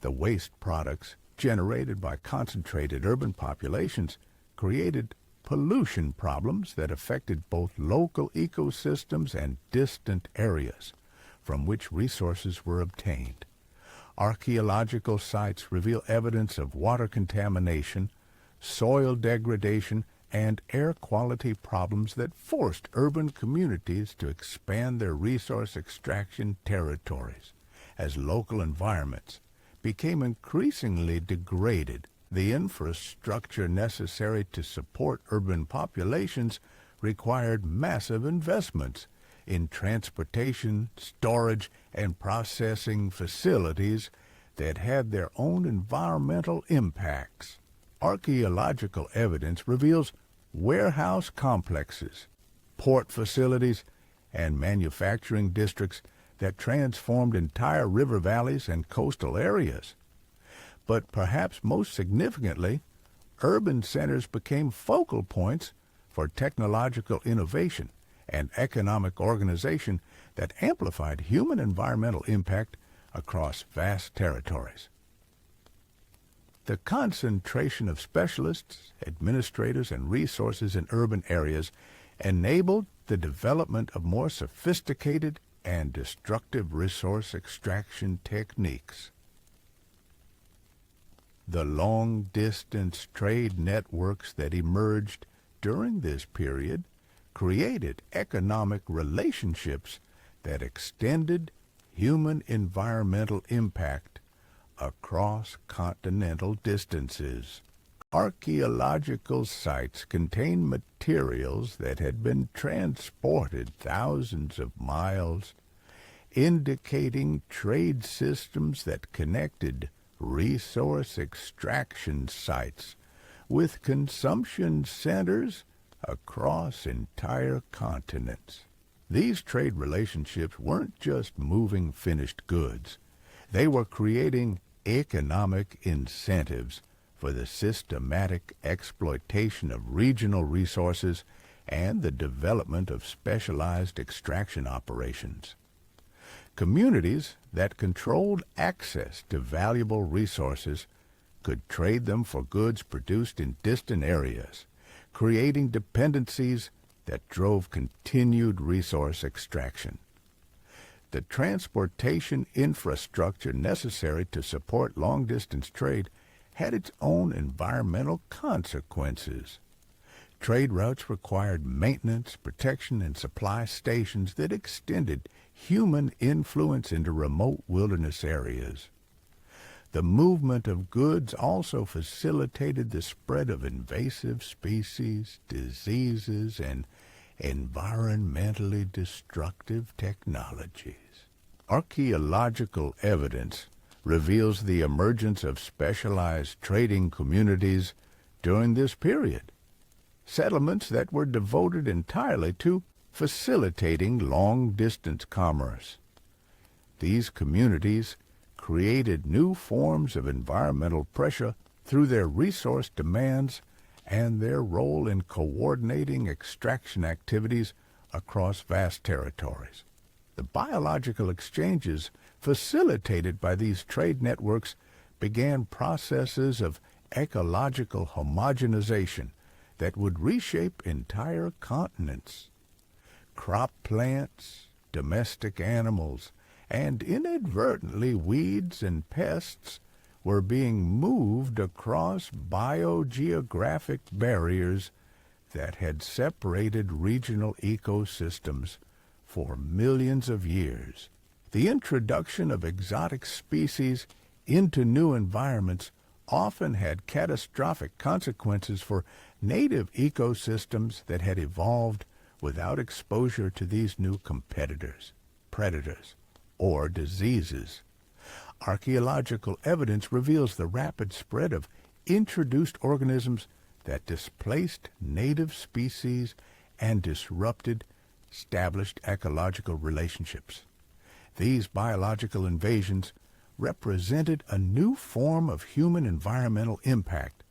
The waste products generated by concentrated urban populations created pollution problems that affected both local ecosystems and distant areas from which resources were obtained. Archaeological sites reveal evidence of water contamination, soil degradation, and air quality problems that forced urban communities to expand their resource extraction territories. As local environments became increasingly degraded, the infrastructure necessary to support urban populations required massive investments in transportation, storage, and processing facilities that had their own environmental impacts. Archaeological evidence reveals warehouse complexes, port facilities, and manufacturing districts that transformed entire river valleys and coastal areas. But perhaps most significantly, urban centers became focal points for technological innovation and economic organization that amplified human environmental impact across vast territories. The concentration of specialists, administrators, and resources in urban areas enabled the development of more sophisticated and destructive resource extraction techniques. The long-distance trade networks that emerged during this period created economic relationships that extended human environmental impact across continental distances. Archaeological sites contain materials that had been transported thousands of miles, indicating trade systems that connected resource extraction sites with consumption centers across entire continents. These trade relationships weren't just moving finished goods. They were creating economic incentives for the systematic exploitation of regional resources and the development of specialized extraction operations. Communities that controlled access to valuable resources could trade them for goods produced in distant areas, creating dependencies that drove continued resource extraction. The transportation infrastructure necessary to support long-distance trade had its own environmental consequences. Trade routes required maintenance, protection, and supply stations that extended human influence into remote wilderness areas. The movement of goods also facilitated the spread of invasive species, diseases, and environmentally destructive technologies. Archaeological evidence reveals the emergence of specialized trading communities during this period, settlements that were devoted entirely to facilitating long-distance commerce. These communities created new forms of environmental pressure through their resource demands and their role in coordinating extraction activities across vast territories. The biological exchanges facilitated by these trade networks began processes of ecological homogenization that would reshape entire continents. Crop plants, domestic animals, and inadvertently weeds and pests were being moved across biogeographic barriers that had separated regional ecosystems for millions of years. The introduction of exotic species into new environments often had catastrophic consequences for native ecosystems that had evolved without exposure to these new competitors, predators, or diseases. Archaeological evidence reveals the rapid spread of introduced organisms that displaced native species and disrupted established ecological relationships. These biological invasions represented a new form of human environmental impact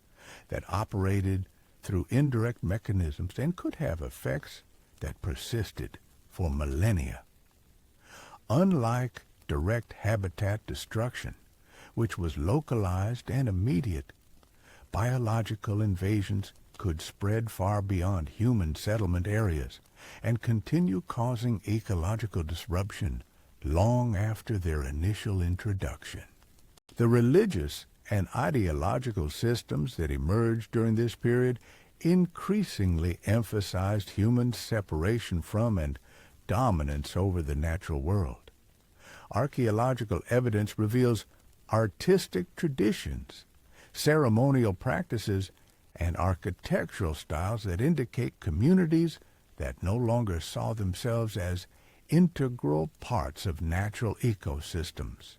that operated through indirect mechanisms and could have effects that persisted for millennia. Unlike direct habitat destruction, which was localized and immediate, biological invasions could spread far beyond human settlement areas and continue causing ecological disruption long after their initial introduction. The religious and ideological systems that emerged during this period increasingly emphasized human separation from and dominance over the natural world. Archaeological evidence reveals artistic traditions, ceremonial practices, and architectural styles that indicate communities that no longer saw themselves as integral parts of natural ecosystems.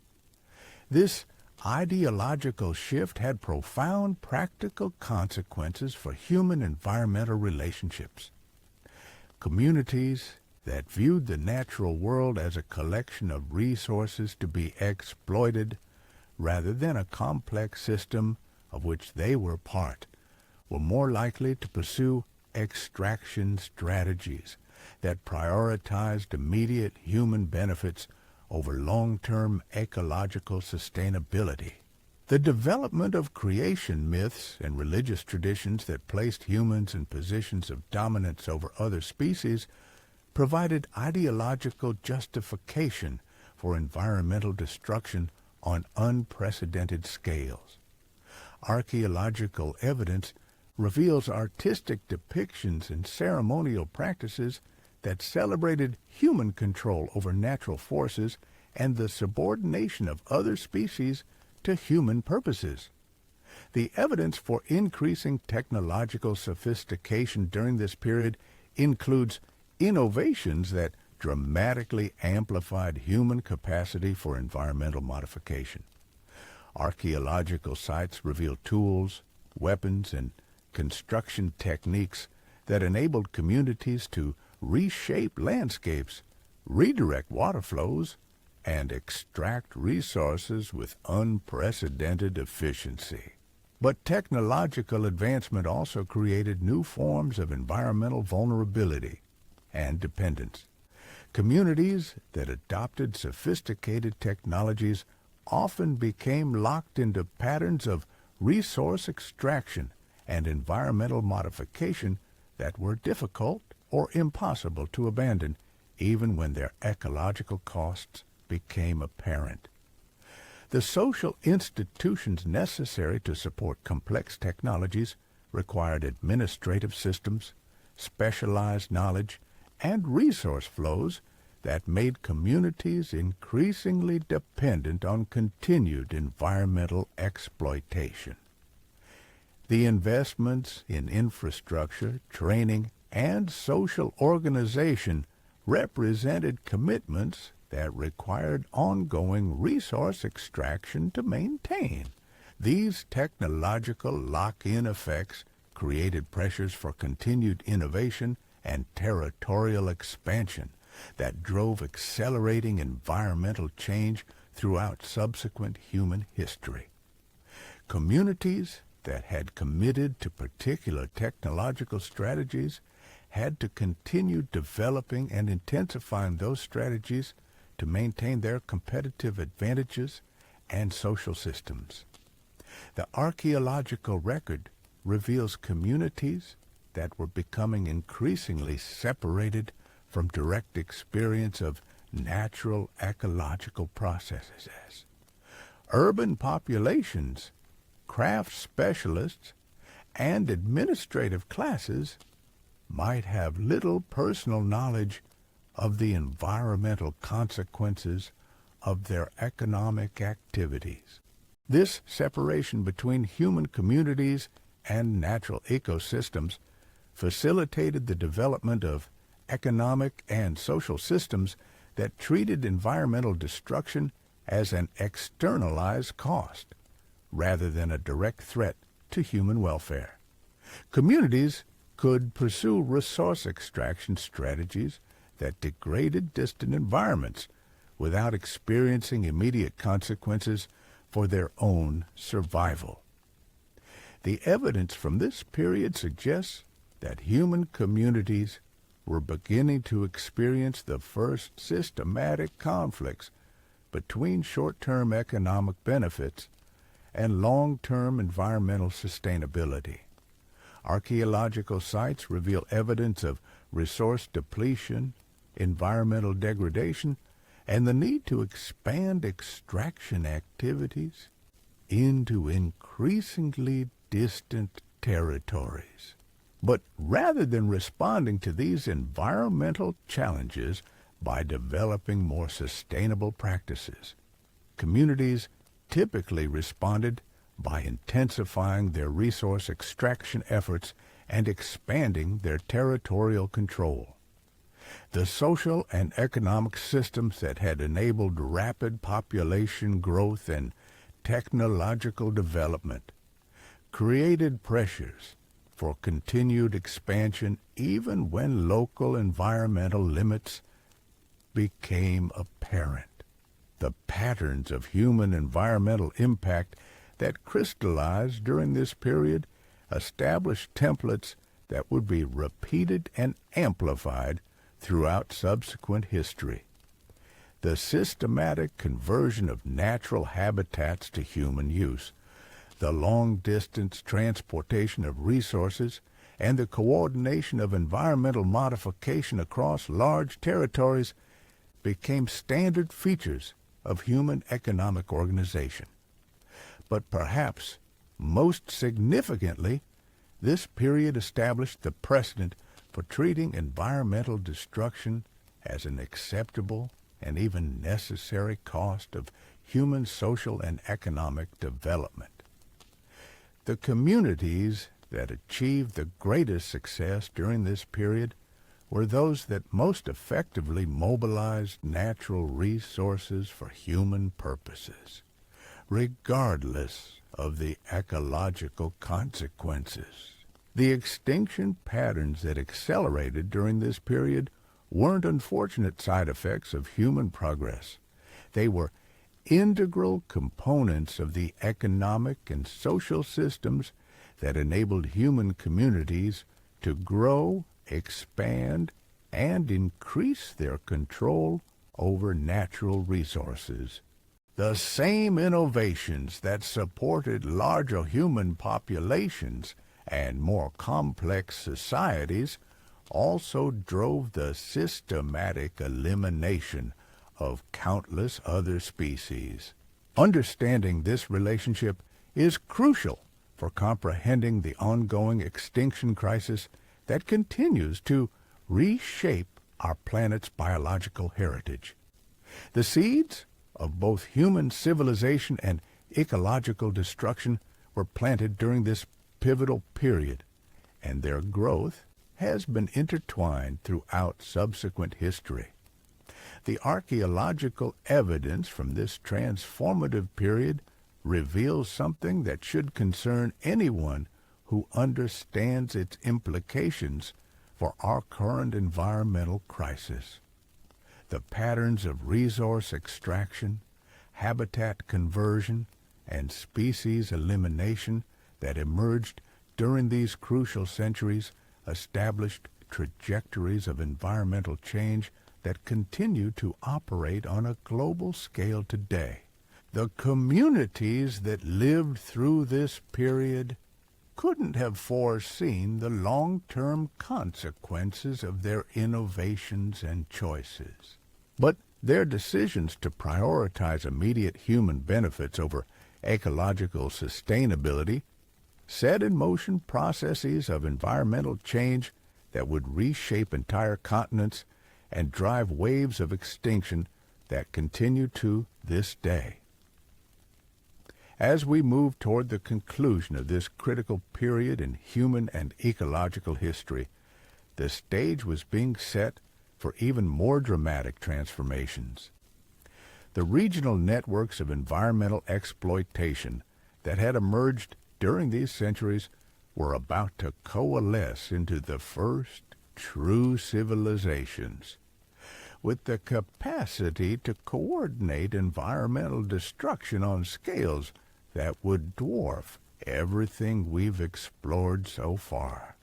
This ideological shift had profound practical consequences for human environmental relationships. Communities that viewed the natural world as a collection of resources to be exploited rather than a complex system of which they were part were more likely to pursue extraction strategies that prioritized immediate human benefits over long-term ecological sustainability. The development of creation myths and religious traditions that placed humans in positions of dominance over other species provided ideological justification for environmental destruction on unprecedented scales. Archaeological evidence reveals artistic depictions and ceremonial practices that celebrated human control over natural forces and the subordination of other species to human purposes. The evidence for increasing technological sophistication during this period includes innovations that dramatically amplified human capacity for environmental modification. Archaeological sites reveal tools, weapons, and construction techniques that enabled communities to reshape landscapes, redirect water flows, and extract resources with unprecedented efficiency. But technological advancement also created new forms of environmental vulnerability and dependence. Communities that adopted sophisticated technologies often became locked into patterns of resource extraction and environmental modification that were difficult or impossible to abandon, even when their ecological costs became apparent. The social institutions necessary to support complex technologies required administrative systems, specialized knowledge, and resource flows that made communities increasingly dependent on continued environmental exploitation. The investments in infrastructure, training, and social organization represented commitments that required ongoing resource extraction to maintain. These technological lock-in effects created pressures for continued innovation and territorial expansion that drove accelerating environmental change throughout subsequent human history. Communities that had committed to particular technological strategies had to continue developing and intensifying those strategies to maintain their competitive advantages and social systems. The archaeological record reveals communities that were becoming increasingly separated from direct experience of natural ecological processes. Urban populations, craft specialists, and administrative classes might have little personal knowledge of the environmental consequences of their economic activities. This separation between human communities and natural ecosystems facilitated the development of economic and social systems that treated environmental destruction as an externalized cost rather than a direct threat to human welfare. Communities could pursue resource extraction strategies that degraded distant environments without experiencing immediate consequences for their own survival. The evidence from this period suggests that human communities were beginning to experience the first systematic conflicts between short-term economic benefits and long-term environmental sustainability. Archaeological sites reveal evidence of resource depletion, environmental degradation, and the need to expand extraction activities into increasingly distant territories. But rather than responding to these environmental challenges by developing more sustainable practices, communities typically responded by intensifying their resource extraction efforts and expanding their territorial control. The social and economic systems that had enabled rapid population growth and technological development created pressures for continued expansion even when local environmental limits became apparent. The patterns of human environmental impact that crystallized during this period established templates that would be repeated and amplified throughout subsequent history. The systematic conversion of natural habitats to human use, the long-distance transportation of resources, and the coordination of environmental modification across large territories became standard features of human economic organization. But perhaps most significantly, this period established the precedent for treating environmental destruction as an acceptable and even necessary cost of human social and economic development. The communities that achieved the greatest success during this period were those that most effectively mobilized natural resources for human purposes, regardless of the ecological consequences. The extinction patterns that accelerated during this period weren't unfortunate side effects of human progress. They were integral components of the economic and social systems that enabled human communities to grow, expand, and increase their control over natural resources. The same innovations that supported larger human populations and more complex societies also drove the systematic elimination of countless other species. Understanding this relationship is crucial for comprehending the ongoing extinction crisis that continues to reshape our planet's biological heritage. The seeds of both human civilization and ecological destruction were planted during this pivotal period, and their growth has been intertwined throughout subsequent history. The archaeological evidence from this transformative period reveals something that should concern anyone who understands its implications for our current environmental crisis. The patterns of resource extraction, habitat conversion, and species elimination that emerged during these crucial centuries established trajectories of environmental change that continue to operate on a global scale today. The communities that lived through this period couldn't have foreseen the long-term consequences of their innovations and choices. But their decisions to prioritize immediate human benefits over ecological sustainability set in motion processes of environmental change that would reshape entire continents and drive waves of extinction that continue to this day. As we move toward the conclusion of this critical period in human and ecological history, the stage was being set for even more dramatic transformations. The regional networks of environmental exploitation that had emerged during these centuries were about to coalesce into the first true civilizations, with the capacity to coordinate environmental destruction on scales that would dwarf everything we've explored so far.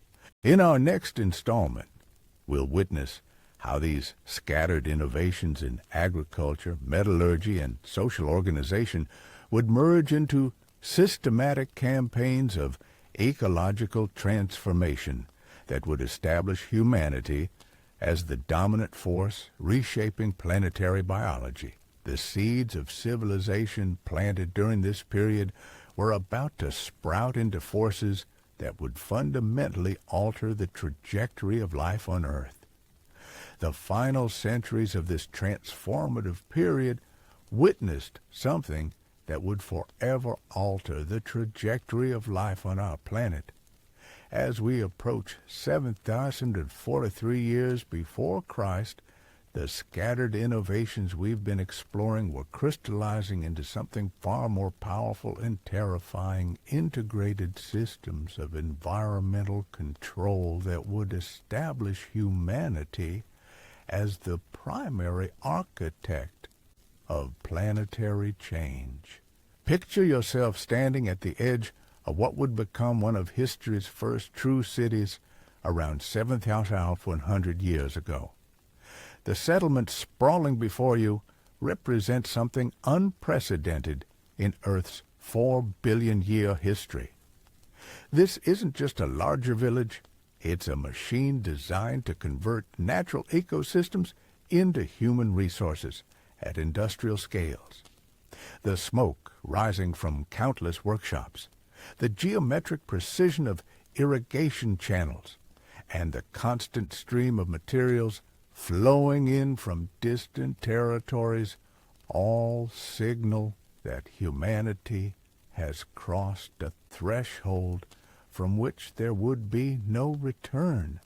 In our next installment, we'll witness how these scattered innovations in agriculture, metallurgy, and social organization would merge into systematic campaigns of ecological transformation that would establish humanity as the dominant force reshaping planetary biology. The seeds of civilization planted during this period were about to sprout into forces that would fundamentally alter the trajectory of life on Earth. The final centuries of this transformative period witnessed something that would forever alter the trajectory of life on our planet. As we approach 7,043 years before Christ, the scattered innovations we've been exploring were crystallizing into something far more powerful and terrifying: integrated systems of environmental control that would establish humanity as the primary architect of planetary change. Picture yourself standing at the edge of what would become one of history's first true cities around 7,100 years ago. The settlement sprawling before you represents something unprecedented in Earth's 4 billion-year history. This isn't just a larger village. It's a machine designed to convert natural ecosystems into human resources at industrial scales. The smoke rising from countless workshops, the geometric precision of irrigation channels, and the constant stream of materials flowing in from distant territories all signal that humanity has crossed a threshold from which there would be no return.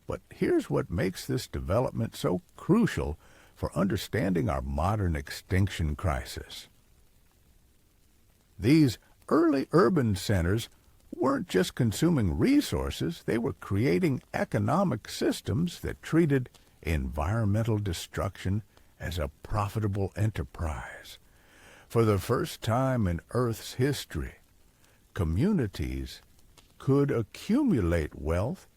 But here's what makes this development so crucial for understanding our modern extinction crisis. These early urban centers weren't just consuming resources, they were creating economic systems that treated environmental destruction as a profitable enterprise. For the first time in Earth's history, communities could accumulate wealth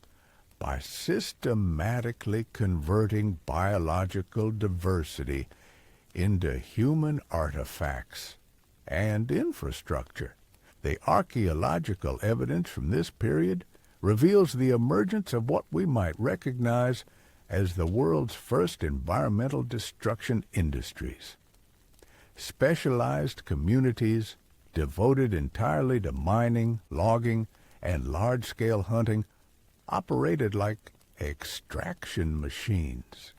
by systematically converting biological diversity into human artifacts and infrastructure. The archaeological evidence from this period reveals the emergence of what we might recognize as the world's first environmental destruction industries. Specialized communities devoted entirely to mining, logging, and large-scale hunting, operated like extraction machines,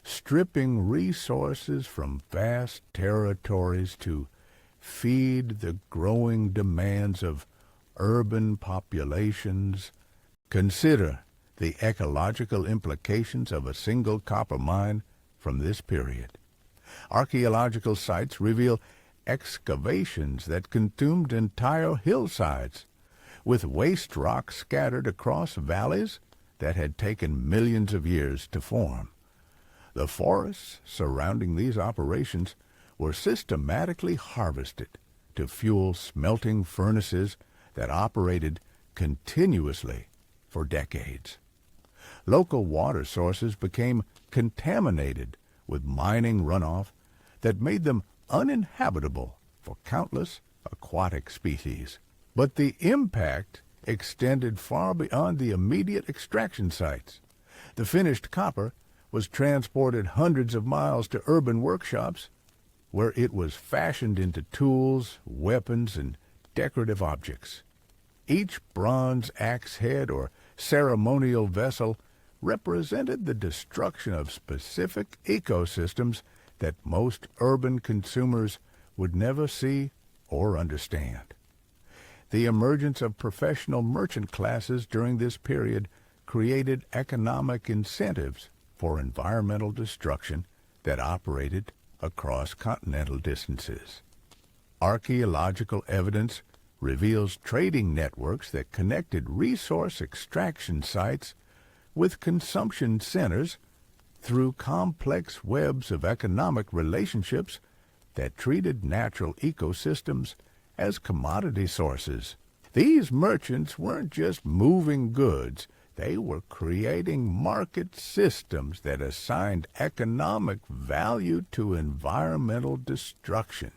stripping resources from vast territories to feed the growing demands of urban populations. Consider the ecological implications of a single copper mine from this period. Archaeological sites reveal excavations that consumed entire hillsides, with waste rock scattered across valleys that had taken millions of years to form. The forests surrounding these operations were systematically harvested to fuel smelting furnaces that operated continuously for decades. Local water sources became contaminated with mining runoff that made them uninhabitable for countless aquatic species. But the impact extended far beyond the immediate extraction sites. The finished copper was transported hundreds of miles to urban workshops, where it was fashioned into tools, weapons, and decorative objects. Each bronze axe head or ceremonial vessel represented the destruction of specific ecosystems that most urban consumers would never see or understand. The emergence of professional merchant classes during this period created economic incentives for environmental destruction that operated across continental distances. Archaeological evidence reveals trading networks that connected resource extraction sites with consumption centers through complex webs of economic relationships that treated natural ecosystems as commodity sources. These merchants weren't just moving goods, they were creating market systems that assigned economic value to environmental destruction.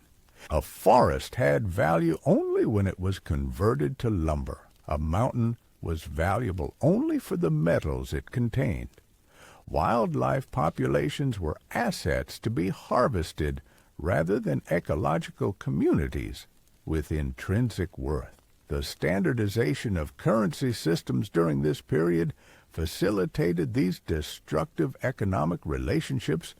A forest had value only when it was converted to lumber. A mountain was valuable only for the metals it contained. Wildlife populations were assets to be harvested rather than ecological communities with intrinsic worth. The standardization of currency systems during this period facilitated these destructive economic relationships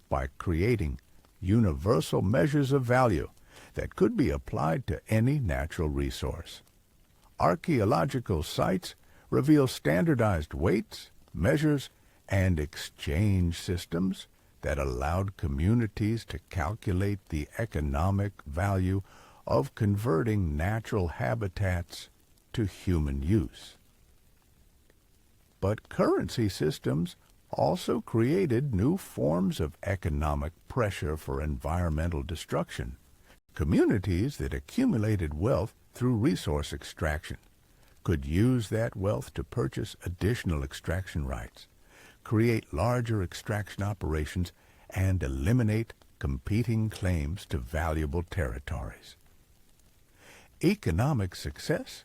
by creating universal measures of value that could be applied to any natural resource. Archaeological sites reveal standardized weights, measures, and exchange systems that allowed communities to calculate the economic value of converting natural habitats to human use. But currency systems also created new forms of economic pressure for environmental destruction. Communities that accumulated wealth through resource extraction could use that wealth to purchase additional extraction rights, create larger extraction operations, and eliminate competing claims to valuable territories. Economic success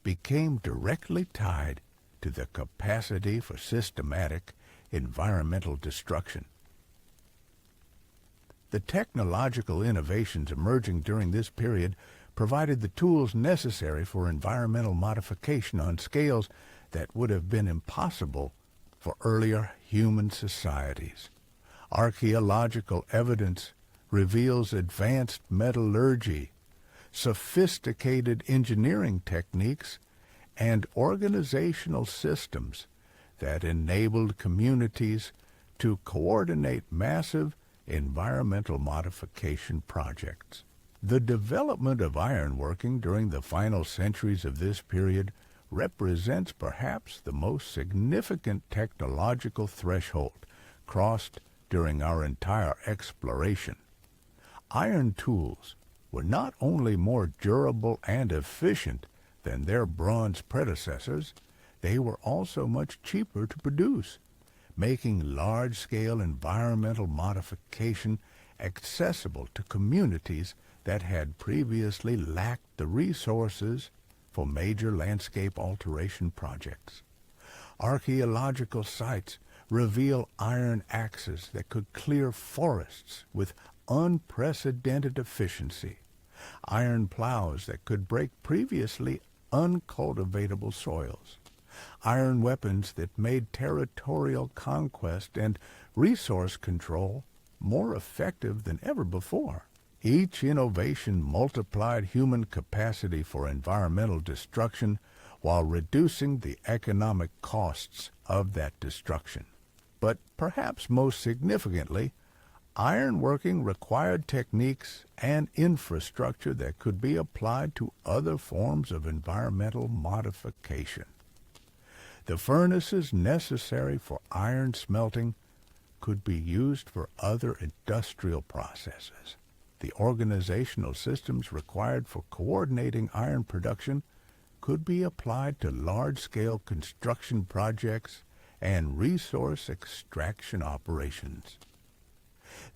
became directly tied to the capacity for systematic environmental destruction. The technological innovations emerging during this period provided the tools necessary for environmental modification on scales that would have been impossible for earlier human societies. Archaeological evidence reveals advanced metallurgy, sophisticated engineering techniques, and organizational systems that enabled communities to coordinate massive environmental modification projects. The development of ironworking during the final centuries of this period represents perhaps the most significant technological threshold crossed during our entire exploration. Iron tools were not only more durable and efficient than their bronze predecessors, they were also much cheaper to produce, making large-scale environmental modification accessible to communities that had previously lacked the resources for major landscape alteration projects. Archaeological sites reveal iron axes that could clear forests with unprecedented efficiency, iron plows that could break previously uncultivatable soils, iron weapons that made territorial conquest and resource control more effective than ever before. Each innovation multiplied human capacity for environmental destruction while reducing the economic costs of that destruction. But perhaps most significantly, ironworking required techniques and infrastructure that could be applied to other forms of environmental modification. The furnaces necessary for iron smelting could be used for other industrial processes. The organizational systems required for coordinating iron production could be applied to large-scale construction projects and resource extraction operations.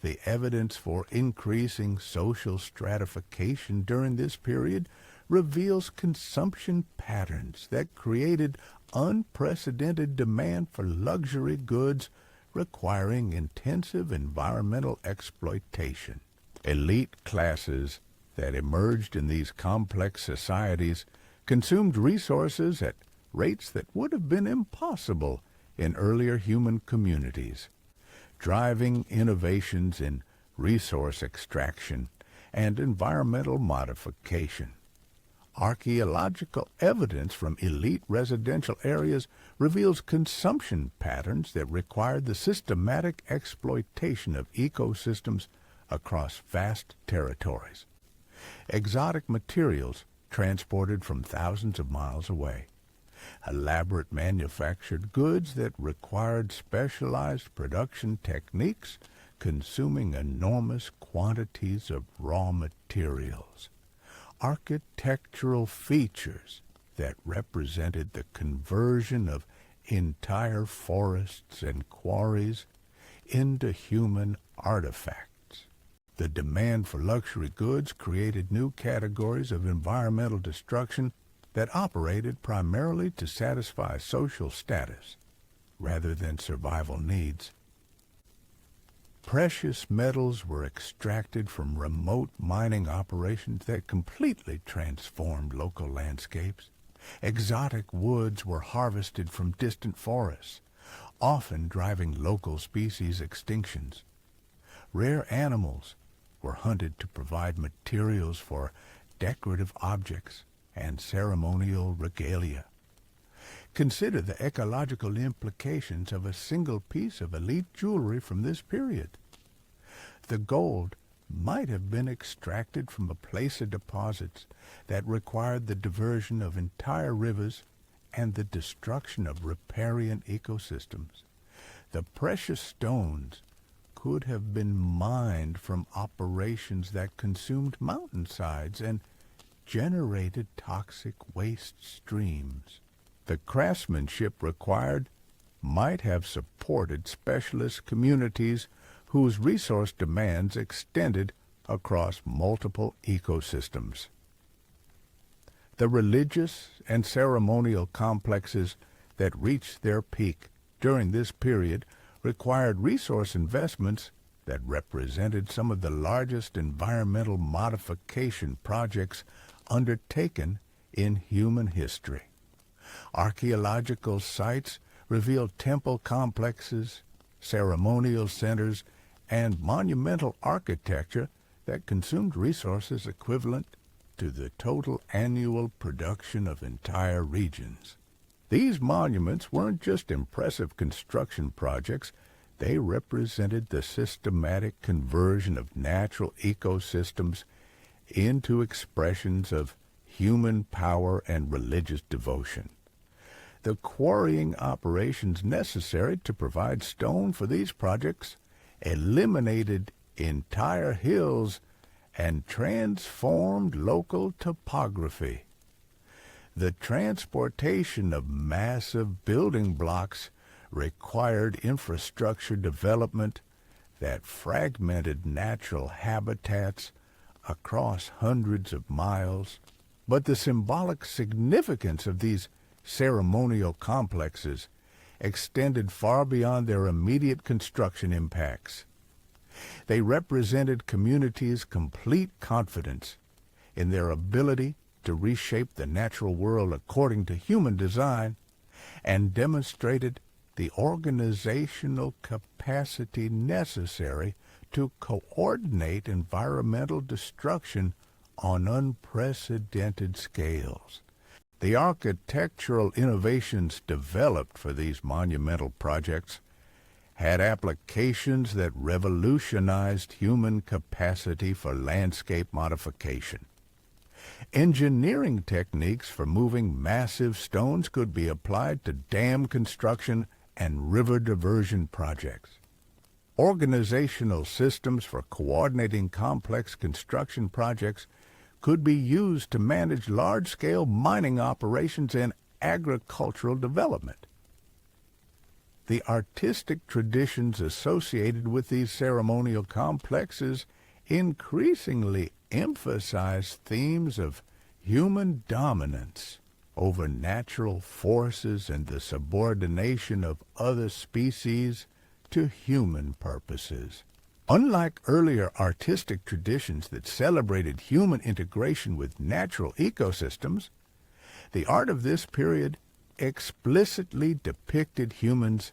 The evidence for increasing social stratification during this period reveals consumption patterns that created unprecedented demand for luxury goods requiring intensive environmental exploitation. Elite classes that emerged in these complex societies consumed resources at rates that would have been impossible in earlier human communities, driving innovations in resource extraction and environmental modification. Archaeological evidence from elite residential areas reveals consumption patterns that required the systematic exploitation of ecosystems across vast territories. Exotic materials transported from thousands of miles away. Elaborate manufactured goods that required specialized production techniques, consuming enormous quantities of raw materials. Architectural features that represented the conversion of entire forests and quarries into human artifacts. The demand for luxury goods created new categories of environmental destruction that operated primarily to satisfy social status rather than survival needs. Precious metals were extracted from remote mining operations that completely transformed local landscapes. Exotic woods were harvested from distant forests, often driving local species extinctions. Rare animals were hunted to provide materials for decorative objects and ceremonial regalia. Consider the ecological implications of a single piece of elite jewelry from this period. The gold might have been extracted from a place of deposits that required the diversion of entire rivers and the destruction of riparian ecosystems. The precious stones could have been mined from operations that consumed mountainsides and generated toxic waste streams. The craftsmanship required might have supported specialist communities whose resource demands extended across multiple ecosystems. The religious and ceremonial complexes that reached their peak during this period required resource investments that represented some of the largest environmental modification projects undertaken in human history. Archaeological sites reveal temple complexes, ceremonial centers, and monumental architecture that consumed resources equivalent to the total annual production of entire regions. These monuments weren't just impressive construction projects, they represented the systematic conversion of natural ecosystems into expressions of human power and religious devotion. The quarrying operations necessary to provide stone for these projects eliminated entire hills and transformed local topography. The transportation of massive building blocks required infrastructure development that fragmented natural habitats across hundreds of miles. But the symbolic significance of these ceremonial complexes extended far beyond their immediate construction impacts. They represented communities' complete confidence in their ability to reshape the natural world according to human design, and demonstrated the organizational capacity necessary to coordinate environmental destruction on unprecedented scales. The architectural innovations developed for these monumental projects had applications that revolutionized human capacity for landscape modification. Engineering techniques for moving massive stones could be applied to dam construction and river diversion projects. Organizational systems for coordinating complex construction projects could be used to manage large-scale mining operations and agricultural development. The artistic traditions associated with these ceremonial complexes increasingly emphasize themes of human dominance over natural forces and the subordination of other species to human purposes. Unlike earlier artistic traditions that celebrated human integration with natural ecosystems, the art of this period explicitly depicted humans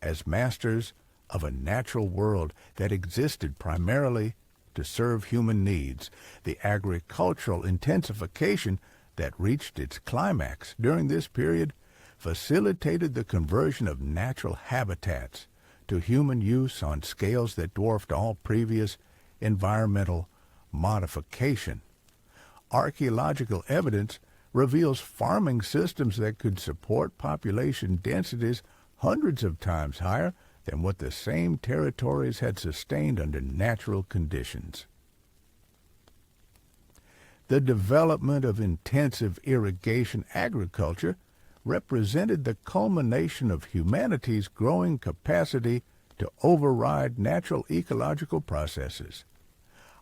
as masters of a natural world that existed primarily to serve human needs. The agricultural intensification that reached its climax during this period facilitated the conversion of natural habitats to human use on scales that dwarfed all previous environmental modification. Archaeological evidence reveals farming systems that could support population densities hundreds of times higher than what the same territories had sustained under natural conditions. The development of intensive irrigation agriculture represented the culmination of humanity's growing capacity to override natural ecological processes.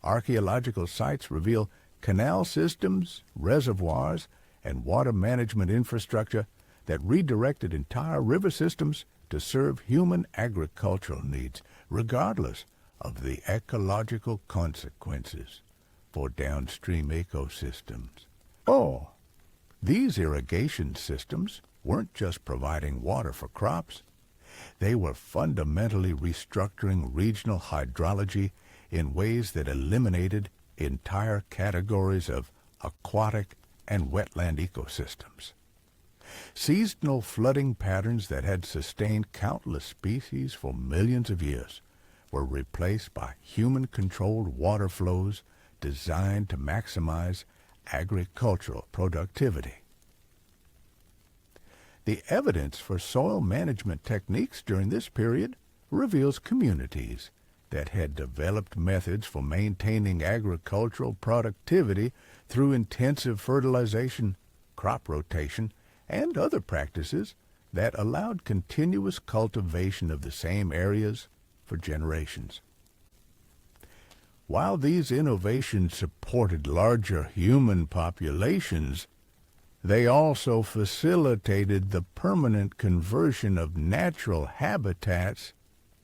Archaeological sites reveal canal systems, reservoirs, and water management infrastructure that redirected entire river systems to serve human agricultural needs, regardless of the ecological consequences for downstream ecosystems. These irrigation systems weren't just providing water for crops. They were fundamentally restructuring regional hydrology in ways that eliminated entire categories of aquatic and wetland ecosystems. Seasonal flooding patterns that had sustained countless species for millions of years were replaced by human-controlled water flows designed to maximize agricultural productivity. The evidence for soil management techniques during this period reveals communities that had developed methods for maintaining agricultural productivity through intensive fertilization, crop rotation, and other practices that allowed continuous cultivation of the same areas for generations. While these innovations supported larger human populations, they also facilitated the permanent conversion of natural habitats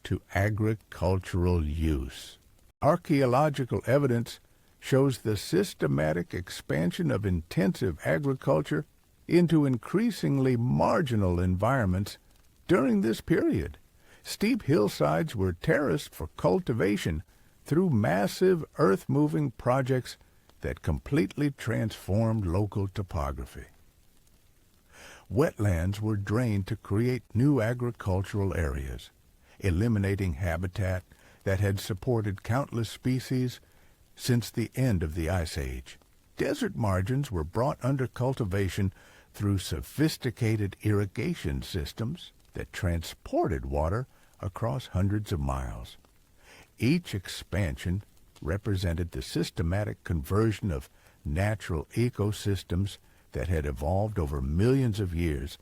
to agricultural use. Archaeological evidence shows the systematic expansion of intensive agriculture into increasingly marginal environments during this period. Steep hillsides were terraced for cultivation through massive earth-moving projects that completely transformed local topography. Wetlands were drained to create new agricultural areas, eliminating habitat that had supported countless species since the end of the Ice Age. Desert margins were brought under cultivation through sophisticated irrigation systems that transported water across hundreds of miles. Each expansion represented the systematic conversion of natural ecosystems that had evolved over millions of years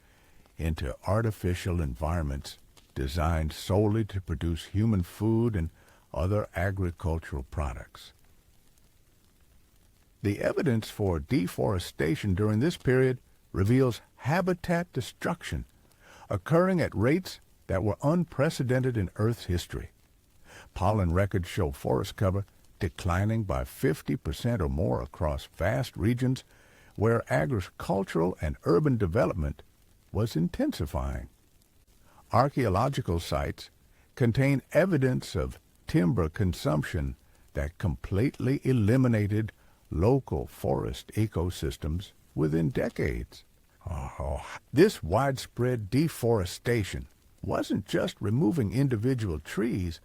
into artificial environments designed solely to produce human food and other agricultural products. The evidence for deforestation during this period reveals habitat destruction occurring at rates that were unprecedented in Earth's history. Pollen records show forest cover declining by 50% or more across vast regions where agricultural and urban development was intensifying. Archaeological sites contain evidence of timber consumption that completely eliminated local forest ecosystems within decades. This widespread deforestation wasn't just removing individual trees,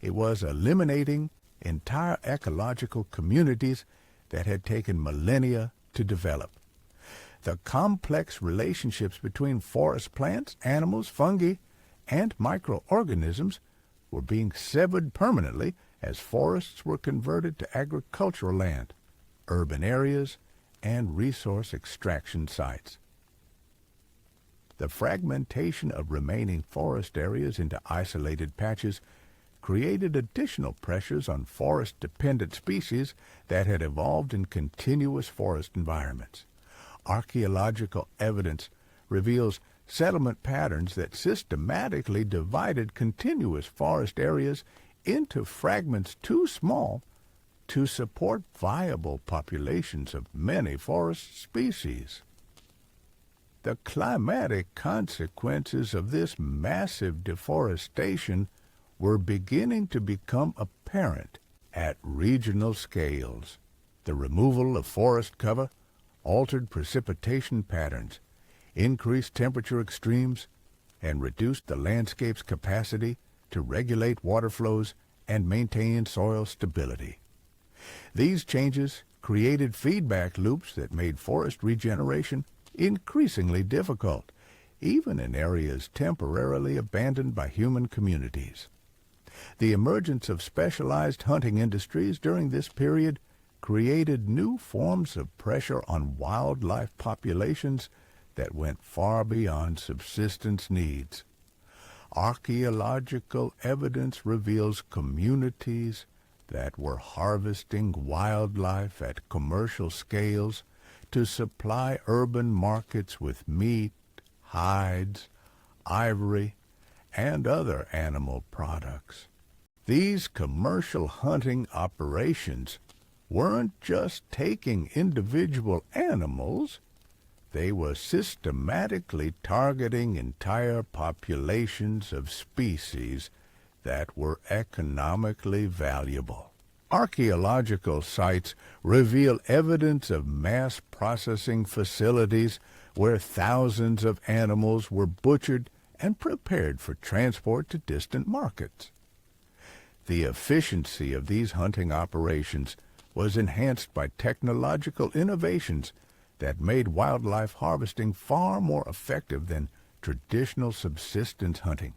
it was eliminating entire ecological communities that had taken millennia to develop. The complex relationships between forest plants, animals, fungi, and microorganisms were being severed permanently as forests were converted to agricultural land, urban areas, and resource extraction sites. The fragmentation of remaining forest areas into isolated patches created additional pressures on forest-dependent species that had evolved in continuous forest environments. Archaeological evidence reveals settlement patterns that systematically divided continuous forest areas into fragments too small to support viable populations of many forest species. The climatic consequences of this massive deforestation were beginning to become apparent at regional scales. The removal of forest cover altered precipitation patterns, increased temperature extremes, and reduced the landscape's capacity to regulate water flows and maintain soil stability. These changes created feedback loops that made forest regeneration increasingly difficult, even in areas temporarily abandoned by human communities. The emergence of specialized hunting industries during this period created new forms of pressure on wildlife populations that went far beyond subsistence needs. Archaeological evidence reveals communities that were harvesting wildlife at commercial scales to supply urban markets with meat, hides, ivory, and other animal products. These commercial hunting operations weren't just taking individual animals, they were systematically targeting entire populations of species that were economically valuable. Archaeological sites reveal evidence of mass processing facilities where thousands of animals were butchered and prepared for transport to distant markets. The efficiency of these hunting operations was enhanced by technological innovations that made wildlife harvesting far more effective than traditional subsistence hunting.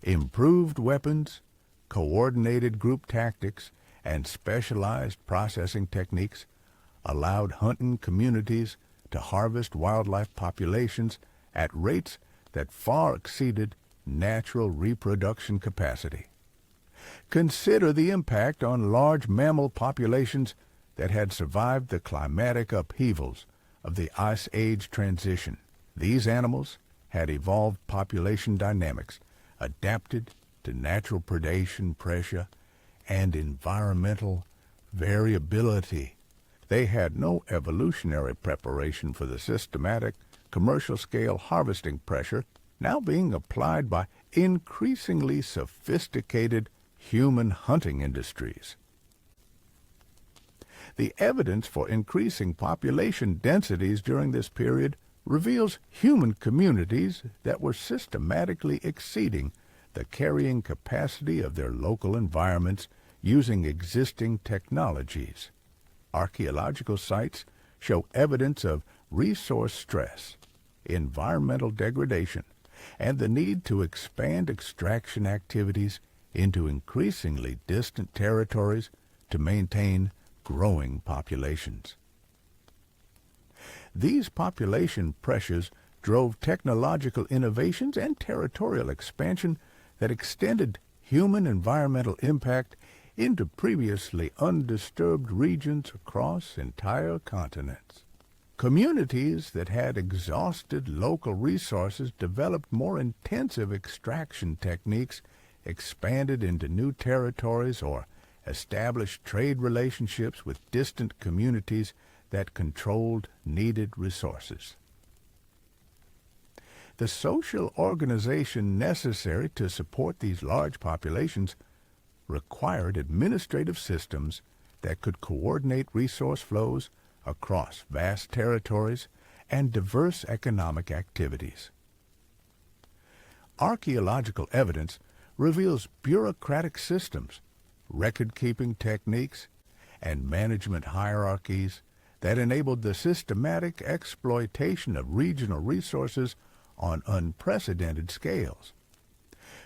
Improved weapons, coordinated group tactics, and specialized processing techniques allowed hunting communities to harvest wildlife populations at rates that far exceeded natural reproduction capacity. Consider the impact on large mammal populations that had survived the climatic upheavals of the Ice Age transition. These animals had evolved population dynamics adapted to natural predation pressure and environmental variability. They had no evolutionary preparation for the systematic, commercial-scale harvesting pressure now being applied by increasingly sophisticated human hunting industries. The evidence for increasing population densities during this period reveals human communities that were systematically exceeding the carrying capacity of their local environments using existing technologies. Archaeological sites show evidence of resource stress, environmental degradation, and the need to expand extraction activities into increasingly distant territories to maintain growing populations. These population pressures drove technological innovations and territorial expansion that extended human environmental impact into previously undisturbed regions across entire continents. Communities that had exhausted local resources developed more intensive extraction techniques, expanded into new territories, or established trade relationships with distant communities that controlled needed resources. The social organization necessary to support these large populations required administrative systems that could coordinate resource flows across vast territories and diverse economic activities. Archaeological evidence reveals bureaucratic systems, record-keeping techniques, and management hierarchies that enabled the systematic exploitation of regional resources on unprecedented scales.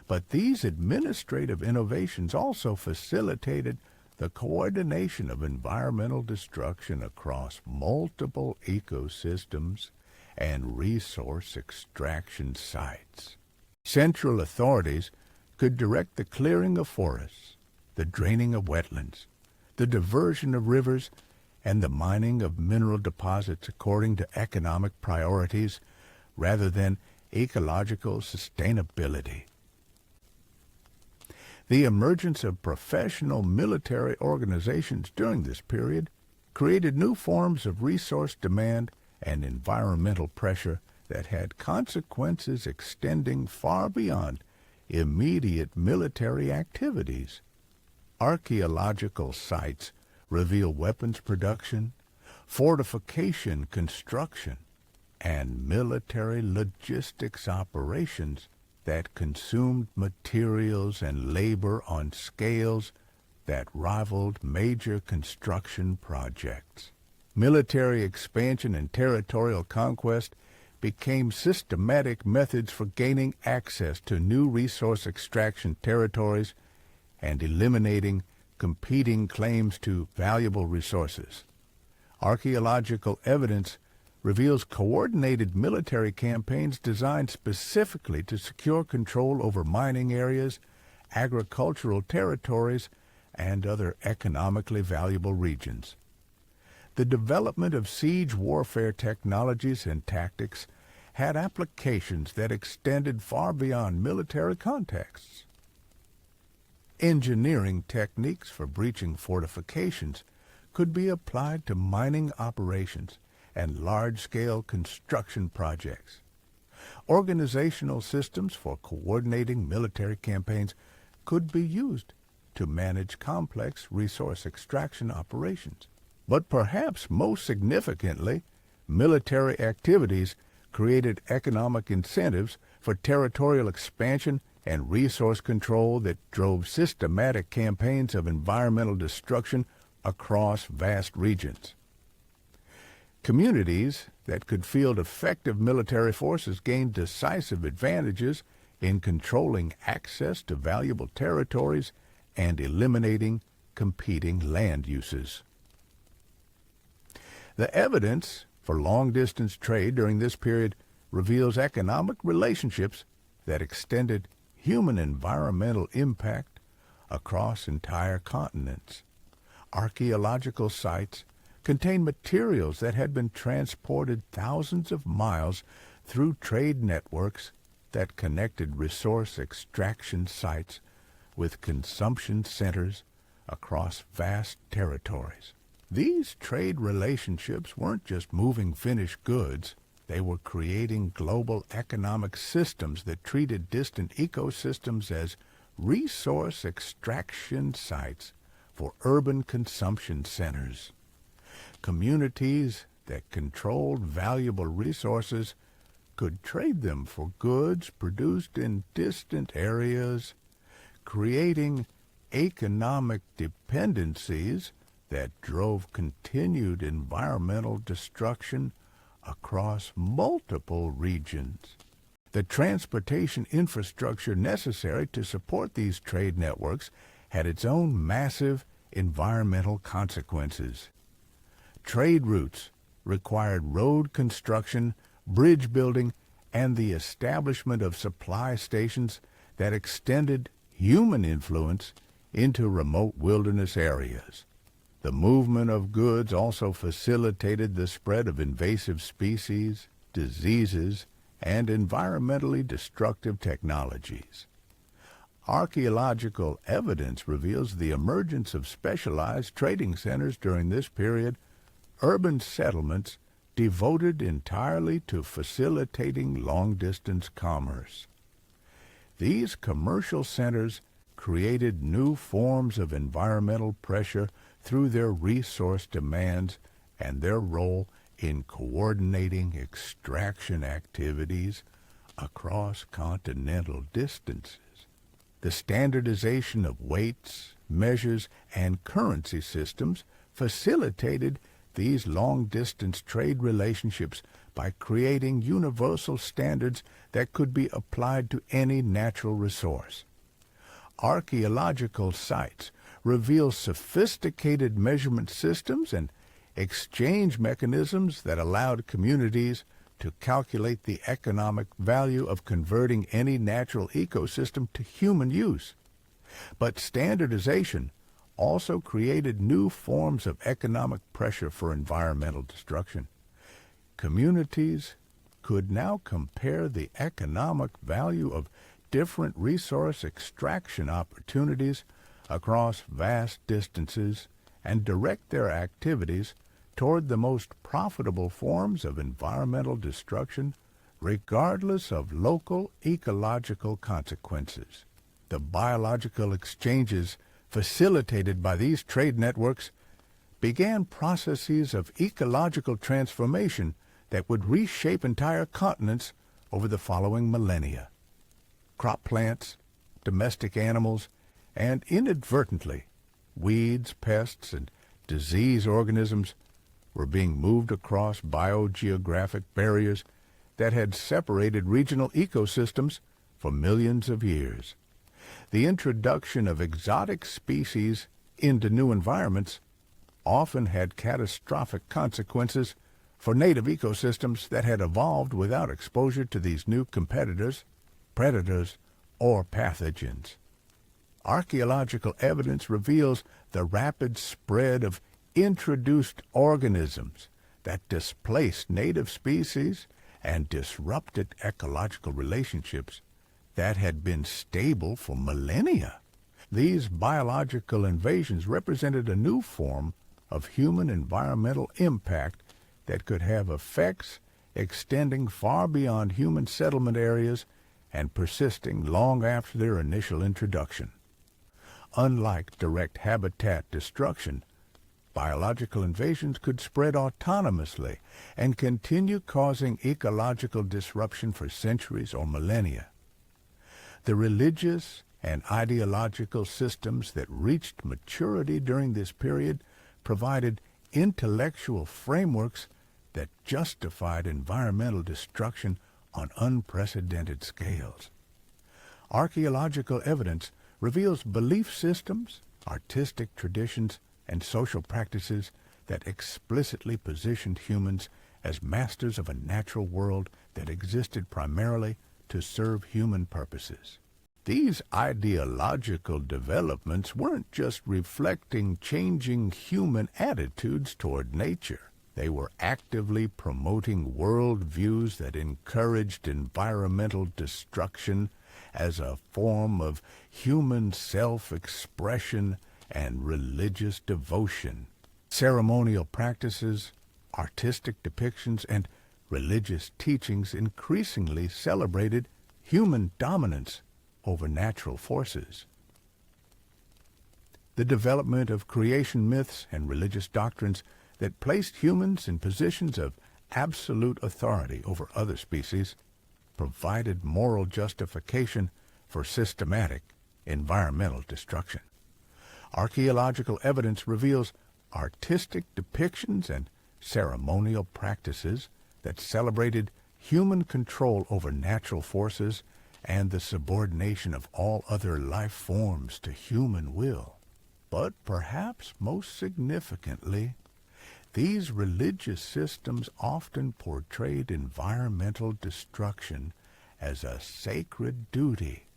But these administrative innovations also facilitated the coordination of environmental destruction across multiple ecosystems and resource extraction sites. Central authorities could direct the clearing of forests, the draining of wetlands, the diversion of rivers, and the mining of mineral deposits according to economic priorities rather than ecological sustainability. The emergence of professional military organizations during this period created new forms of resource demand and environmental pressure that had consequences extending far beyond immediate military activities. Archaeological sites reveal weapons production, fortification construction, and military logistics operations that consumed materials and labor on scales that rivaled major construction projects. Military expansion and territorial conquest became systematic methods for gaining access to new resource extraction territories and eliminating competing claims to valuable resources. Archaeological evidence reveals coordinated military campaigns designed specifically to secure control over mining areas, agricultural territories, and other economically valuable regions. The development of siege warfare technologies and tactics had applications that extended far beyond military contexts. Engineering techniques for breaching fortifications could be applied to mining operations and large-scale construction projects. Organizational systems for coordinating military campaigns could be used to manage complex resource extraction operations. But perhaps most significantly, military activities created economic incentives for territorial expansion and resource control that drove systematic campaigns of environmental destruction across vast regions. Communities that could field effective military forces gained decisive advantages in controlling access to valuable territories and eliminating competing land uses. The evidence for long-distance trade during this period reveals economic relationships that extended human environmental impact across entire continents. Archaeological sites contain materials that had been transported thousands of miles through trade networks that connected resource extraction sites with consumption centers across vast territories. These trade relationships weren't just moving finished goods, they were creating global economic systems that treated distant ecosystems as resource extraction sites for urban consumption centers. Communities that controlled valuable resources could trade them for goods produced in distant areas, creating economic dependencies that drove continued environmental destruction across multiple regions. The transportation infrastructure necessary to support these trade networks had its own massive environmental consequences. Trade routes required road construction, bridge building, and the establishment of supply stations that extended human influence into remote wilderness areas. The movement of goods also facilitated the spread of invasive species, diseases, and environmentally destructive technologies. Archaeological evidence reveals the emergence of specialized trading centers during this period, urban settlements devoted entirely to facilitating long-distance commerce. These commercial centers created new forms of environmental pressure through their resource demands and their role in coordinating extraction activities across continental distances. The standardization of weights, measures, and currency systems facilitated these long-distance trade relationships by creating universal standards that could be applied to any natural resource. Archaeological sites reveal sophisticated measurement systems and exchange mechanisms that allowed communities to calculate the economic value of converting any natural ecosystem to human use. But standardization also created new forms of economic pressure for environmental destruction. Communities could now compare the economic value of different resource extraction opportunities across vast distances and direct their activities toward the most profitable forms of environmental destruction, regardless of local ecological consequences. The biological exchanges facilitated by these trade networks began processes of ecological transformation that would reshape entire continents over the following millennia. Crop plants, domestic animals, and inadvertently, weeds, pests, and disease organisms were being moved across biogeographic barriers that had separated regional ecosystems for millions of years. The introduction of exotic species into new environments often had catastrophic consequences for native ecosystems that had evolved without exposure to these new competitors, predators, or pathogens. Archaeological evidence reveals the rapid spread of introduced organisms that displaced native species and disrupted ecological relationships that had been stable for millennia. These biological invasions represented a new form of human environmental impact that could have effects extending far beyond human settlement areas and persisting long after their initial introduction. Unlike direct habitat destruction, biological invasions could spread autonomously and continue causing ecological disruption for centuries or millennia. The religious and ideological systems that reached maturity during this period provided intellectual frameworks that justified environmental destruction on unprecedented scales. Archaeological evidence reveals belief systems, artistic traditions, and social practices that explicitly positioned humans as masters of a natural world that existed primarily to serve human purposes. These ideological developments weren't just reflecting changing human attitudes toward nature. They were actively promoting worldviews that encouraged environmental destruction as a form of human self-expression and religious devotion. Ceremonial practices, artistic depictions, and religious teachings increasingly celebrated human dominance over natural forces. The development of creation myths and religious doctrines that placed humans in positions of absolute authority over other species provided moral justification for systematic environmental destruction. Archaeological evidence reveals artistic depictions and ceremonial practices that celebrated human control over natural forces and the subordination of all other life forms to human will. But perhaps most significantly, these religious systems often portrayed environmental destruction as a sacred duty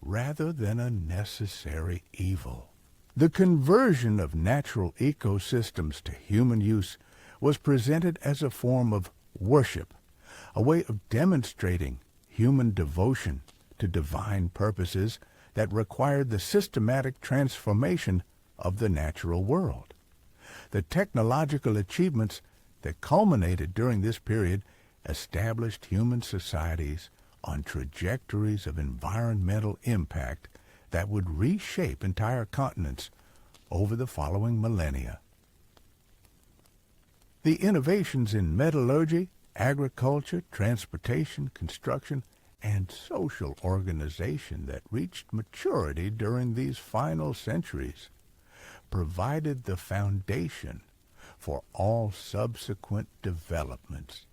rather than a necessary evil. The conversion of natural ecosystems to human use was presented as a form of worship, a way of demonstrating human devotion to divine purposes that required the systematic transformation of the natural world. The technological achievements that culminated during this period established human societies on trajectories of environmental impact that would reshape entire continents over the following millennia. The innovations in metallurgy, agriculture, transportation, construction, and social organization that reached maturity during these final centuries provided the foundation for all subsequent developments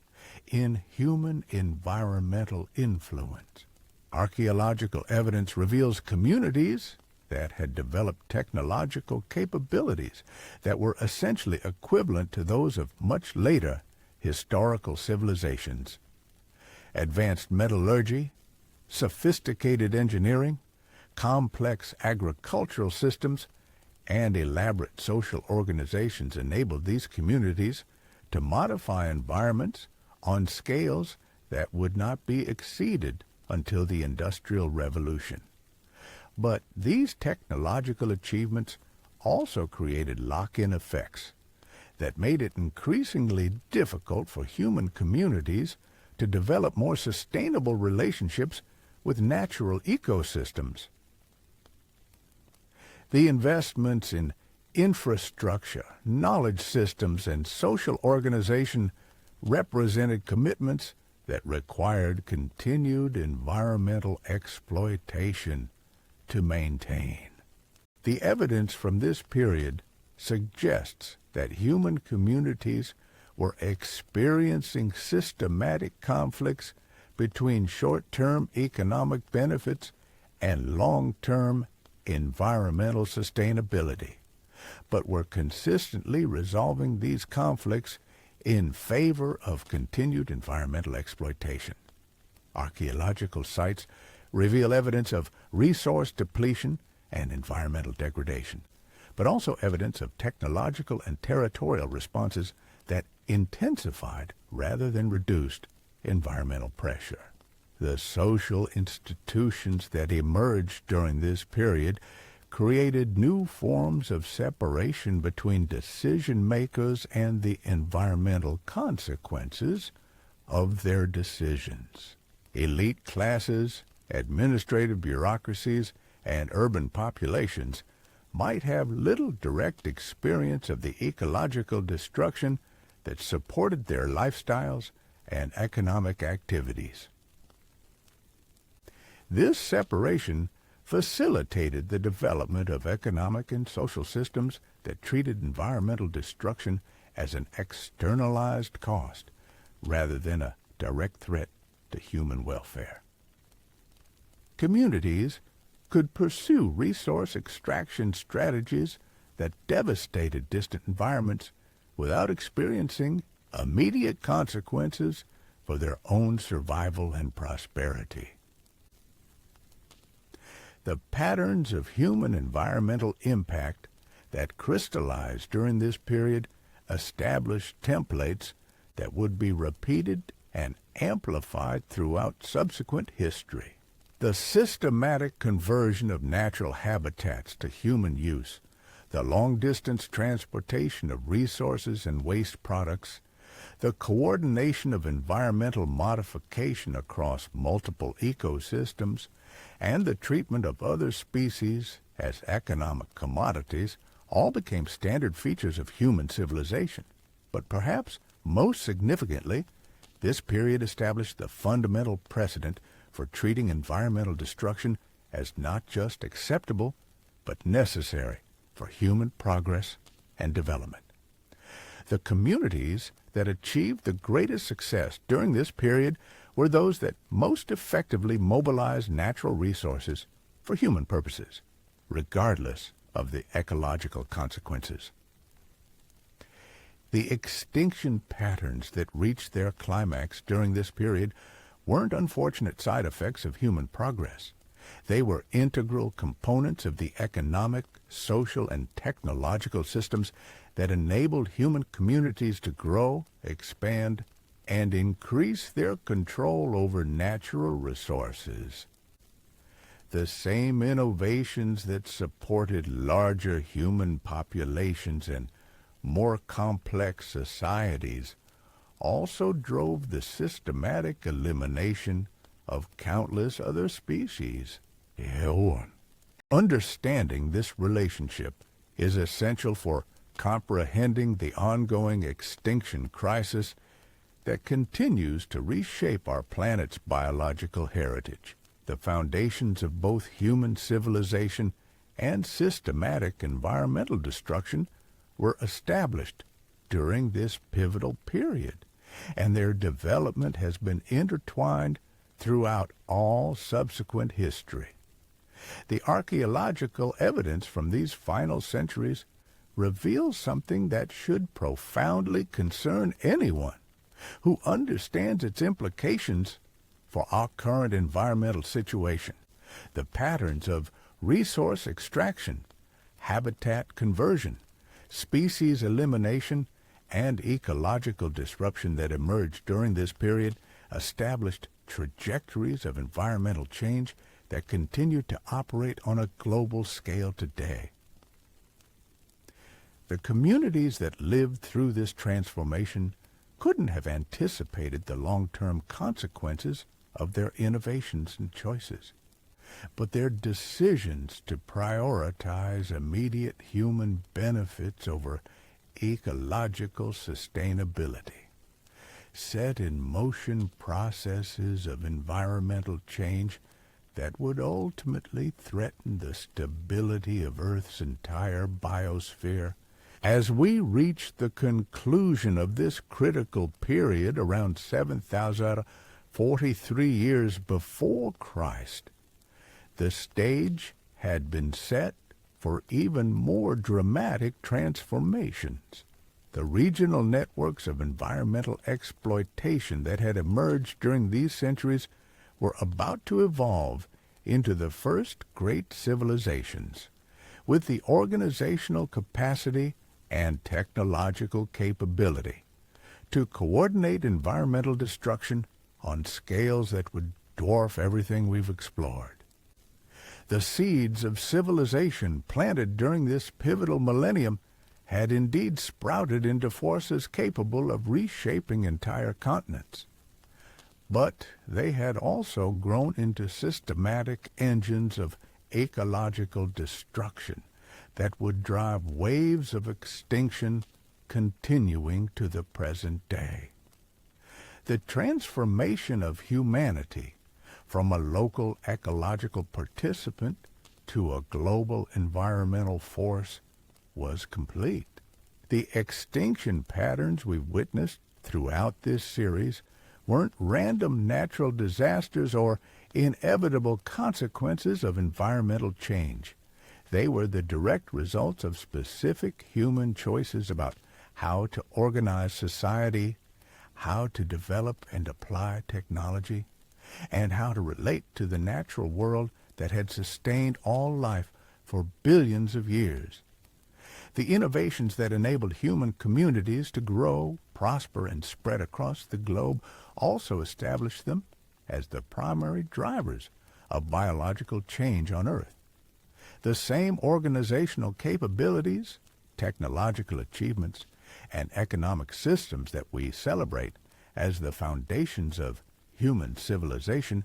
in human environmental influence. Archaeological evidence reveals communities that had developed technological capabilities that were essentially equivalent to those of much later historical civilizations. Advanced metallurgy, sophisticated engineering, complex agricultural systems, and elaborate social organizations enabled these communities to modify environments on scales that would not be exceeded until the Industrial Revolution. But these technological achievements also created lock-in effects that made it increasingly difficult for human communities to develop more sustainable relationships with natural ecosystems. The investments in infrastructure, knowledge systems, and social organization represented commitments that required continued environmental exploitation to maintain. The evidence from this period suggests that human communities were experiencing systematic conflicts between short-term economic benefits and long-term environmental sustainability, but were consistently resolving these conflicts in favor of continued environmental exploitation. Archaeological sites reveal evidence of resource depletion and environmental degradation, but also evidence of technological and territorial responses that intensified rather than reduced environmental pressure. The social institutions that emerged during this period created new forms of separation between decision makers and the environmental consequences of their decisions. Elite classes, administrative bureaucracies, and urban populations might have little direct experience of the ecological destruction that supported their lifestyles and economic activities. This separation facilitated the development of economic and social systems that treated environmental destruction as an externalized cost rather than a direct threat to human welfare. Communities could pursue resource extraction strategies that devastated distant environments without experiencing immediate consequences for their own survival and prosperity. The patterns of human environmental impact that crystallized during this period established templates that would be repeated and amplified throughout subsequent history. The systematic conversion of natural habitats to human use, the long-distance transportation of resources and waste products, the coordination of environmental modification across multiple ecosystems, and the treatment of other species as economic commodities all became standard features of human civilization. But perhaps most significantly, this period established the fundamental precedent for treating environmental destruction as not just acceptable, but necessary for human progress and development. The communities that achieved the greatest success during this period were those that most effectively mobilized natural resources for human purposes, regardless of the ecological consequences. The extinction patterns that reached their climax during this period weren't unfortunate side effects of human progress. They were integral components of the economic, social, and technological systems that enabled human communities to grow, expand, and increase their control over natural resources. the same innovations that supported larger human populations and more complex societies also drove the systematic elimination of countless other species. Understanding this relationship is essential for comprehending the ongoing extinction crisis that continues to reshape our planet's biological heritage. The foundations of both human civilization and systematic environmental destruction were established during this pivotal period, and their development has been intertwined throughout all subsequent history. The archaeological evidence from these final centuries reveals something that should profoundly concern anyone who understands its implications for our current environmental situation. The patterns of resource extraction, habitat conversion, species elimination, and ecological disruption that emerged during this period established trajectories of environmental change that continue to operate on a global scale today. The communities that lived through this transformation couldn't have anticipated the long-term consequences of their innovations and choices, but their decisions to prioritize immediate human benefits over ecological sustainability set in motion processes of environmental change that would ultimately threaten the stability of Earth's entire biosphere. As we reach the conclusion of this critical period around 7,043 years before Christ, the stage had been set for even more dramatic transformations. The regional networks of environmental exploitation that had emerged during these centuries were about to evolve into the first great civilizations, with the organizational capacity and technological capability to coordinate environmental destruction on scales that would dwarf everything we've explored. The seeds of civilization planted during this pivotal millennium had indeed sprouted into forces capable of reshaping entire continents. But they had also grown into systematic engines of ecological destruction that would drive waves of extinction continuing to the present day. The transformation of humanity from a local ecological participant to a global environmental force was complete. The extinction patterns we've witnessed throughout this series weren't random natural disasters or inevitable consequences of environmental change. They were the direct results of specific human choices about how to organize society, how to develop and apply technology, and how to relate to the natural world that had sustained all life for billions of years. The innovations that enabled human communities to grow, prosper, and spread across the globe also established them as the primary drivers of biological change on Earth. The same organizational capabilities, technological achievements, and economic systems that we celebrate as the foundations of human civilization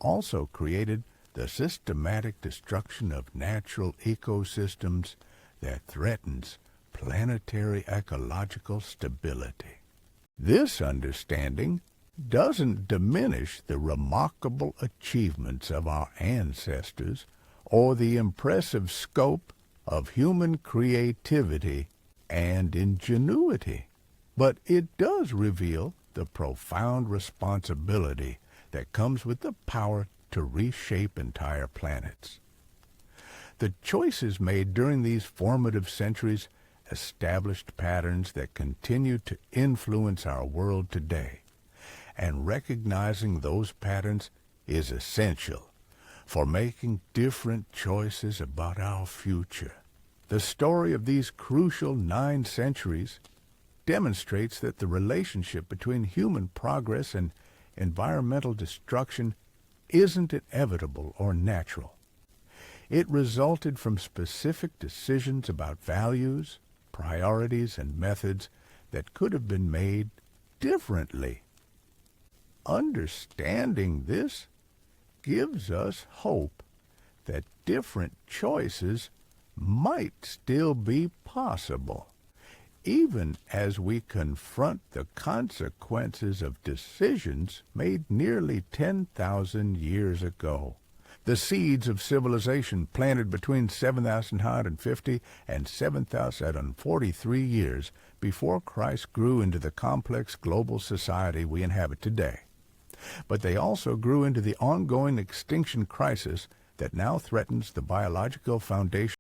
also created the systematic destruction of natural ecosystems that threatens planetary ecological stability. This understanding doesn't diminish the remarkable achievements of our ancestors or the impressive scope of human creativity and ingenuity, but it does reveal the profound responsibility that comes with the power to reshape entire planets. The choices made during these formative centuries established patterns that continue to influence our world today, and recognizing those patterns is essential for making different choices about our future. The story of these crucial 9 centuries demonstrates that the relationship between human progress and environmental destruction isn't inevitable or natural. It resulted from specific decisions about values, priorities, and methods that could have been made differently. Understanding this gives us hope that different choices might still be possible, even as we confront the consequences of decisions made nearly 10,000 years ago. The seeds of civilization planted between 7,150 and 7,043 years before Christ grew into the complex global society we inhabit today. But they also grew into the ongoing extinction crisis that now threatens the biological foundation